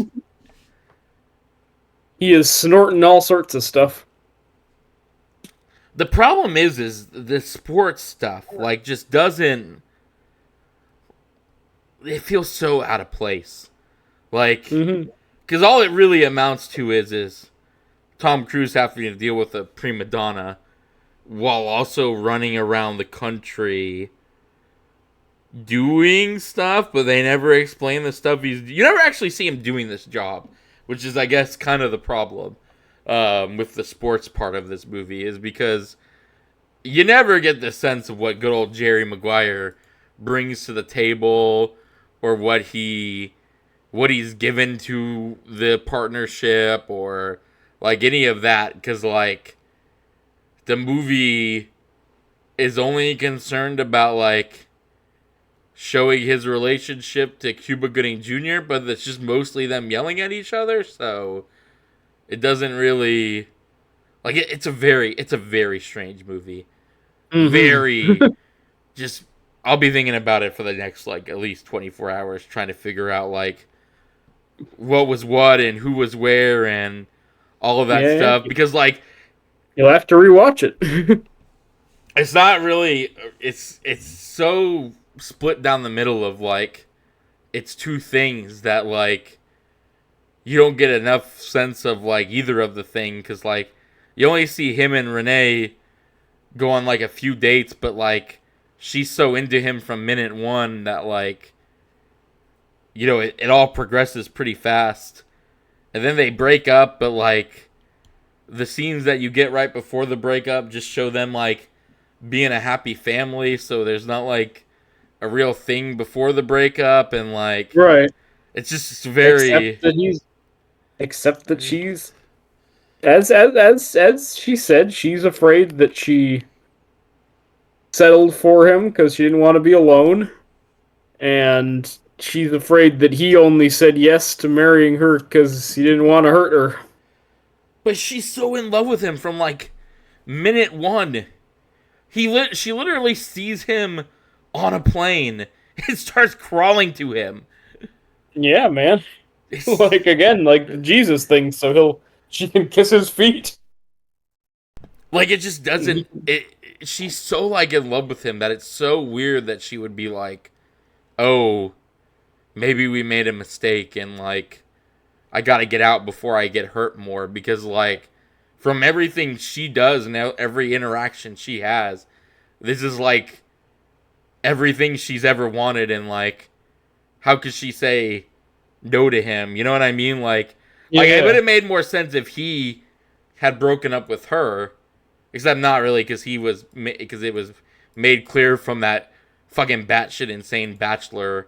He is snorting all sorts of stuff. The problem is the sports stuff, like, just doesn't... It feels so out of place. Like, because all it really amounts to is Tom Cruise having to deal with a prima donna while also running around the country doing stuff, but they never explain the stuff you never actually see him doing this job, which is, I guess, kind of the problem with the sports part of this movie, is because you never get the sense of what good old Jerry Maguire brings to the table or what he's given to the partnership or like any of that, because like the movie is only concerned about like showing his relationship to Cuba Gooding Jr., but it's just mostly them yelling at each other, so it doesn't really like it's a very strange movie. Very just I'll be thinking about it for the next like at least 24 hours trying to figure out like what was what and who was where and all of that stuff, because like you'll have to rewatch it. it's not really it's so split down the middle of like it's two things that like you don't get enough sense of like either of the thing, because like you only see him and Renee go on like a few dates, but like she's so into him from minute one that like it all progresses pretty fast, and then they break up, but like the scenes that you get right before the breakup just show them like being a happy family, so there's not like a real thing before the breakup, and like Right. it's just very except that she's as she said, she's afraid that she settled for him because she didn't want to be alone, and she's afraid that he only said yes to marrying her because he didn't want to hurt her. But she's so in love with him from like minute one. She literally sees him on a plane and starts crawling to him. Yeah, man. It's Like again, like the Jesus thing, so she can kiss his feet. like it just doesn't. She's so like in love with him that it's so weird that she would be like, "Oh, maybe we made a mistake and like I got to get out before I get hurt more," because like from everything she does and every interaction she has, this is like everything she's ever wanted, and like how could she say no to him? You know what I mean? Like it would Yeah. have made more sense if he had broken up with her, except not really because it was made clear from that fucking batshit insane Bachelor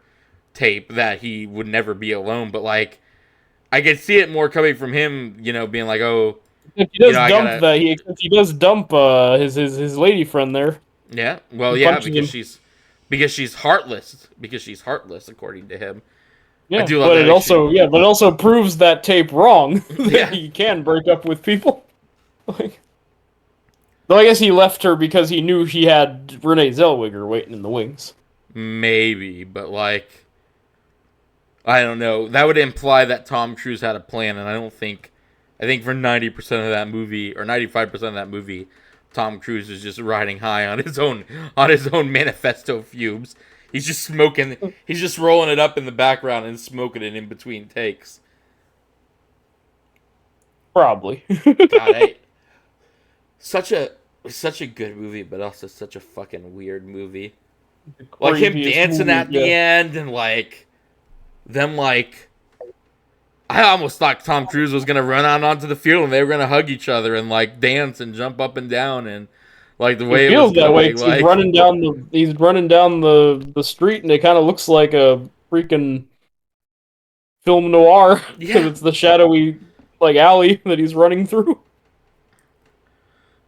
tape that he would never be alone. But like I could see it more coming from him, being like, oh, If he does I dump gotta, that, he does dump his lady friend there. yeah, well, He yeah, punches him. because she's heartless, according to him. I Yeah, do love but that. it also proves that tape wrong that Yeah, he can break up with people. Like, though I guess he left her because he knew he had Renee Zellweger waiting in the wings. maybe, but like, I don't know. That would imply that Tom Cruise had a plan, and I don't think. I think for 90% of that movie, or 95% of that movie, Tom Cruise is just riding high on his own manifesto fumes. He's just smoking. He's just rolling it up in the background and smoking it in between takes. Probably. God, such a such a good movie, but also such a fucking weird movie. Like him Craziest dancing movie. at Yeah. the end, and like them like I almost thought Tom Cruise was gonna run out onto the field and they were gonna hug each other and like dance and jump up and down, and like the It way it was feels that way going, 'cause like he's running down the street and it kind of looks like a freaking film noir because yeah. it's the shadowy like alley that he's running through.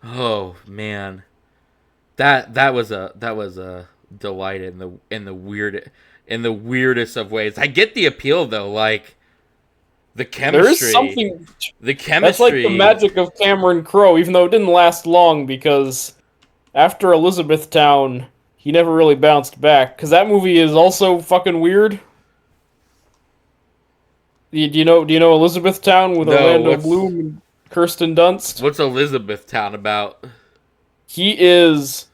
Oh man, that was a delight in the weirdest of ways. I get the appeal though, like the There is chemistry, something the that's like the chemistry. magic of Cameron Crowe, even though it didn't last long because after Elizabethtown, he never really bounced back because that movie is also fucking weird. Do you know Elizabethtown with No, Orlando Bloom and Kirsten Dunst? what's Elizabethtown about? He is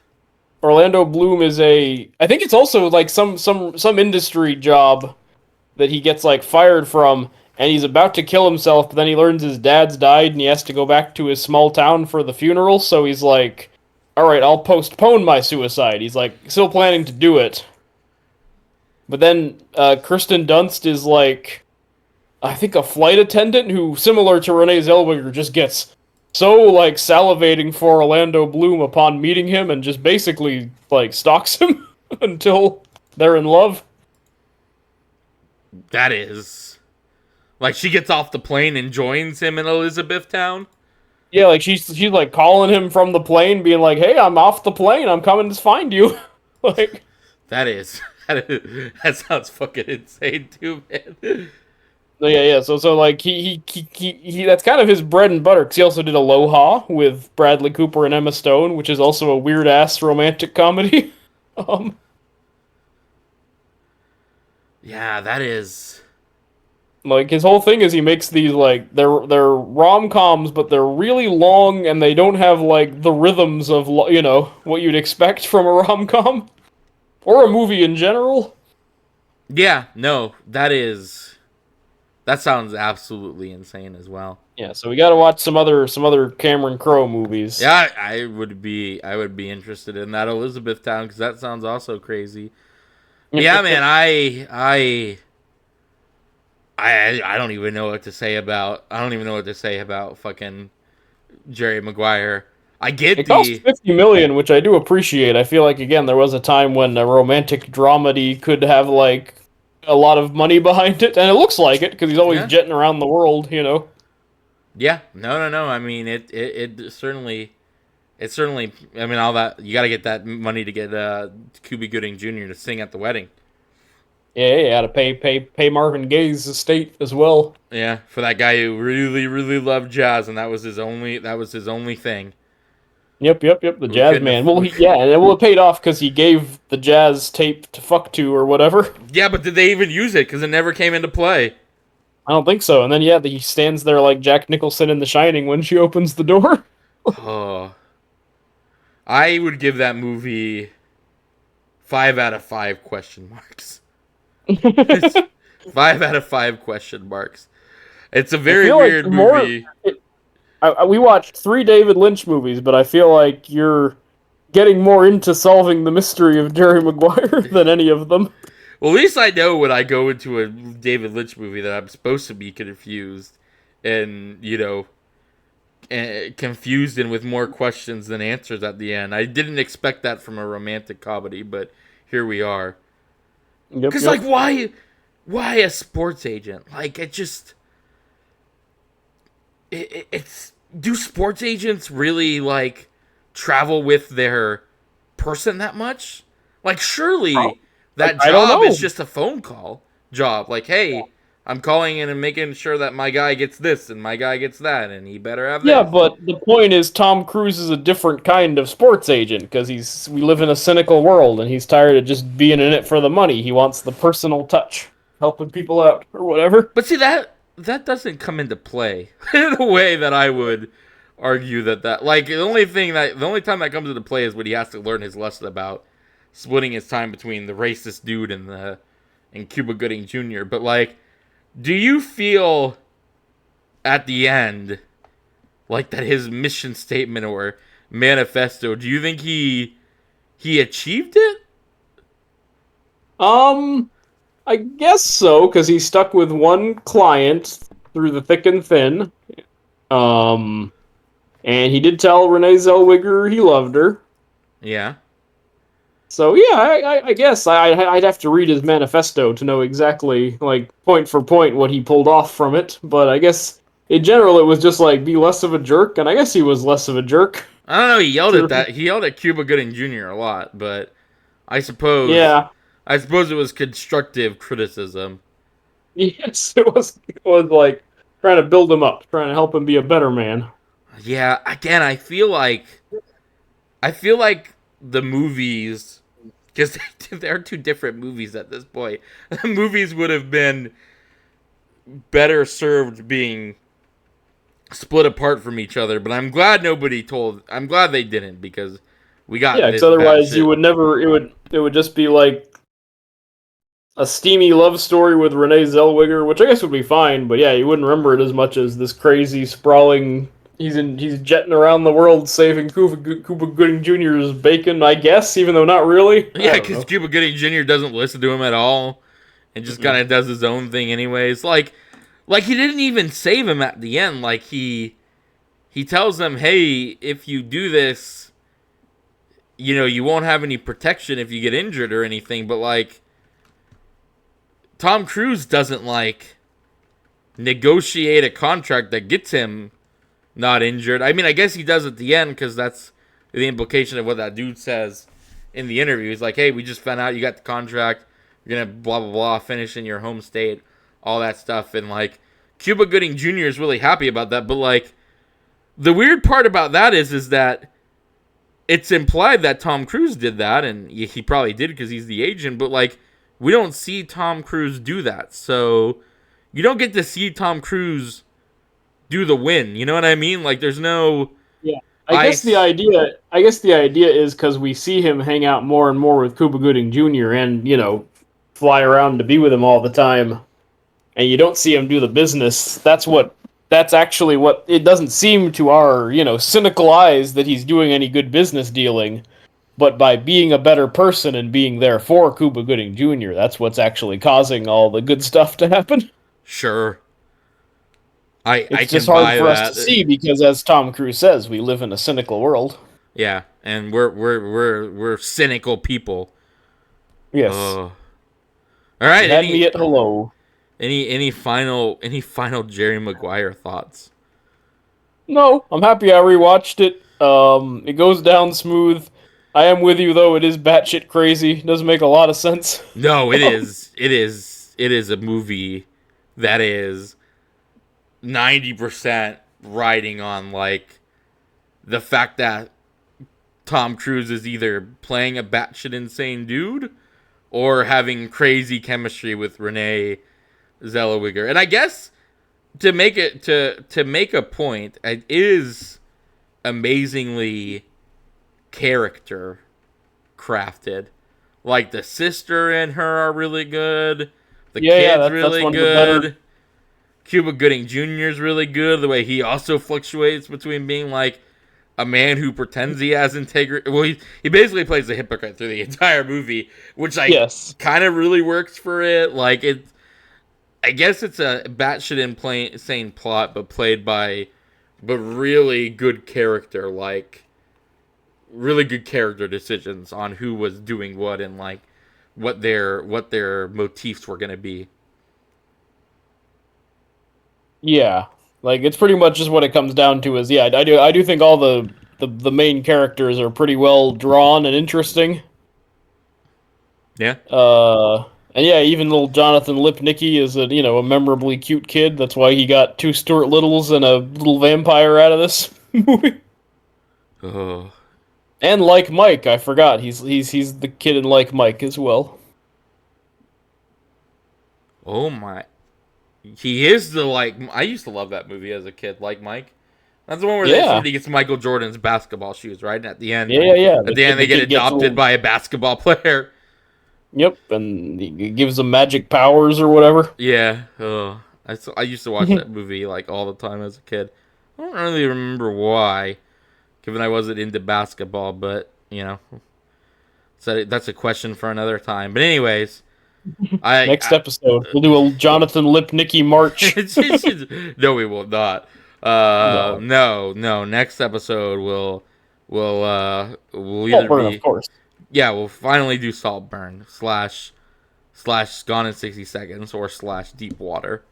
Orlando Bloom is I think it's also like some industry job that he gets like fired from, and he's about to kill himself, but then he learns his dad's died and he has to go back to his small town for the funeral, so he's like, all right, I'll postpone my suicide. He's like still planning to do it. But then Kirsten Dunst is like, I think a flight attendant who, similar to Renee Zellweger, just gets so like salivating for Orlando Bloom upon meeting him and just basically like stalks him until they're in love. That is like she gets off the plane and joins him in Elizabethtown. Yeah, like she's like calling him from the plane, being like, "Hey, I'm off the plane. I'm coming to find you." Like, That is that sounds fucking insane too, man. yeah. So like he that's kind of his bread and butter. Cause he also did Aloha with Bradley Cooper and Emma Stone, which is also a weird ass romantic comedy. um, Yeah, that is. like his whole thing is he makes these like they're rom coms, but they're really long and they don't have like the rhythms of what you'd expect from a rom com or a movie in general. Yeah, no, that is. That sounds absolutely insane as well. Yeah, so we got to watch some other Cameron Crowe movies. Yeah, I would be interested in that Elizabethtown because that sounds also crazy. But yeah, man, I don't even know what to say about. I don't even know what to say about fucking Jerry Maguire. I get It cost the 50 million, which I do appreciate. I feel like again there was a time when a romantic dramedy could have like a lot of money behind it, and it looks like it because he's always yeah. jetting around the world. Yeah, no. I mean, it certainly, I mean, all that you got to get that money to get Cuba Gooding Jr. to sing at the wedding. Yeah, you gotta pay Marvin Gaye's estate as well. Yeah, for that guy who really, really loved jazz, and that was his only thing. Yep. The We Jazz couldn't. Man. Well, yeah, and well, it paid off because he gave the Jazz tape to fuck to or whatever. Yeah, but did they even use it? Because it never came into play. I don't think so. And then yeah, he stands there like Jack Nicholson in The Shining when she opens the door. Oh, I would give that movie 5 out of 5 question marks. It's 5 out of 5 question marks. It's a I very feel like weird more. movie. We watched 3 David Lynch movies, but I feel like you're getting more into solving the mystery of Jerry Maguire than any of them. Well, at least I know when I go into a David Lynch movie that I'm supposed to be confused and, confused and with more questions than answers at the end. I didn't expect that from a romantic comedy, but here we are. Yep, Because, yep. like, why a sports agent? Like, it's do sports agents really like travel with their person that much? Like, surely that I don't job is know. just a phone call job. Like, hey, I'm calling in and making sure that my guy gets this and my guy gets that, and he better have Yeah, this. but the point is, Tom Cruise is a different kind of sports agent because we live in a cynical world, and he's tired of just being in it for the money. He wants the personal touch, helping people out or whatever. But see that doesn't come into play in a way that I would argue that like the only time that comes into play is when he has to learn his lesson about splitting his time between the racist dude and Cuba Gooding Jr. But like, do you feel at the end like that his mission statement or manifesto? Do you think he achieved it? Um, I guess so because he stuck with one client through the thick and thin. Um, and he did tell Renee Zellweger he loved her. Yeah. So yeah, I guess I'd have to read his manifesto to know exactly, like, point for point what he pulled off from it. But I guess in general it was just like be less of a jerk, and I guess he was less of a jerk. I don't know. He yelled at Cuba Gooding Jr. a lot, but I suppose Yeah, I suppose it was constructive criticism. yes, it was like trying to build him up, trying to help him be a better man. Yeah, again, I feel like the movies, because they're two different movies at this point. The movies would have been better served being split apart from each other, but I'm glad they didn't, because we got Yeah, because this bad otherwise you shit. would never. It would just be like a steamy love story with Renee Zellweger, which I guess would be fine. But yeah, you wouldn't remember it as much as this crazy sprawling. He's jetting around the world saving Cuba Gooding Jr.'s bacon, I guess, even though not really. I Yeah, don't because know. Cuba Gooding Jr. doesn't listen to him at all, and just kind Mm-mm. of does his own thing anyways. Like he didn't even save him at the end. Like he tells them, "Hey, if you do this, you won't have any protection if you get injured or anything." But like Tom Cruise doesn't like negotiate a contract that gets him not injured. I mean, I guess he does at the end because that's the implication of what that dude says in the interview. He's like, "Hey, we just found out you got the contract. You're gonna blah blah blah finish in your home state, all that stuff." And like Cuba Gooding Jr. is really happy about that. But like the weird part about that is that it's implied that Tom Cruise did that, and he probably did because he's the agent. But like we don't see Tom Cruise do that, so you don't get to see Tom Cruise do the win. You know what I mean? Like there's no Yeah, ice. I guess the idea is because we see him hang out more and more with Cuba Gooding Jr. and fly around to be with him all the time, and you don't see him do the business. That's actually what it doesn't seem to our cynical eyes that he's doing any good business dealing. But by being a better person and being there for Cuba Gooding Jr., that's what's actually causing all the good stuff to happen. Sure, I It's just can hard buy for us to that. see because, as Tom Cruise says, we live in a cynical world. Yeah, and we're cynical people. Yes. Oh, all right. You had me Any at hello. any final Jerry Maguire thoughts? No, I'm happy I rewatched it. It goes down smooth. I am with you though. It is batshit crazy. It doesn't make a lot of sense. No, it is. It is a movie that is 90% riding on like the fact that Tom Cruise is either playing a batshit insane dude or having crazy chemistry with Renee Zellweger. And I guess to make a point, it is amazingly character crafted. Like the sister and her are really good. The kid's that's really one of the better. good. Cuba Gooding Jr. is really good. The way he also fluctuates between being like a man who pretends he has integrity. Well, he basically plays a hypocrite through the entire movie, which like Yes. kind of really works for it. Like it, I guess it's a batshit insane plot, but played by, but really good character, like really good character decisions on who was doing what and like what their motifs were gonna be. Yeah, like it's pretty much just what it comes down to. Is yeah, I do think all the main characters are pretty well drawn and interesting. Yeah. And yeah, even little Jonathan Lipnicki is a memorably cute kid. That's why he got two Stuart Littles and a little vampire out of this movie. Oh. And like Mike, I forgot he's the kid in Like Mike as well. Oh my. He is the like. I used to love that movie as a kid. Like Mike. That's the one where Yeah, somebody gets Michael Jordan's basketball shoes, right? And at the end, yeah. at the end they get adopted by a basketball player. Yep, and he gives them magic powers or whatever. Yeah. Oh. I used to watch that movie like all the time as a kid. I don't really remember why, given I wasn't into basketball, but so that's a question for another time. But anyways, Next episode, we'll do a Jonathan Lipnicki march. no, we will not. No. No. Next episode we'll either Saltburn, be of course. yeah, we'll finally do Saltburn slash Gone in 60 Seconds or slash Deep Water.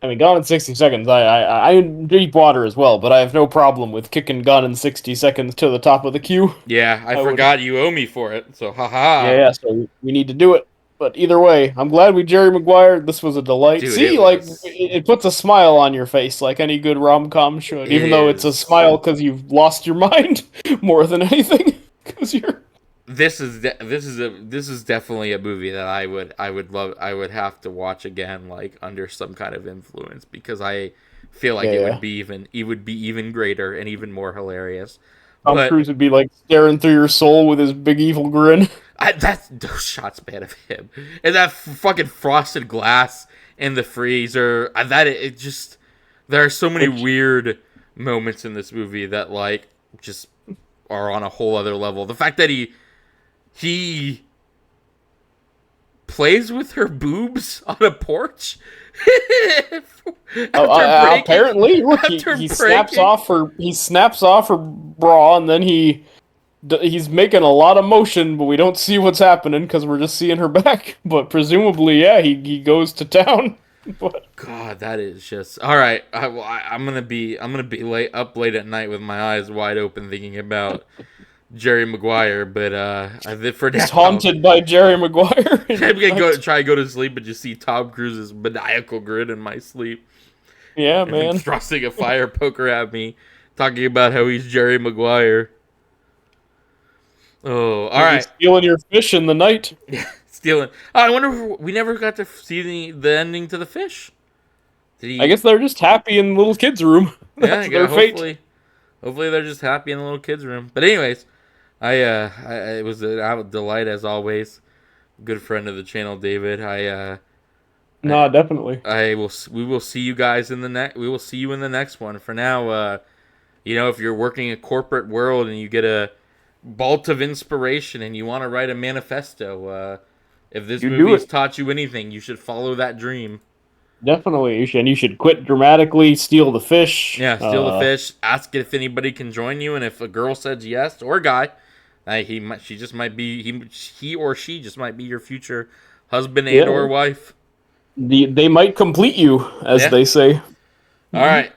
I mean, Gone in 60 Seconds, I Deep Water as well, but I have no problem with kicking Gone in 60 Seconds to the top of the queue. Yeah, I forgot you owe me for it, so haha. Yeah, so we need to do it. But either way, I'm glad we Jerry Maguire. This was a delight. Dude, See, it puts a smile on your face, like any good rom-com should. Even though it's a smile because you've lost your mind more than anything, because you're. This is definitely a movie that I would have to watch again, like under some kind of influence, because I feel like it would be even greater and even more hilarious. Tom Cruise would be like staring through your soul with his big evil grin. That's those shots, man, of him and that fucking frosted glass in the freezer. It just there are so many weird moments in this movie that like just are on a whole other level. The fact that he plays with her boobs on a porch. Apparently, look, he snaps off her bra, and then he's making a lot of motion, but we don't see what's happening because we're just seeing her back. But presumably, yeah, he goes to town. But God, that is just all right. I'm gonna be up late at night with my eyes wide open thinking about Jerry Maguire, but for now, he's haunted by Jerry Maguire. I'm gonna try to go to sleep and just see Tom Cruise's maniacal grin in my sleep. Yeah, and man. Thrusting a fire poker at me, talking about how he's Jerry Maguire. Oh, all right. Stealing your fish in the night. Yeah, stealing. Oh, I wonder if we never got to see the ending to the fish. I guess they're just happy in the little kid's room. That's their fate. Hopefully they're just happy in the little kid's room. But anyways, it was a delight as always. Good friend of the channel, David. No, definitely. We will see you guys in the next. We will see you in the next one. For now, if you're working a corporate world and you get a bolt of inspiration and you want to write a manifesto, if this movie's taught you anything, you should follow that dream. Definitely, you should quit dramatically, steal the fish. Yeah, steal the fish. Ask if anybody can join you, and if a girl says yes, or a guy, he or she just might be your future husband and or wife. They might complete you, as they say. All right.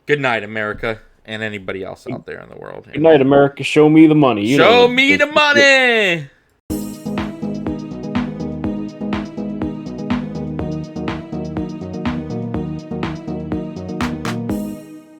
Good night, America. and anybody else out there in the world. Good night, America. Show me the money. You Show know, me the money.